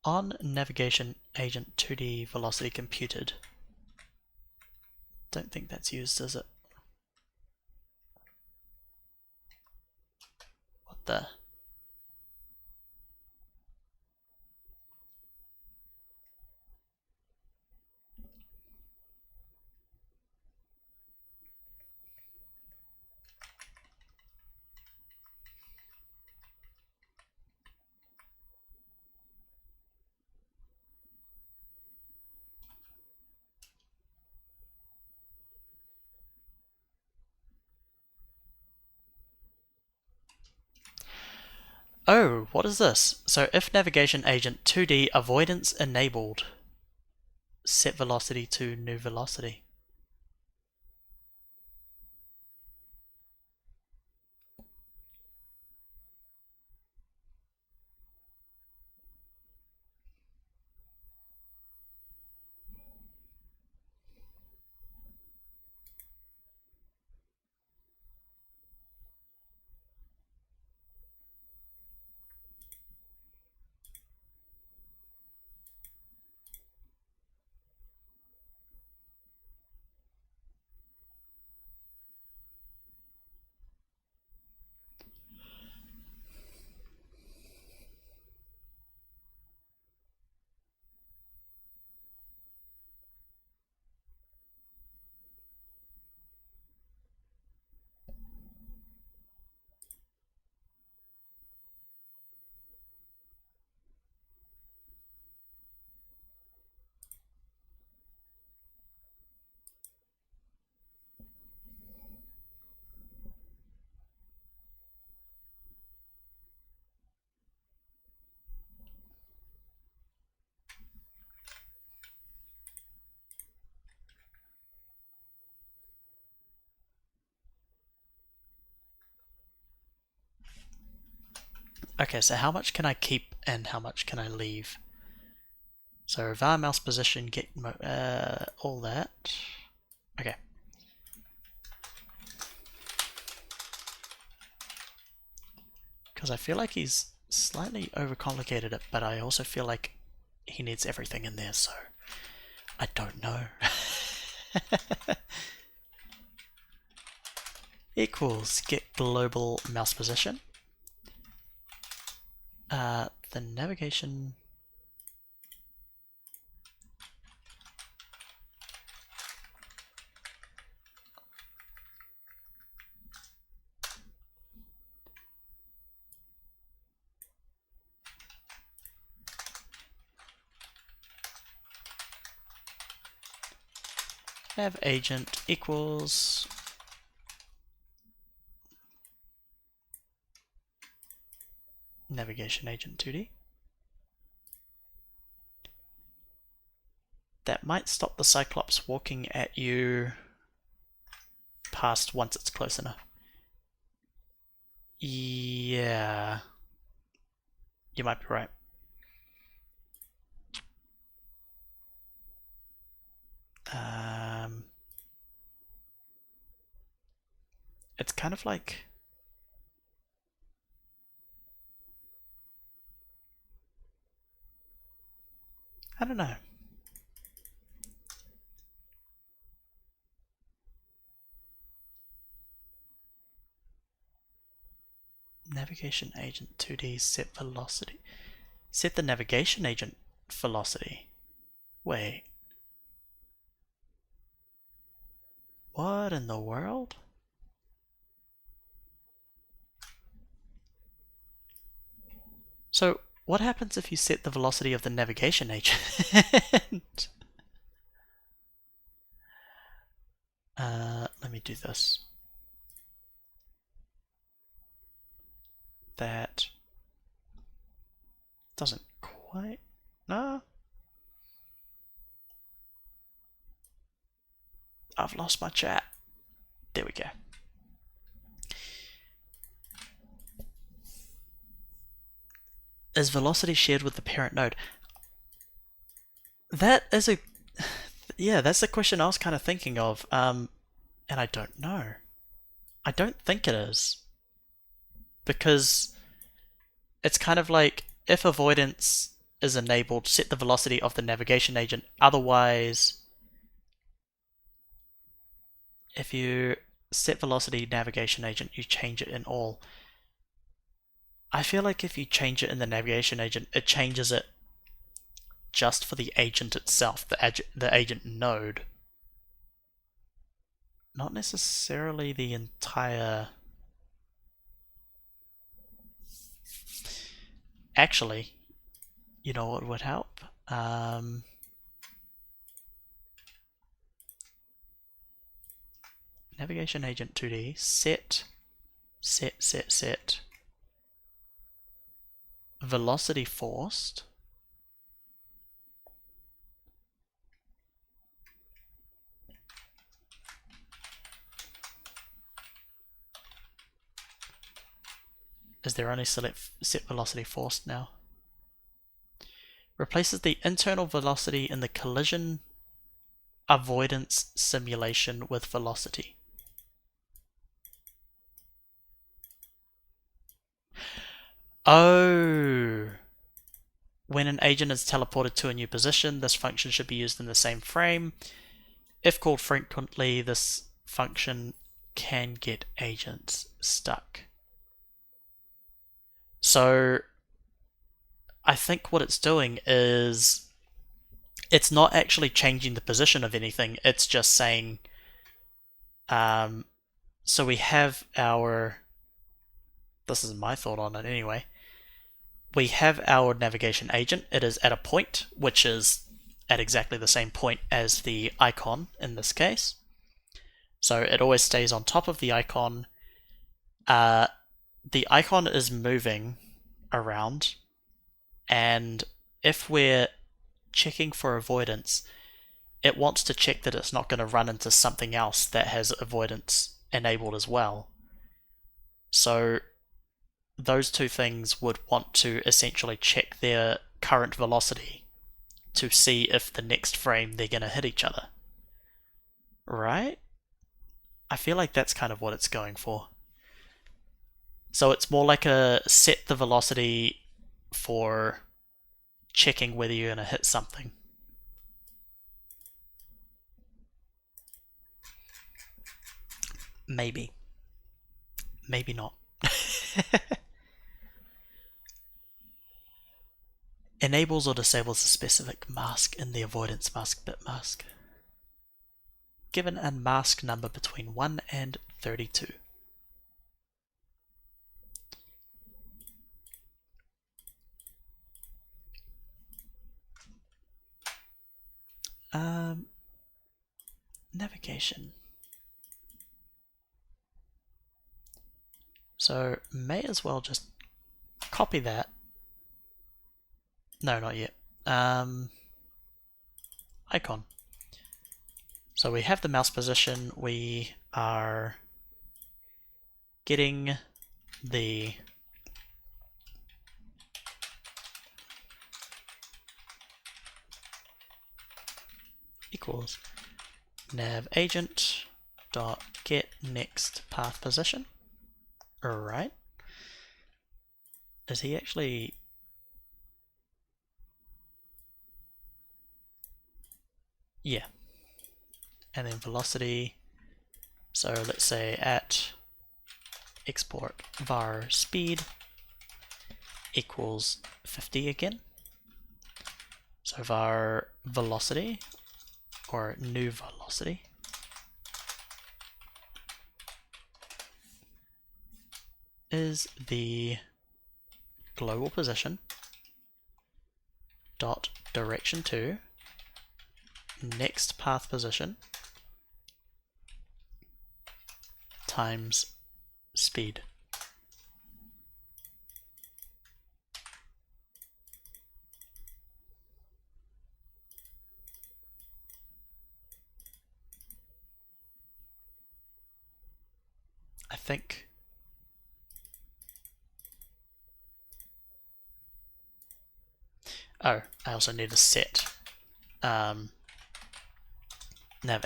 [SPEAKER 1] On navigation agent 2D velocity computed. Don't think that's used, is it? What the? Oh, what is this? So if navigation agent 2D avoidance enabled, set velocity to new velocity. Okay, so how much can I keep and how much can I leave? So var mouse position, get all that. Okay. Because I feel like he's slightly overcomplicated it, but I also feel like he needs everything in there, so I don't know. Equals get global mouse position. The navigation nav agent equals navigation agent 2D. That might stop the Cyclops walking at you past once it's close enough. Yeah. You might be right. It's kind of like... I don't know. Navigation agent 2D set velocity. Set the navigation agent velocity. Wait. What in the world? So what happens if you set the velocity of the navigation agent? Let me do this. That doesn't quite... No. I've lost my chat. There we go. Is velocity shared with the parent node? That is a... Yeah, that's the question I was kind of thinking of. And I don't know. I don't think it is. Because it's kind of like, if avoidance is enabled, set the velocity of the navigation agent. Otherwise, if you set velocity navigation agent, you change it in all. I feel like if you change it in the navigation agent, it changes it just for the agent itself, the agent node. Not necessarily the entire... Actually, you know what would help? Navigation agent 2D, set velocity forced. Is there only set velocity forced now? Replaces the internal velocity in the collision avoidance simulation with velocity. Oh! When an agent is teleported to a new position, this function should be used in the same frame. If called frequently, this function can get agents stuck. So I think what it's doing is it's not actually changing the position of anything, it's just saying, so we have our, this is my thought on it anyway, we have our navigation agent, it is at a point, which is at exactly the same point as the icon in this case. So it always stays on top of the icon. The icon is moving around, and if we're checking for avoidance, it wants to check that it's not going to run into something else that has avoidance enabled as well. So those two things would want to essentially check their current velocity to see if the next frame they're going to hit each other. Right? I feel like that's kind of what it's going for. So it's more like a set the velocity for checking whether you're going to hit something. Maybe. Maybe not. Enables or disables a specific mask in the avoidance mask bit mask. Given a mask number between 1 and 32. Navigation. So may as well just copy that. No, not yet. Icon. So we have the mouse position, we are getting the equals nav agent dot get next path position. Alright. Is he actually... Yeah. And then velocity. So let's say at export var speed equals 50 again. So var velocity, or new velocity, is the global position dot direction to next path position times speed. I think I also need to set nav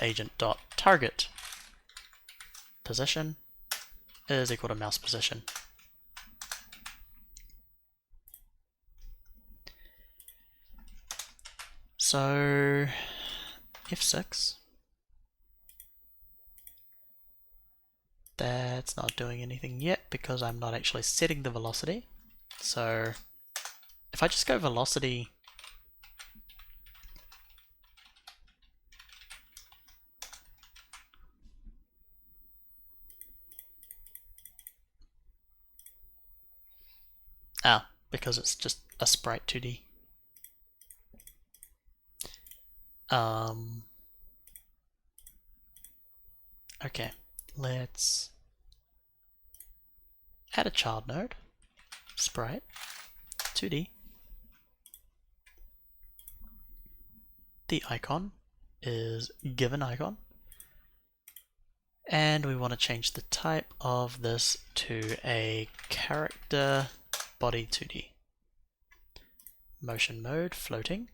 [SPEAKER 1] agent dot target position is equal to mouse position. So F6, that's not doing anything yet because I'm not actually setting the velocity. So if I just go velocity because it's just a sprite 2D. Okay, let's add a child node, sprite, 2D. The icon is given icon. And we want to change the type of this to a character body 2D. Motion mode, floating.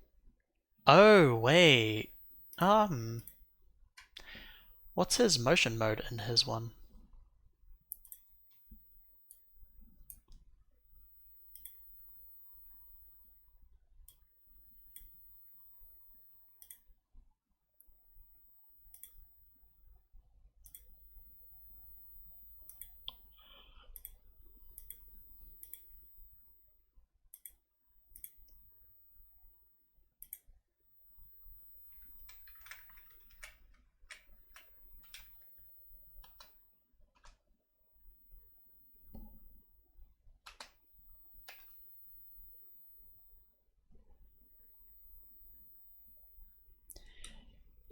[SPEAKER 1] Oh, wait. What's his motion mode in his one?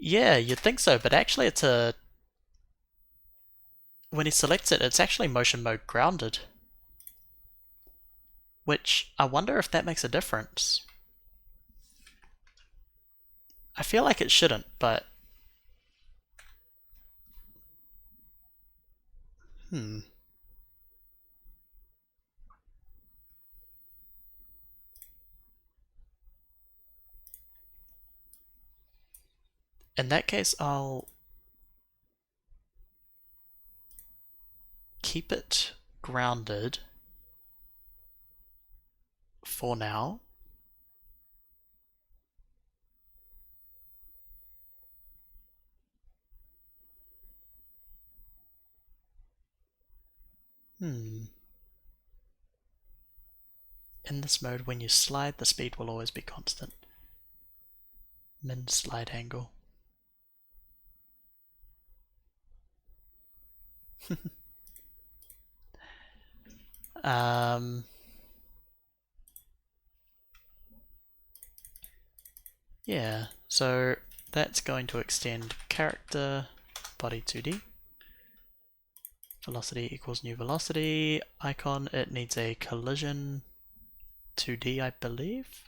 [SPEAKER 1] Yeah, you'd think so, but actually it's when he selects it, it's actually motion mode grounded. Which, I wonder if that makes a difference. I feel like it shouldn't, but... In that case, I'll keep it grounded for now. In this mode, when you slide, the speed will always be constant. Min slide angle. Yeah, so that's going to extend character body 2D. Velocity equals new velocity. Icon, it needs a collision 2D, I believe.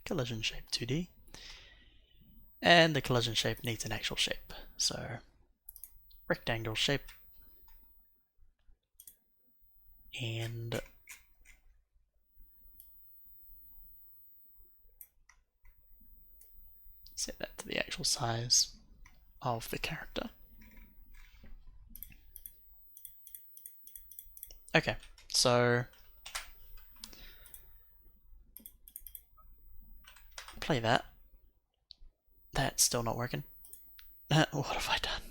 [SPEAKER 1] Collision shape 2D. And the collision shape needs an actual shape. So rectangle shape. And set that to the actual size of the character. Okay, so play that. That's still not working. What have I done?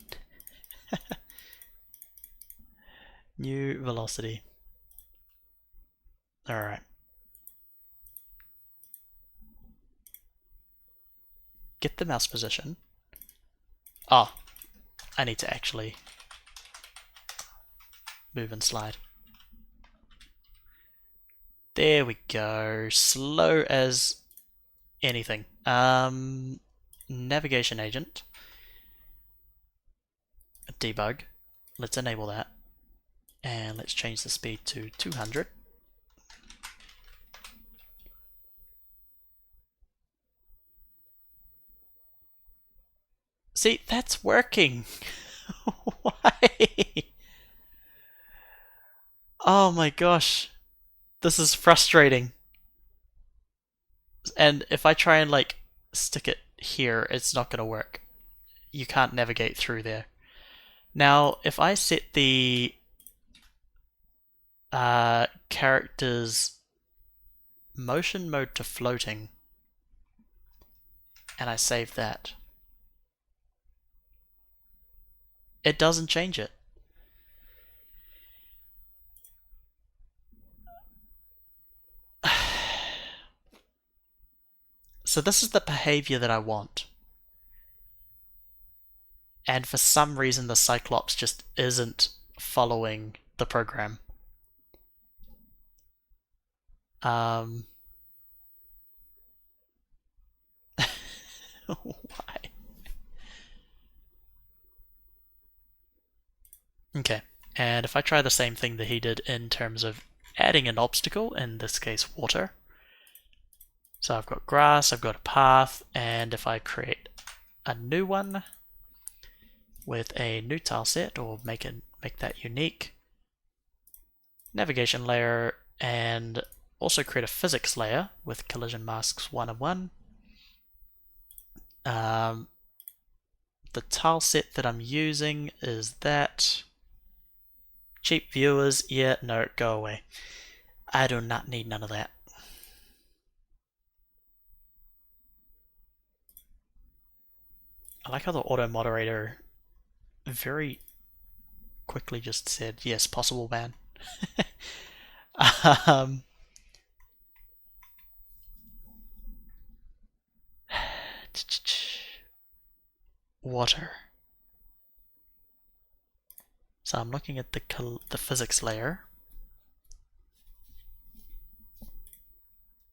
[SPEAKER 1] New velocity. Alright. Get the mouse position. Oh, I need to actually move and slide. There we go. Slow as anything. Navigation agent. Debug. Let's enable that. And let's change the speed to 200. See, that's working. Why? Oh my gosh. This is frustrating. And if I try and like stick it here, it's not going to work. You can't navigate through there. Now, if I set the character's motion mode to floating, and I save that, it doesn't change it. So this is the behavior that I want. And for some reason the Cyclops just isn't following the program. Why? Okay, and if I try the same thing that he did in terms of adding an obstacle, in this case water. So I've got grass, I've got a path, and if I create a new one with a new tile set, or make that unique, navigation layer, and also create a physics layer with collision masks 1 and 1. The tile set that I'm using is that. Cheap viewers, yeah, no, go away. I do not need none of that. I like how the auto moderator very quickly just said, yes, possible ban. um, water. So I'm looking at the physics layer,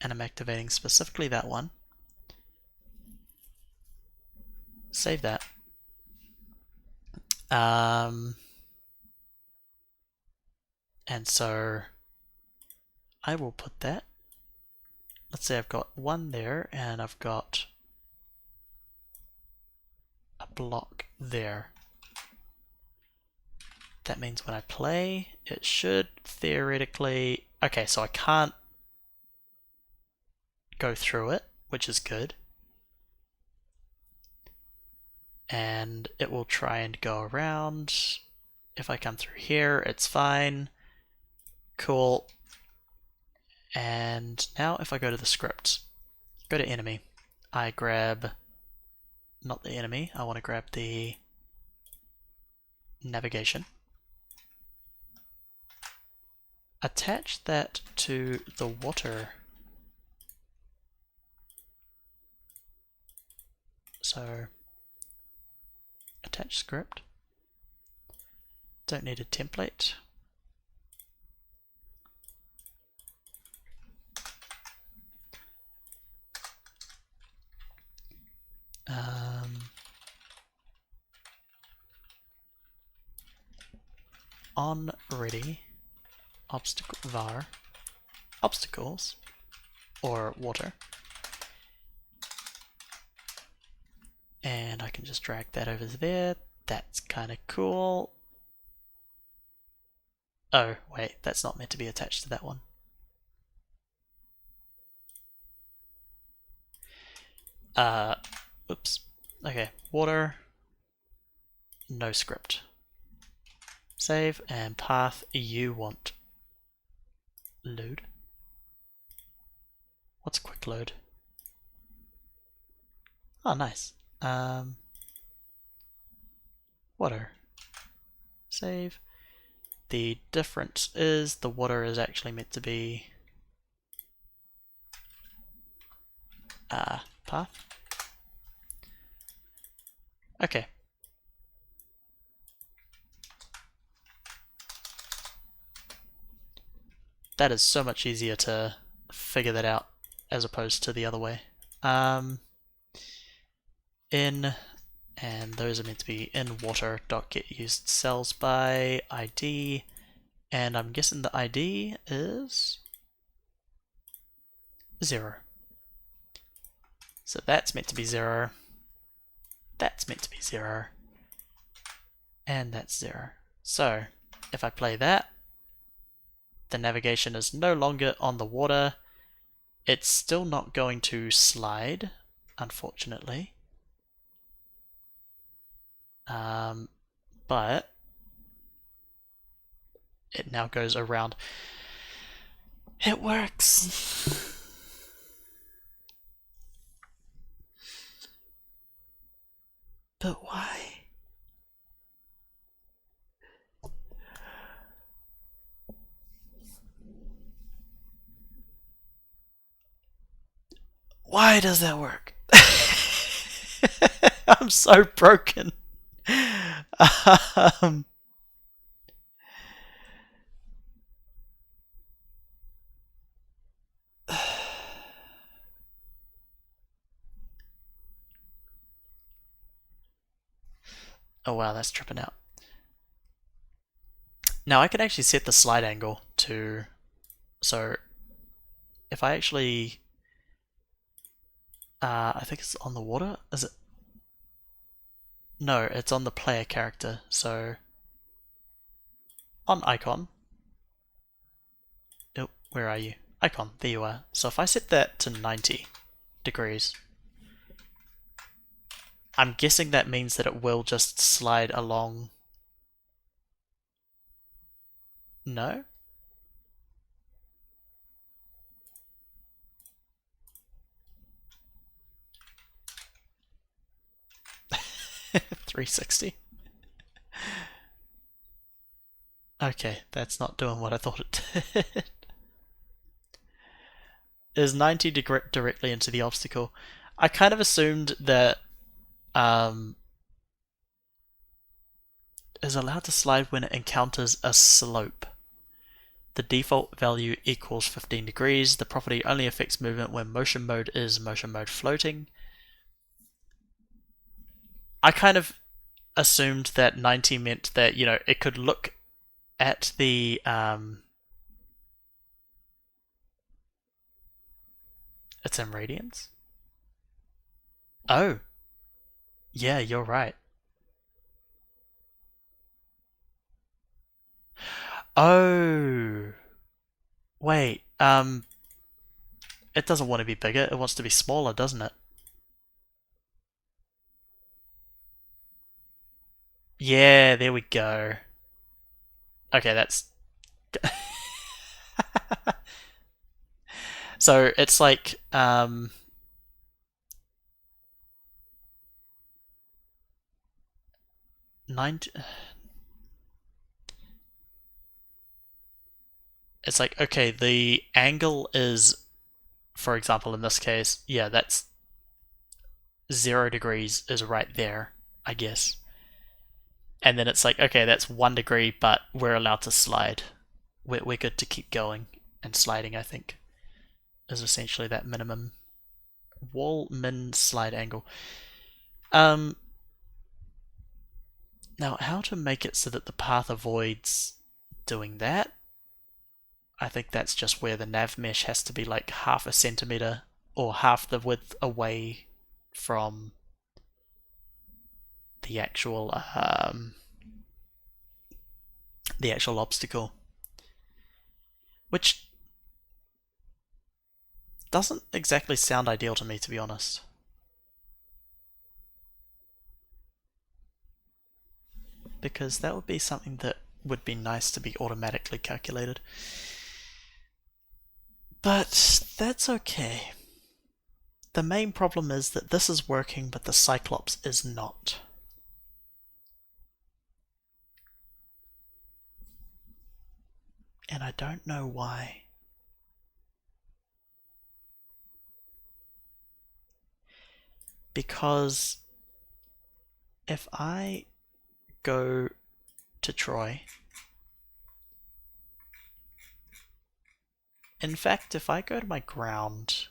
[SPEAKER 1] and I'm activating specifically that one. Save that. And so I will put that. Let's say I've got one there, and I've got a block there. That means when I play, it should theoretically... Okay, so I can't go through it, which is good. And it will try and go around. If I come through here, it's fine. Cool. And now if I go to the script, go to enemy, I grab... Not the enemy, I want to grab the navigation. Attach that to the water. So, attach script. Don't need a template. On ready obstacle var obstacles or water, and I can just drag that over there. That's kind of cool. Oh wait, that's not meant to be attached to that one. Oops. Okay, water, no script. Save, and path you want load. What's quick load? Oh, nice. Water. Save. The difference is the water is actually meant to be path. Okay. That is so much easier to figure that out as opposed to the other way. In, and those are meant to be in water dot get used cells by ID, and I'm guessing the ID is 0. So that's meant to be 0. That's meant to be 0. And that's 0. So if I play that, the navigation is no longer on the water. It's still not going to slide, unfortunately. But it now goes around. It works! But why? Why does that work? I'm so broken. Oh wow, that's tripping out. Now I can actually set the slide angle to, so if I actually, I think it's on the water, is it? No, it's on the player character, so on icon. Oh, where are you? Icon, there you are. So if I set that to 90 degrees, I'm guessing that means that it will just slide along. No? $360. Okay, that's not doing what I thought it did. Is 90 directly into the obstacle. I kind of assumed that is allowed to slide when it encounters a slope. The default value equals 15 degrees. The property only affects movement when motion mode is motion mode floating. I kind of assumed that 90 meant that, you know, it could look at the it's in radians. Oh, yeah, you're right. Oh, wait. It doesn't want to be bigger. It wants to be smaller, doesn't it? Yeah, there we go. Okay, that's so it's like 90. It's like, okay, the angle is, for example, in this case, yeah, that's 0 degrees is right there, I guess. And then it's like, okay, that's 1 degree, but we're allowed to slide. We're good to keep going and sliding, I think, is essentially that minimum wall min slide angle. Now, how to make it so that the path avoids doing that? I think that's just where the nav mesh has to be like half a centimeter or half the width away from the actual obstacle, which doesn't exactly sound ideal to me, to be honest. Because that would be something that would be nice to be automatically calculated. But that's okay. The main problem is that this is working, but the Cyclops is not. And I don't know why. Because if I go to Troy In fact, if I go to my ground,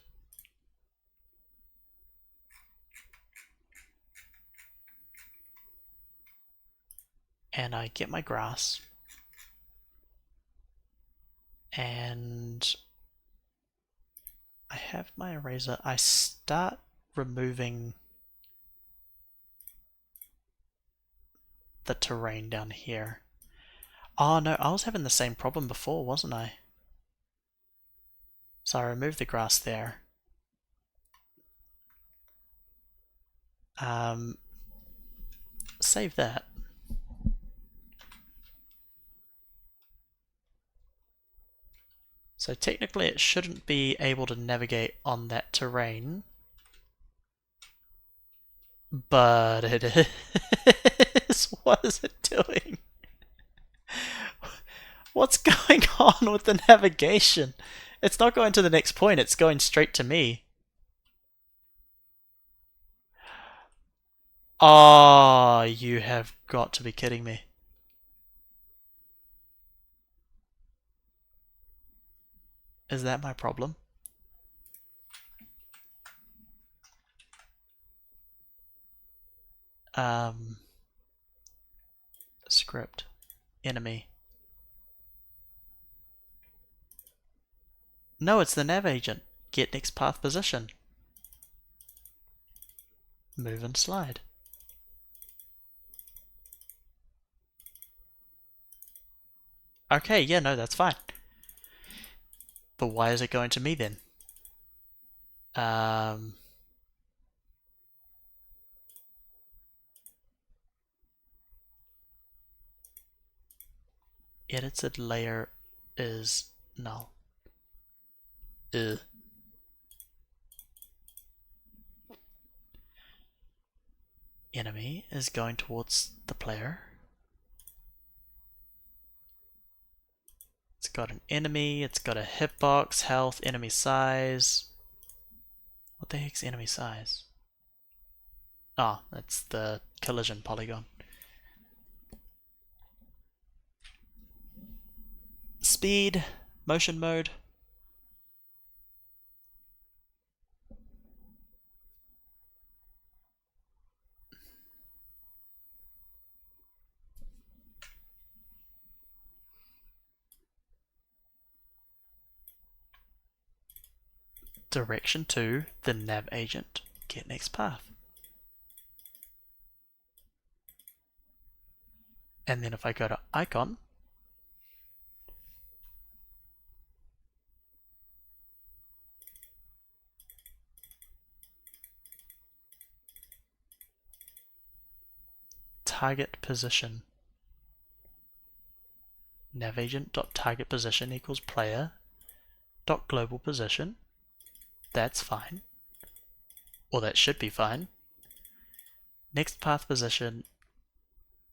[SPEAKER 1] and I get my grass, and I have my eraser, I start removing the terrain down here. Oh no, I was having the same problem before, wasn't I? So I removed the grass there. Save that. So technically it shouldn't be able to navigate on that terrain, but it is. What is it doing? What's going on with the navigation? It's not going to the next point, it's going straight to me. Oh, you have got to be kidding me. Is that my problem? Script. Enemy. No, it's the nav agent. Get next path position. Move and slide. Okay, yeah, no, that's fine. But why is it going to me then? Edited layer is null. Ugh. Enemy is going towards the player. It's got an enemy, it's got a hitbox, health, enemy size. What the heck's enemy size? Oh, that's the collision polygon. Speed, motion mode. Direction to the nav agent. Get next path. And then if I go to icon, target position. Navagent.target position equals player dot global position. That's fine. Or that should be fine. Next path position,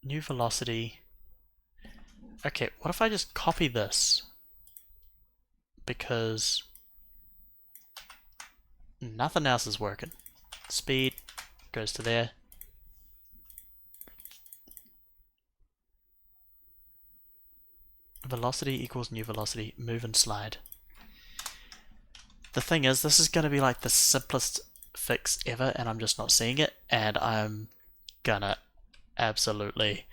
[SPEAKER 1] new velocity. Okay, what if I just copy this? Because nothing else is working. Speed goes to there. Velocity equals new velocity, move and slide. The thing is, this is going to be like the simplest fix ever, and I'm just not seeing it, and I'm gonna absolutely...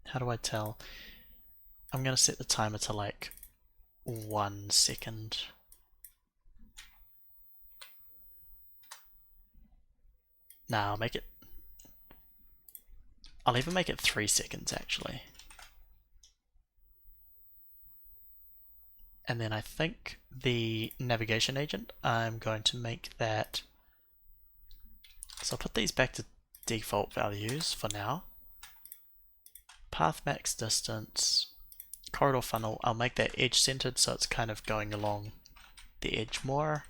[SPEAKER 1] How do I tell? I'm gonna set the timer to like 1 second. Nah, I'll even make it 3 seconds actually. And then I think the navigation agent, I'm going to make that, so I'll put these back to default values for now. Path max distance, corridor funnel, I'll make that edge centered so it's kind of going along the edge more.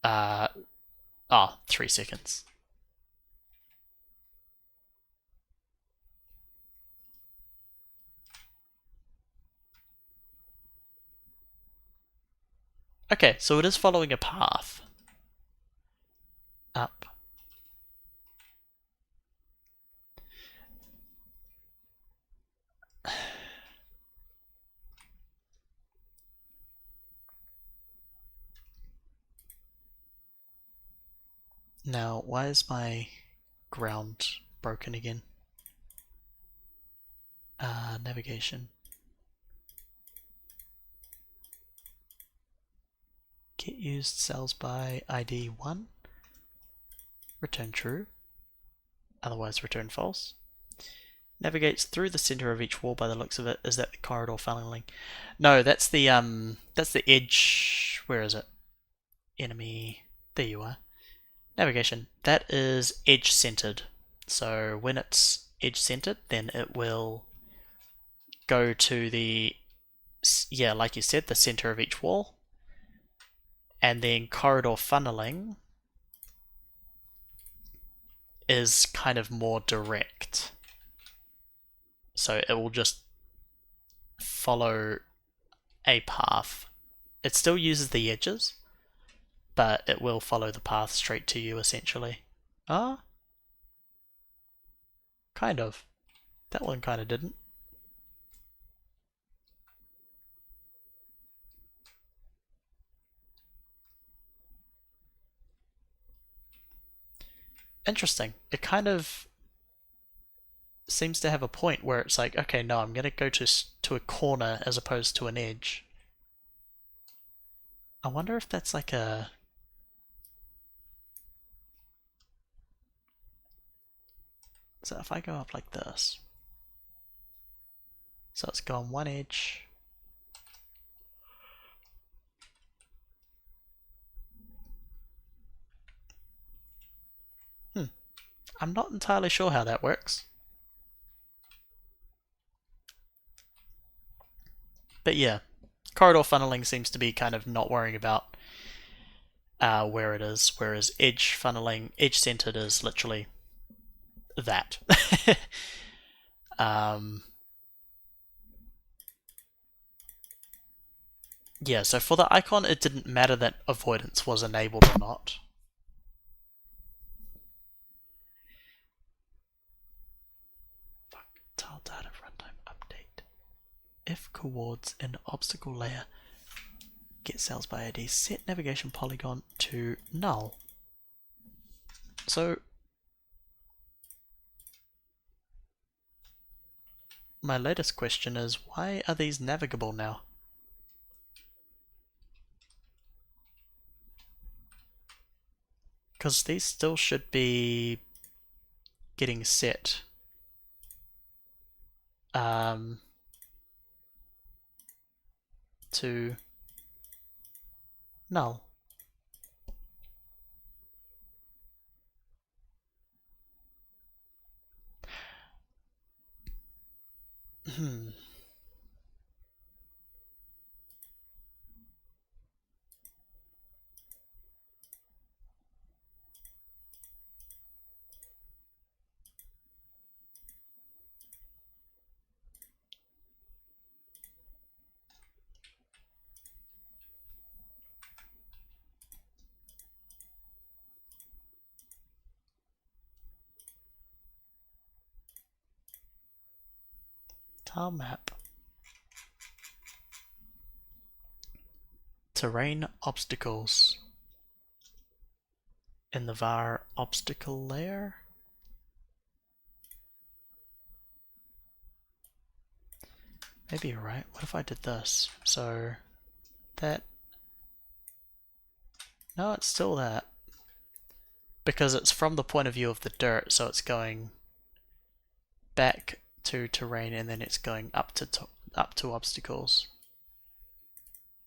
[SPEAKER 1] Uh, 3 seconds. Okay, so it is following a path. Up. Now, why is my ground broken again? Navigation. Get used cells by ID 1. Return true. Otherwise return false. Navigates through the center of each wall by the looks of it. Is that the corridor funneling? No, that's the edge. Where is it? Enemy. There you are. Navigation. That is edge centered. So when it's edge centered, then it will go to the, yeah, like you said, the center of each wall. And then corridor funneling is kind of more direct. So it will just follow a path. It still uses the edges, but it will follow the path straight to you essentially. Ah, kind of. That one kind of didn't. Interesting. It kind of seems to have a point where it's like, okay, no, I'm gonna go to a corner as opposed to an edge. I wonder if that's like a... So if I go up like this, so it's gone one edge. I'm not entirely sure how that works. But yeah, corridor funneling seems to be kind of not worrying about where it is, whereas edge funneling, edge centered is literally that. Yeah, so for the icon, it didn't matter that avoidance was enabled or not. Tile data runtime update. If coords in obstacle layer, get cells by ID, set navigation polygon to null. So my latest question is, why are these navigable now? Because these still should be getting set. To null. Tile map. Terrain obstacles. In the var obstacle layer. Maybe you're right. What if I did this? So that... No, it's still that. Because it's from the point of view of the dirt, so it's going back to terrain and then it's going up to obstacles.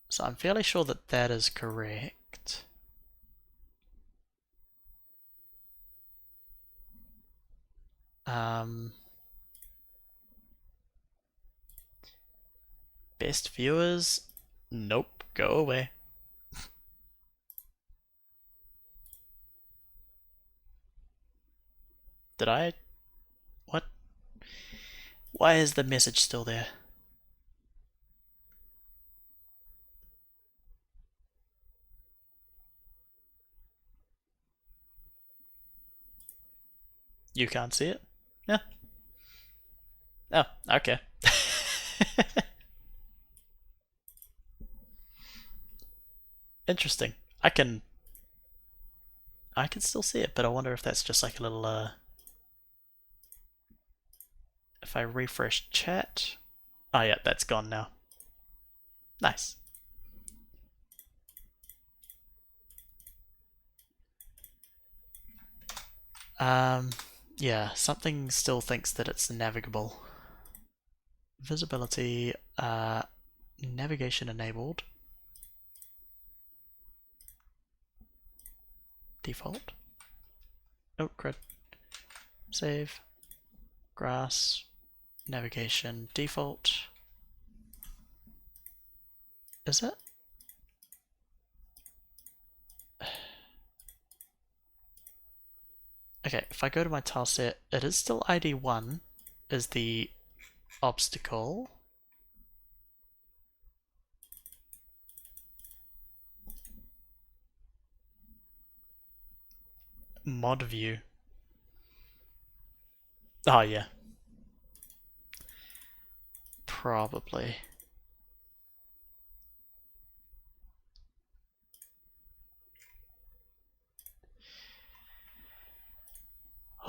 [SPEAKER 1] So I'm fairly sure that that is correct. Best viewers? Nope, go away. Did I? What? Why is the message still there? You can't see it? Yeah. Oh, okay. Interesting. I can still see it, but I wonder if that's just like a little if I refresh chat. Oh yeah, that's gone now. Nice. Um yeah, something still thinks that it's navigable. Visibility navigation enabled. Default. Oh crud. Save. Grass. Navigation default. Is it? Okay, if I go to my tile set, it is still ID1 is the obstacle. Mod view. Oh yeah. Probably.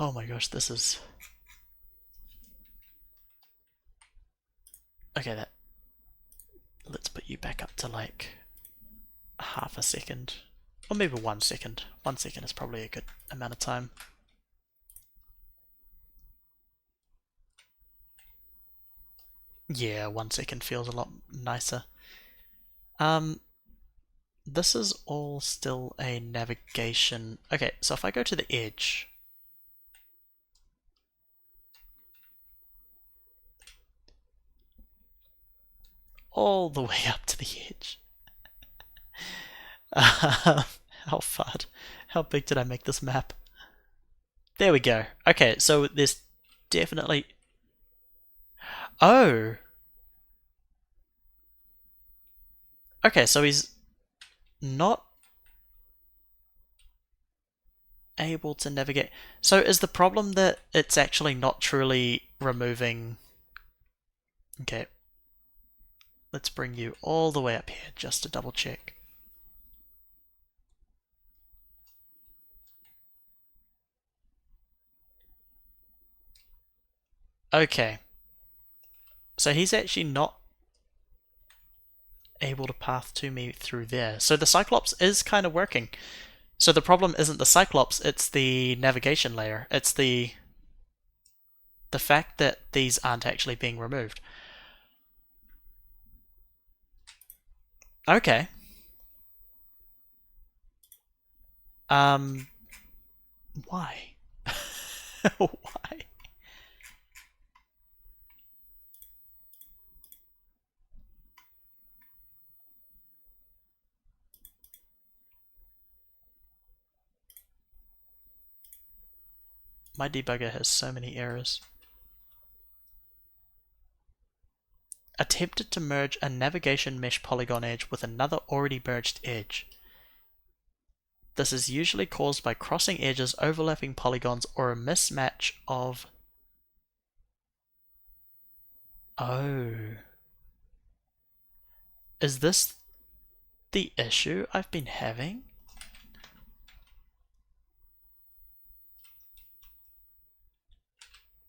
[SPEAKER 1] Oh my gosh, this is... Okay, that... Let's put you back up to like half a second. Or maybe 1 second. 1 second is probably a good amount of time. Yeah, 1 second feels a lot nicer. This is all still a navigation. Okay, so if I go to the edge, all the way up to the edge. How far? How big did I make this map? There we go. Okay, so there's definitely... Oh! Okay, so he's not able to navigate. So is the problem that it's actually not truly removing... Okay. Let's bring you all the way up here just to double check. Okay. So he's actually not able to path to me through there. So the Cyclops is kind of working. So the problem isn't the Cyclops, it's the navigation layer. It's the fact that these aren't actually being removed. Okay. Why? Why? My debugger has so many errors. Attempted to merge a navigation mesh polygon edge with another already merged edge. This is usually caused by crossing edges, overlapping polygons, or a mismatch of... Oh. Is this the issue I've been having?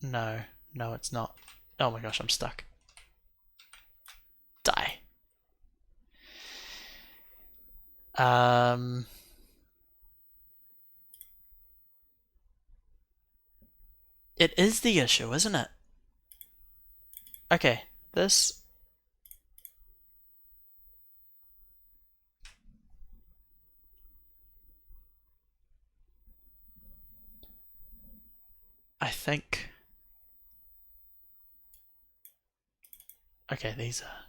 [SPEAKER 1] No, no it's not. Oh my gosh, I'm stuck. Die. It is the issue, isn't it? Okay, this... I think... Okay, these are...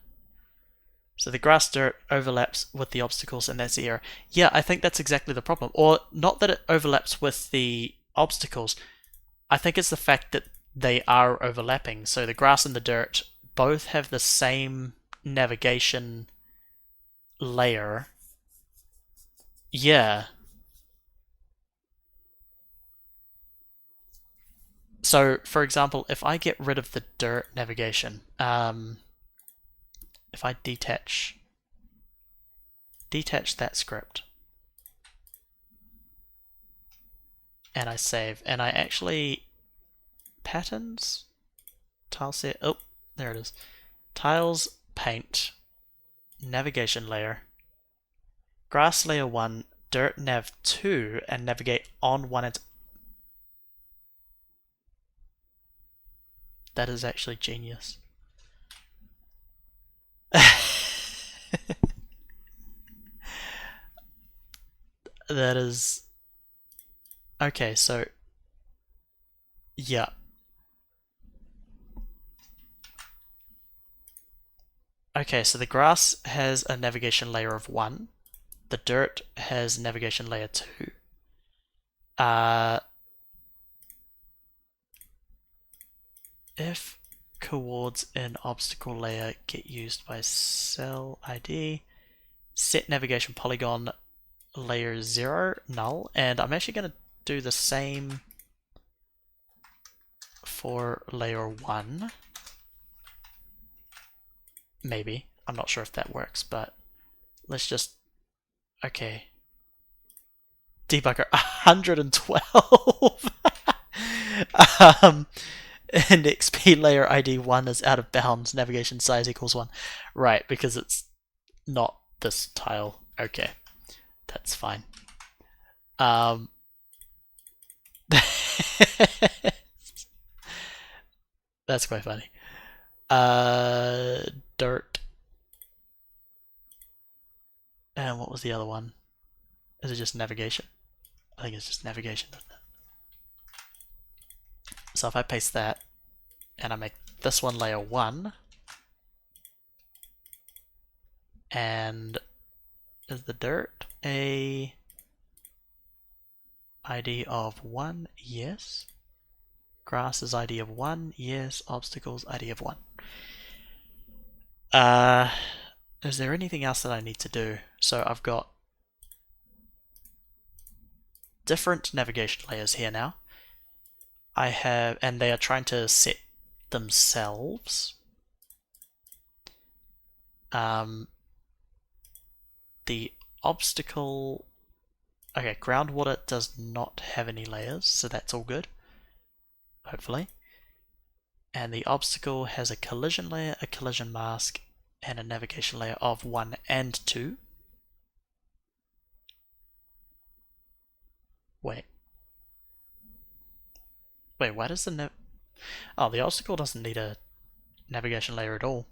[SPEAKER 1] So the grass dirt overlaps with the obstacles and that's the error. Yeah, I think that's exactly the problem. Or not that it overlaps with the obstacles. I think it's the fact that they are overlapping. So the grass and the dirt both have the same navigation layer. Yeah. So, for example, if I get rid of the dirt navigation, if I detach that script, and I save, and I actually patterns tile set. Oh, there it is. Tiles, paint, navigation layer, grass layer 1, dirt nav 2, and navigate on 1 and that is actually genius. That is okay, so yeah. Okay, so the grass has a navigation layer of 1. The dirt has navigation layer 2. If coords in obstacle layer get used by cell ID, set navigation polygon layer 0 null, and I'm actually going to do the same for layer 1. Maybe. I'm not sure if that works, but let's just... Okay. Debugger 112! And XP layer ID 1 is out of bounds, navigation size equals 1. Right, because it's not this tile. Okay, that's fine. That's quite funny. Dirt. And what was the other one? Is it just navigation? I think it's just navigation, isn't it? So if I paste that, and I make this one layer 1, and is the dirt a ID of 1? Yes. Grass is ID of 1? Yes. Obstacles ID of 1. Is there anything else that I need to do? So I've got different navigation layers here now. I have, and they are trying to set themselves. The obstacle, okay, groundwater does not have any layers, so that's all good, hopefully. And the obstacle has a collision layer, a collision mask, and a navigation layer of 1 and 2. Wait, why does the oh, the obstacle doesn't need a navigation layer at all.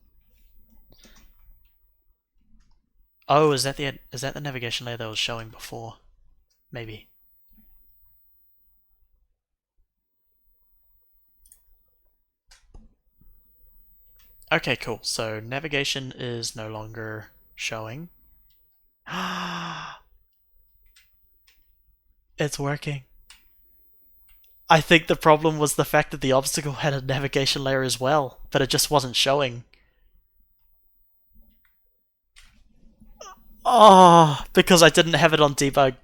[SPEAKER 1] Oh, is that the navigation layer that was showing before? Maybe. Okay, cool. So navigation is no longer showing. It's working. I think the problem was the fact that the obstacle had a navigation layer as well, but it just wasn't showing. Oh, because I didn't have it on debug,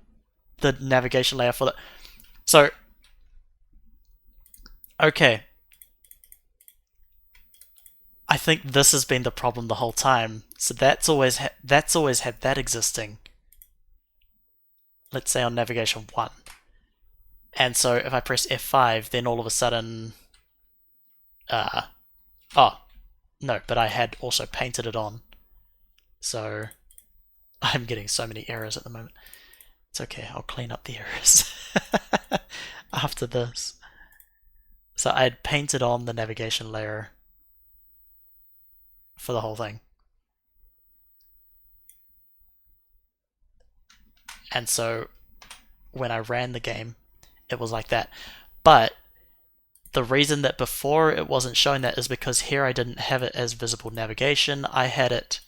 [SPEAKER 1] the navigation layer for that. So, okay. I think this has been the problem the whole time. So that's always had that existing. Let's say on navigation 1. And so if I press F5, then all of a sudden... oh, no, but I had also painted it on. So I'm getting so many errors at the moment. It's okay, I'll clean up the errors after this. So I had painted on the navigation layer for the whole thing. And so when I ran the game, it was like that. But the reason that before it wasn't showing that is because here I didn't have it as visible navigation. I had it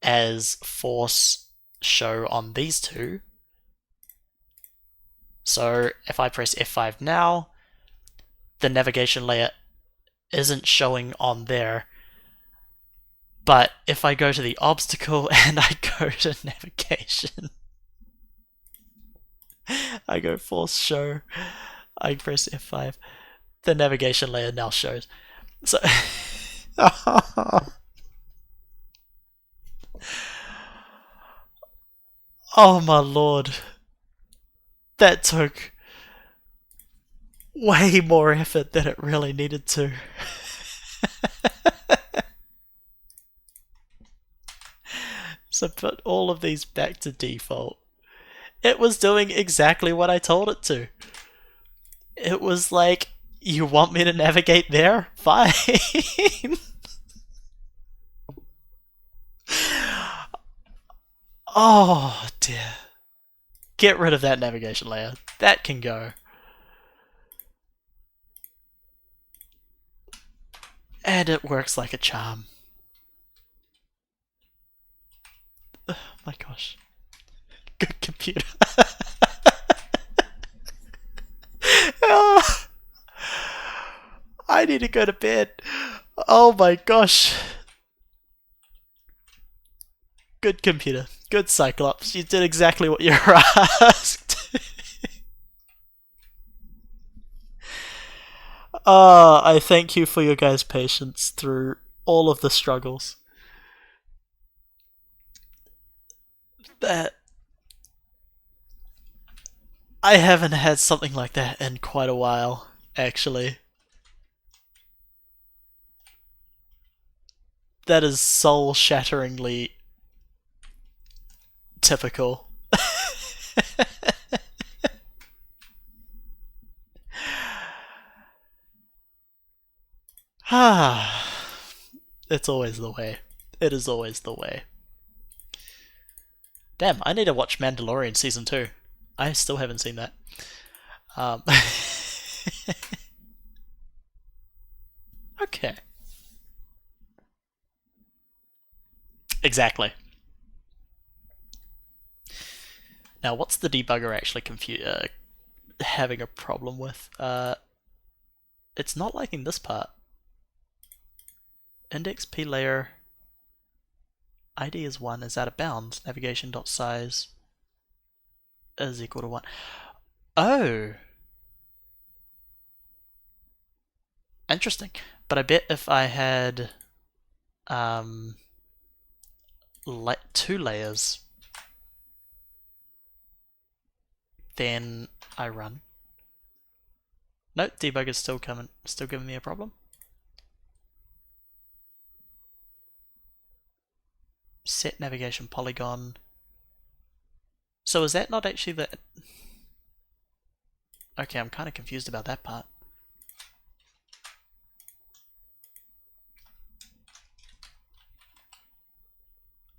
[SPEAKER 1] as force show on these two. So if I press F5 now, the navigation layer isn't showing on there. But if I go to the obstacle and I go to navigation, I go force show, I press F5, the navigation layer now shows. So, oh my lord, that took way more effort than it really needed to. So put all of these back to default. It was doing exactly what I told it to. It was like, you want me to navigate there? Fine. Oh dear. Get rid of that navigation layer. That can go. And it works like a charm. Oh my gosh. Good computer. Oh, I need to go to bed. Oh my gosh. Good computer. Good Cyclops. You did exactly what you were asked. I thank you for your guys' patience through all of the struggles. That I haven't had something like that in quite a while, actually. That is soul-shatteringly typical. Ah, it's always the way. It is always the way. Damn, I need to watch Mandalorian season 2. I still haven't seen that. Um, okay. Exactly. Now, what's the debugger actually having a problem with? It's not liking this part. Index p layer ID is 1 is out of bounds. Navigation.size is equal to 1. Oh! Interesting. But I bet if I had 2 layers, then I run. Nope, debugger's still giving me a problem. Set navigation polygon. So is that not actually the... Okay, I'm kind of confused about that part.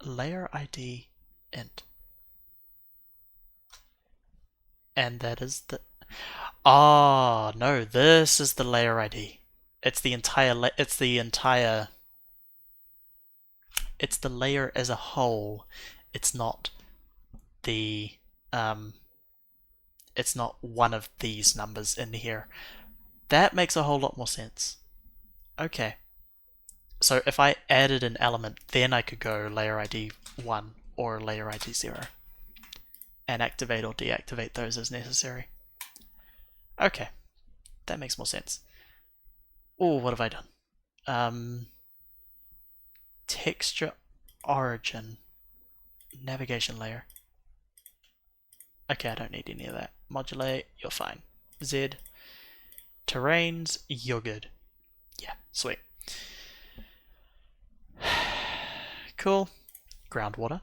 [SPEAKER 1] Layer ID int. And that is the... Oh, no, this is the layer ID. It's the entire... It's the layer as a whole. It's not the... It's not one of these numbers in here. That makes a whole lot more sense. Okay. So if I added an element, then I could go layer ID 1 or layer ID 0 and activate or deactivate those as necessary. Okay, that makes more sense. Oh, what have I done? Texture origin, navigation layer. Okay, I don't need any of that. Modulate, you're fine. Z, terrains, you're good. Yeah, sweet. Cool. Groundwater.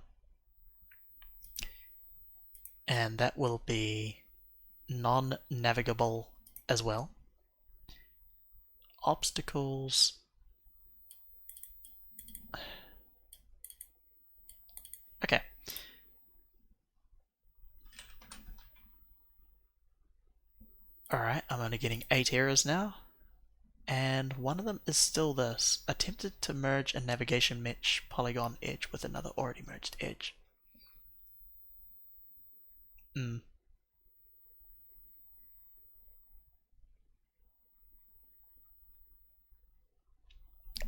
[SPEAKER 1] And that will be non-navigable as well. Obstacles. Okay. Alright, I'm only getting 8 errors now. And one of them is still this. Attempted to merge a navigation mesh polygon edge with another already merged edge.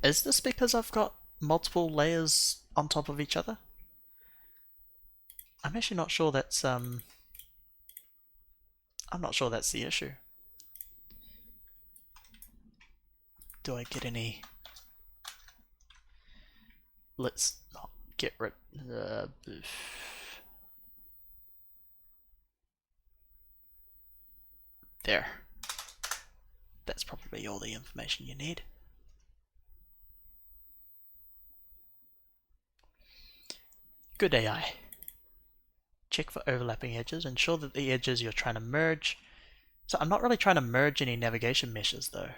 [SPEAKER 1] Is this because I've got multiple layers on top of each other? I'm actually not sure that's I'm not sure that's the issue. Do I get any? Let's not get rid. There. That's probably all the information you need. Good AI. Check for overlapping edges. Ensure that the edges you're trying to merge. So I'm not really trying to merge any navigation meshes though.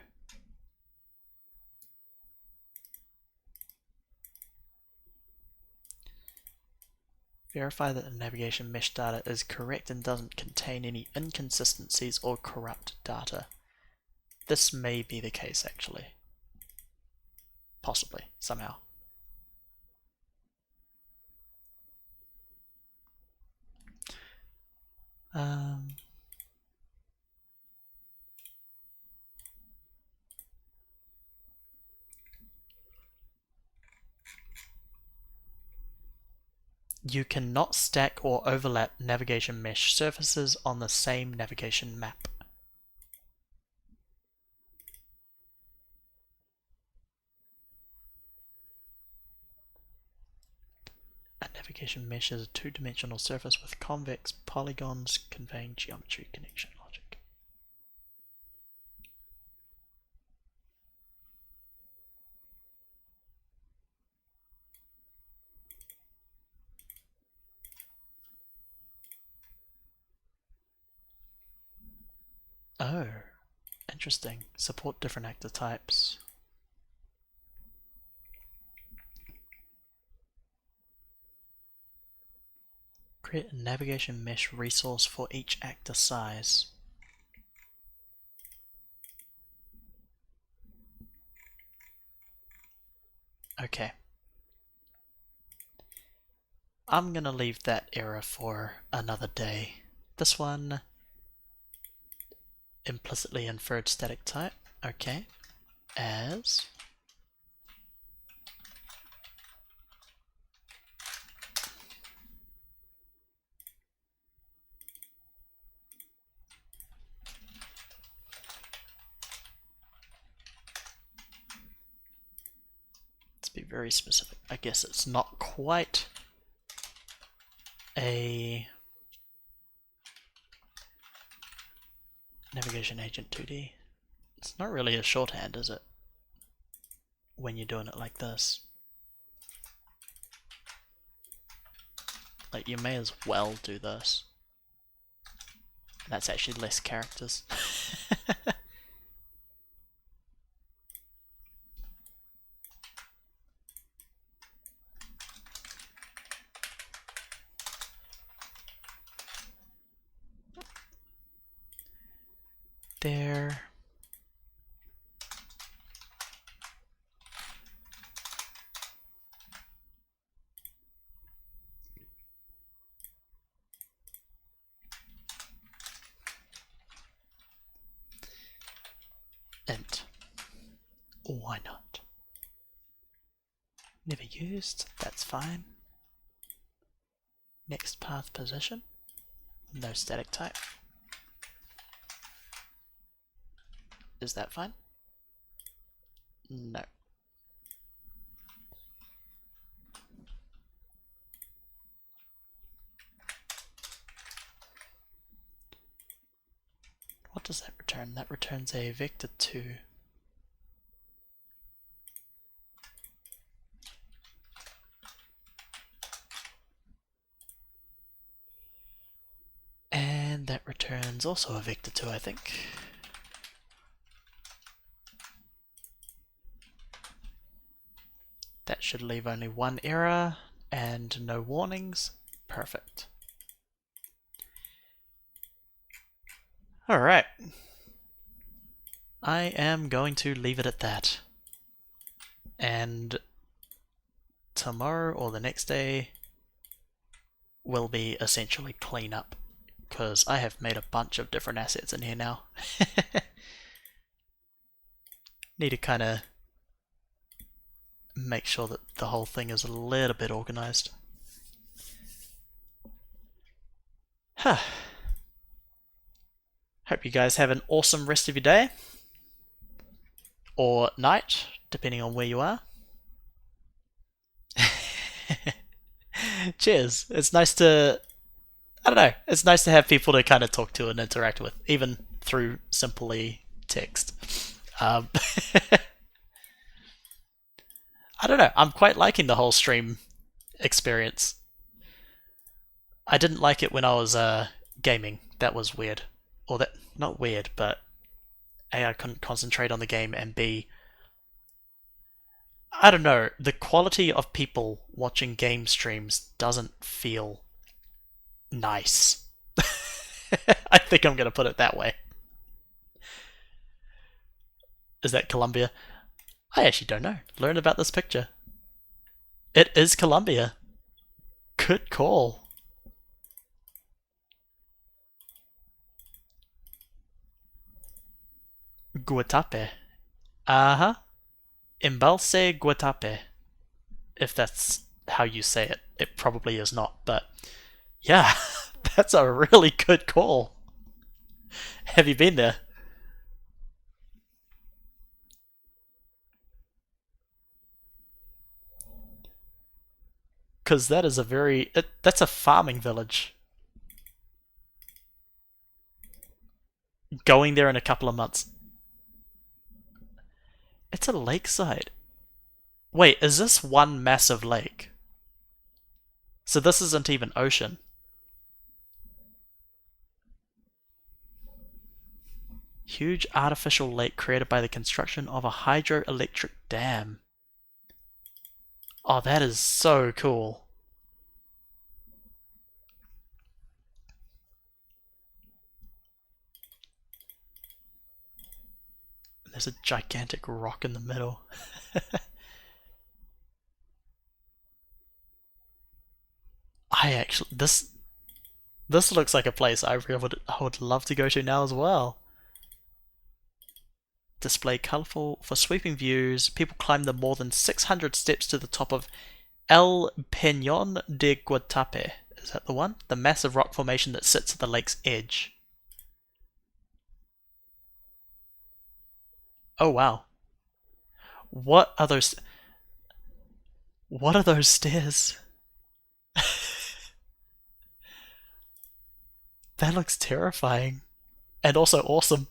[SPEAKER 1] Verify that the navigation mesh data is correct and doesn't contain any inconsistencies or corrupt data. This may be the case actually. Possibly, somehow. You cannot stack or overlap navigation mesh surfaces on the same navigation map. A navigation mesh is a two-dimensional surface with convex polygons conveying geometry connection logic. Oh, interesting. Support different actor types. Create a navigation mesh resource for each actor size. Okay. I'm gonna leave that error for another day. This one, implicitly inferred static type. Okay. As be very specific. I guess it's not quite a navigation agent 2D. It's not really a shorthand, is it? When you're doing it like this. Like, you may as well do this. That's actually less characters. There. Int. Why not? Never used, that's fine. Next path position. No static type. Is that fine? No. What does that return? That returns a vector 2. And that returns also a vector 2, I think. That should leave only one error and no warnings. Perfect. Alright. I am going to leave it at that. And tomorrow or the next day will be essentially cleanup, because I have made a bunch of different assets in here now. Need to kind of make sure that the whole thing is a little bit organized. Huh. Hope you guys have an awesome rest of your day or night, depending on where you are. Cheers. It's nice to, I don't know, it's nice to have people to kind of talk to and interact with, even through simply text. Um, I don't know, I'm quite liking the whole stream experience. I didn't like it when I was gaming. That was weird. Or that, not weird, but A, I couldn't concentrate on the game, and B, I don't know, the quality of people watching game streams doesn't feel nice. I think I'm going to put it that way. Is that Colombia? I actually don't know. Learn about this picture. It is Colombia. Good call. Guatape. Uh-huh. Embalse Guatape. If that's how you say it. It probably is not, but yeah, that's a really good call. Have you been there? Because that is a that's a farming village. Going there in a couple of months. It's a lakeside. Wait, is this one massive lake? So this isn't even ocean. Huge artificial lake created by the construction of a hydroelectric dam. Oh, that is so cool. There's a gigantic rock in the middle. I actually this looks like a place I would love to go to now as well. Display colorful for sweeping views. People climb the more than 600 steps to the top of El Peñón de Guatape. Is that the one? The massive rock formation that sits at the lake's edge. Oh wow. What are those what are those stairs? That looks terrifying. And also awesome.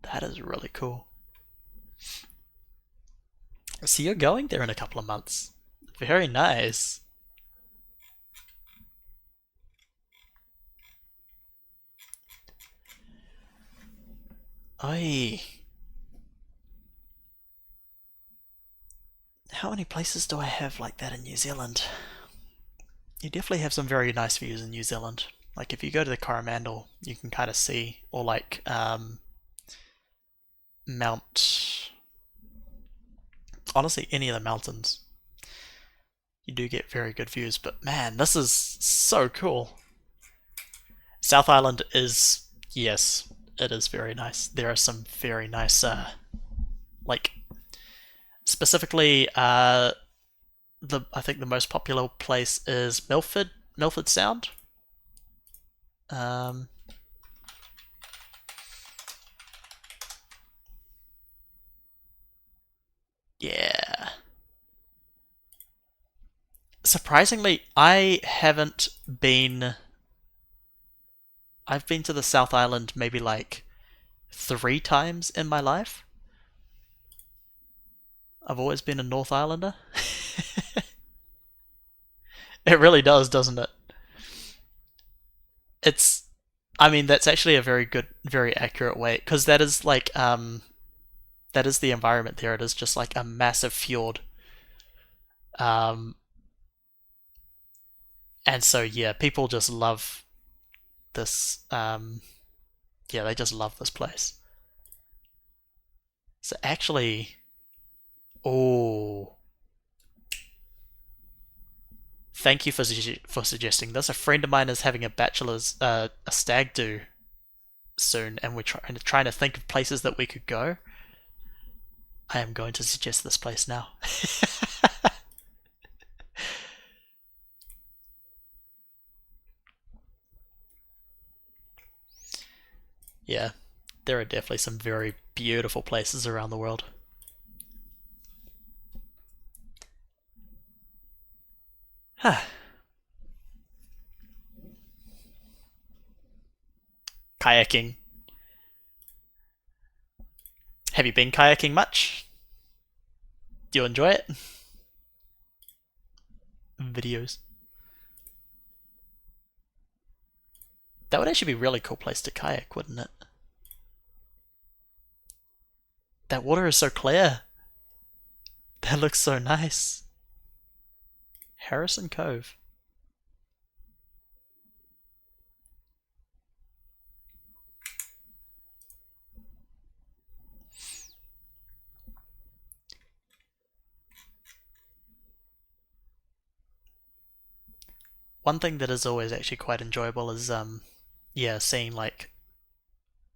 [SPEAKER 1] That is really cool. So you're going there in a couple of months. Very nice. I. How many places do I have like that in New Zealand? You definitely have some very nice views in New Zealand. Like if you go to the Coromandel, you can kind of see, or like Mount. Honestly, any of the mountains, you do get very good views. But man, this is so cool. South Island is, yes, it is very nice. There are some very nice, like specifically, the I think the most popular place is Milford Sound. Um, yeah. Surprisingly, I've been to the South Island maybe like 3 times in my life. I've always been a North Islander. It really does, doesn't it? It's, I mean, that's actually a very good, very accurate way because that is like, that is the environment there. It is just like a massive fjord. Um, and so yeah, people just love this. Yeah, they just love this place. So actually, oh, thank you for suggesting this. A friend of mine is having a bachelor's, a stag do soon and we're trying to think of places that we could go, I am going to suggest this place now. Yeah, there are definitely some very beautiful places around the world. Huh. Kayaking. Have you been kayaking much? Do you enjoy it? Videos. That would actually be a really cool place to kayak, wouldn't it? That water is so clear. That looks so nice. Harrison Cove. One thing that is always actually quite enjoyable is yeah, seeing like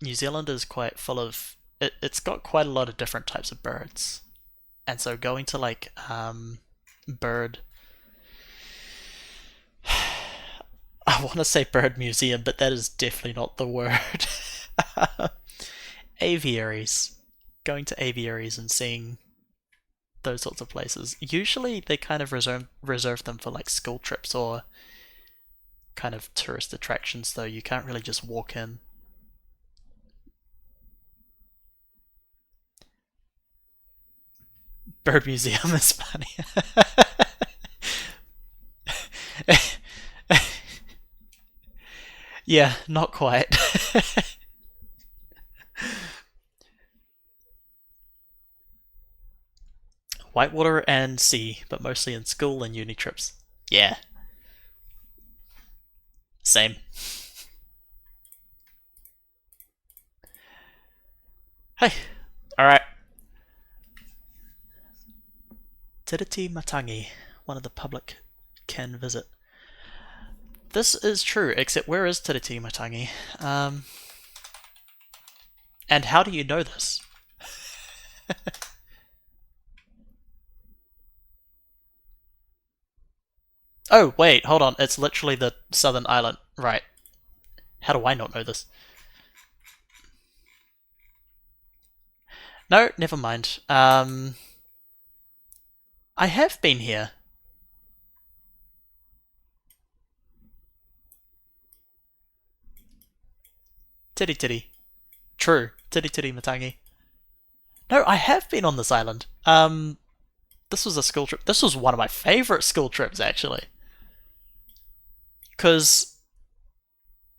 [SPEAKER 1] New Zealand is quite full of it's got quite a lot of different types of birds. And so going to like bird I want to say bird museum, but that is definitely not the word. Aviaries. Going to aviaries and seeing those sorts of places. Usually they kind of reserve them for like school trips or kind of tourist attractions, though you can't really just walk in. Bird museum is funny. Yeah, not quite. Whitewater and sea, but mostly in school and uni trips. Yeah, same. Hey, alright. Tiriti Matangi, one of the public can visit. This is true, except where is Tiriti Matangi? And how do you know this? Oh, wait, hold on. It's literally the southern island. Right. How do I not know this? No, never mind. I have been here. Titty titty. True. Titty titty Matangi. No, I have been on this island. This was a school trip. This was one of my favorite school trips, actually. Because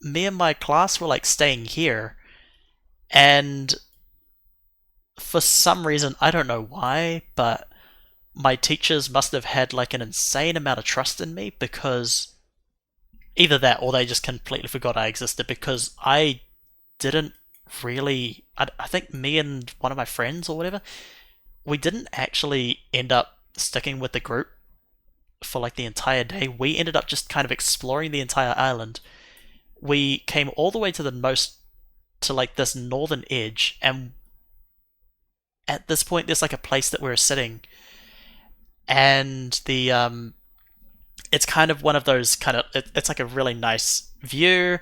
[SPEAKER 1] me and my class were like staying here, and for some reason, I don't know why, but my teachers must have had like an insane amount of trust in me because either that or they just completely forgot I existed because I didn't really. I think me and one of my friends or whatever, we didn't actually end up sticking with the group for like the entire day. We ended up just kind of exploring the entire island. We came all the way to the most to like this northern edge, and at this point, there's like a place that we were sitting, and the it's kind of one of those kind of it's like a really nice view.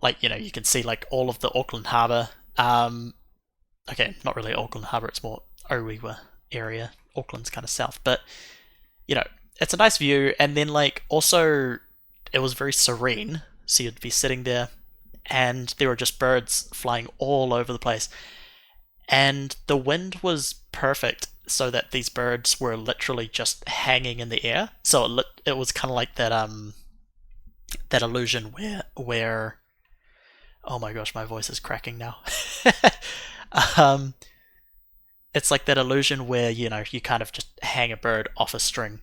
[SPEAKER 1] Like you can see like all of the Auckland Harbour. Okay, not really Auckland Harbour. It's more Orewa area. Auckland's kind of south, but you know, it's a nice view. And then like also, it was very serene. So you'd be sitting there, and there were just birds flying all over the place, and the wind was perfect so that these birds were literally just hanging in the air. So it was kind of like that illusion where oh my gosh, my voice is cracking now. um, it's like that illusion where you kind of just hang a bird off a string,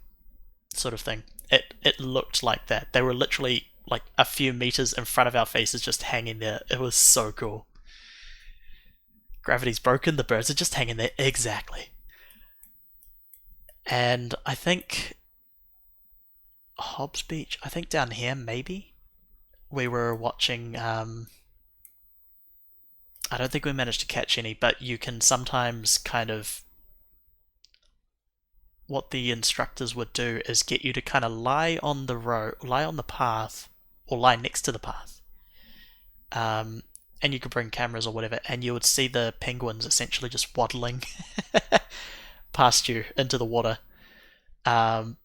[SPEAKER 1] sort of thing. It looked like that. They were literally like a few meters in front of our faces, just hanging there. It was so cool. Gravity's broken. The birds are just hanging there exactly. And I think Hobbs Beach. I think down here maybe we were watching I don't think we managed to catch any, but you can sometimes kind of. What the instructors would do is get you to kind of lie on the road, lie on the path, or lie next to the path. Um, and you could bring cameras or whatever, and you would see the penguins essentially just waddling past you into the water. Um,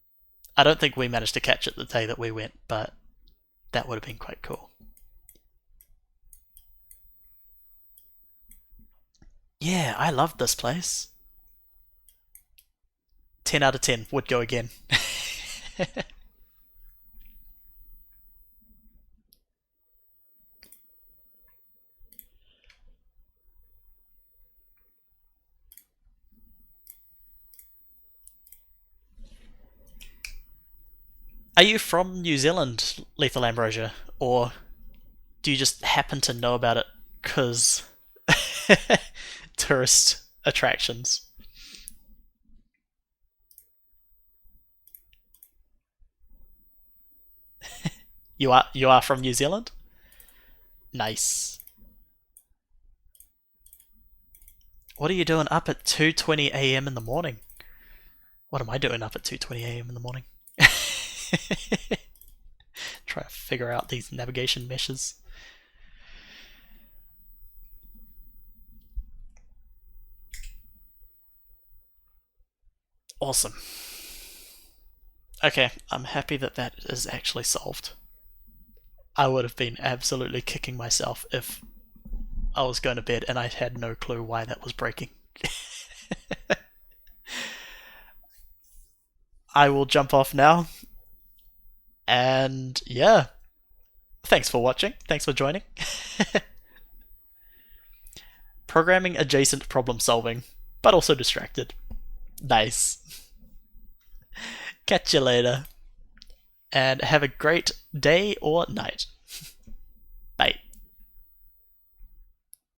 [SPEAKER 1] I don't think we managed to catch it the day that we went, but that would have been quite cool. Yeah, I loved this place. 10 out of 10 would go again. Are you from New Zealand, Lethal Ambrosia? Or do you just happen to know about it because tourist attractions? You are from New Zealand? Nice. What are you doing up at 2:20 a.m. in the morning? What am I doing up at 2:20 a.m. in the morning? Try to figure out these navigation meshes. Awesome. Okay, I'm happy that that is actually solved. I would have been absolutely kicking myself if I was going to bed and I had no clue why that was breaking. I will jump off now, and yeah, thanks for watching. Thanks for joining. Programming adjacent problem solving, but also distracted. Nice. Catch you later, and have a great day or night. Bye.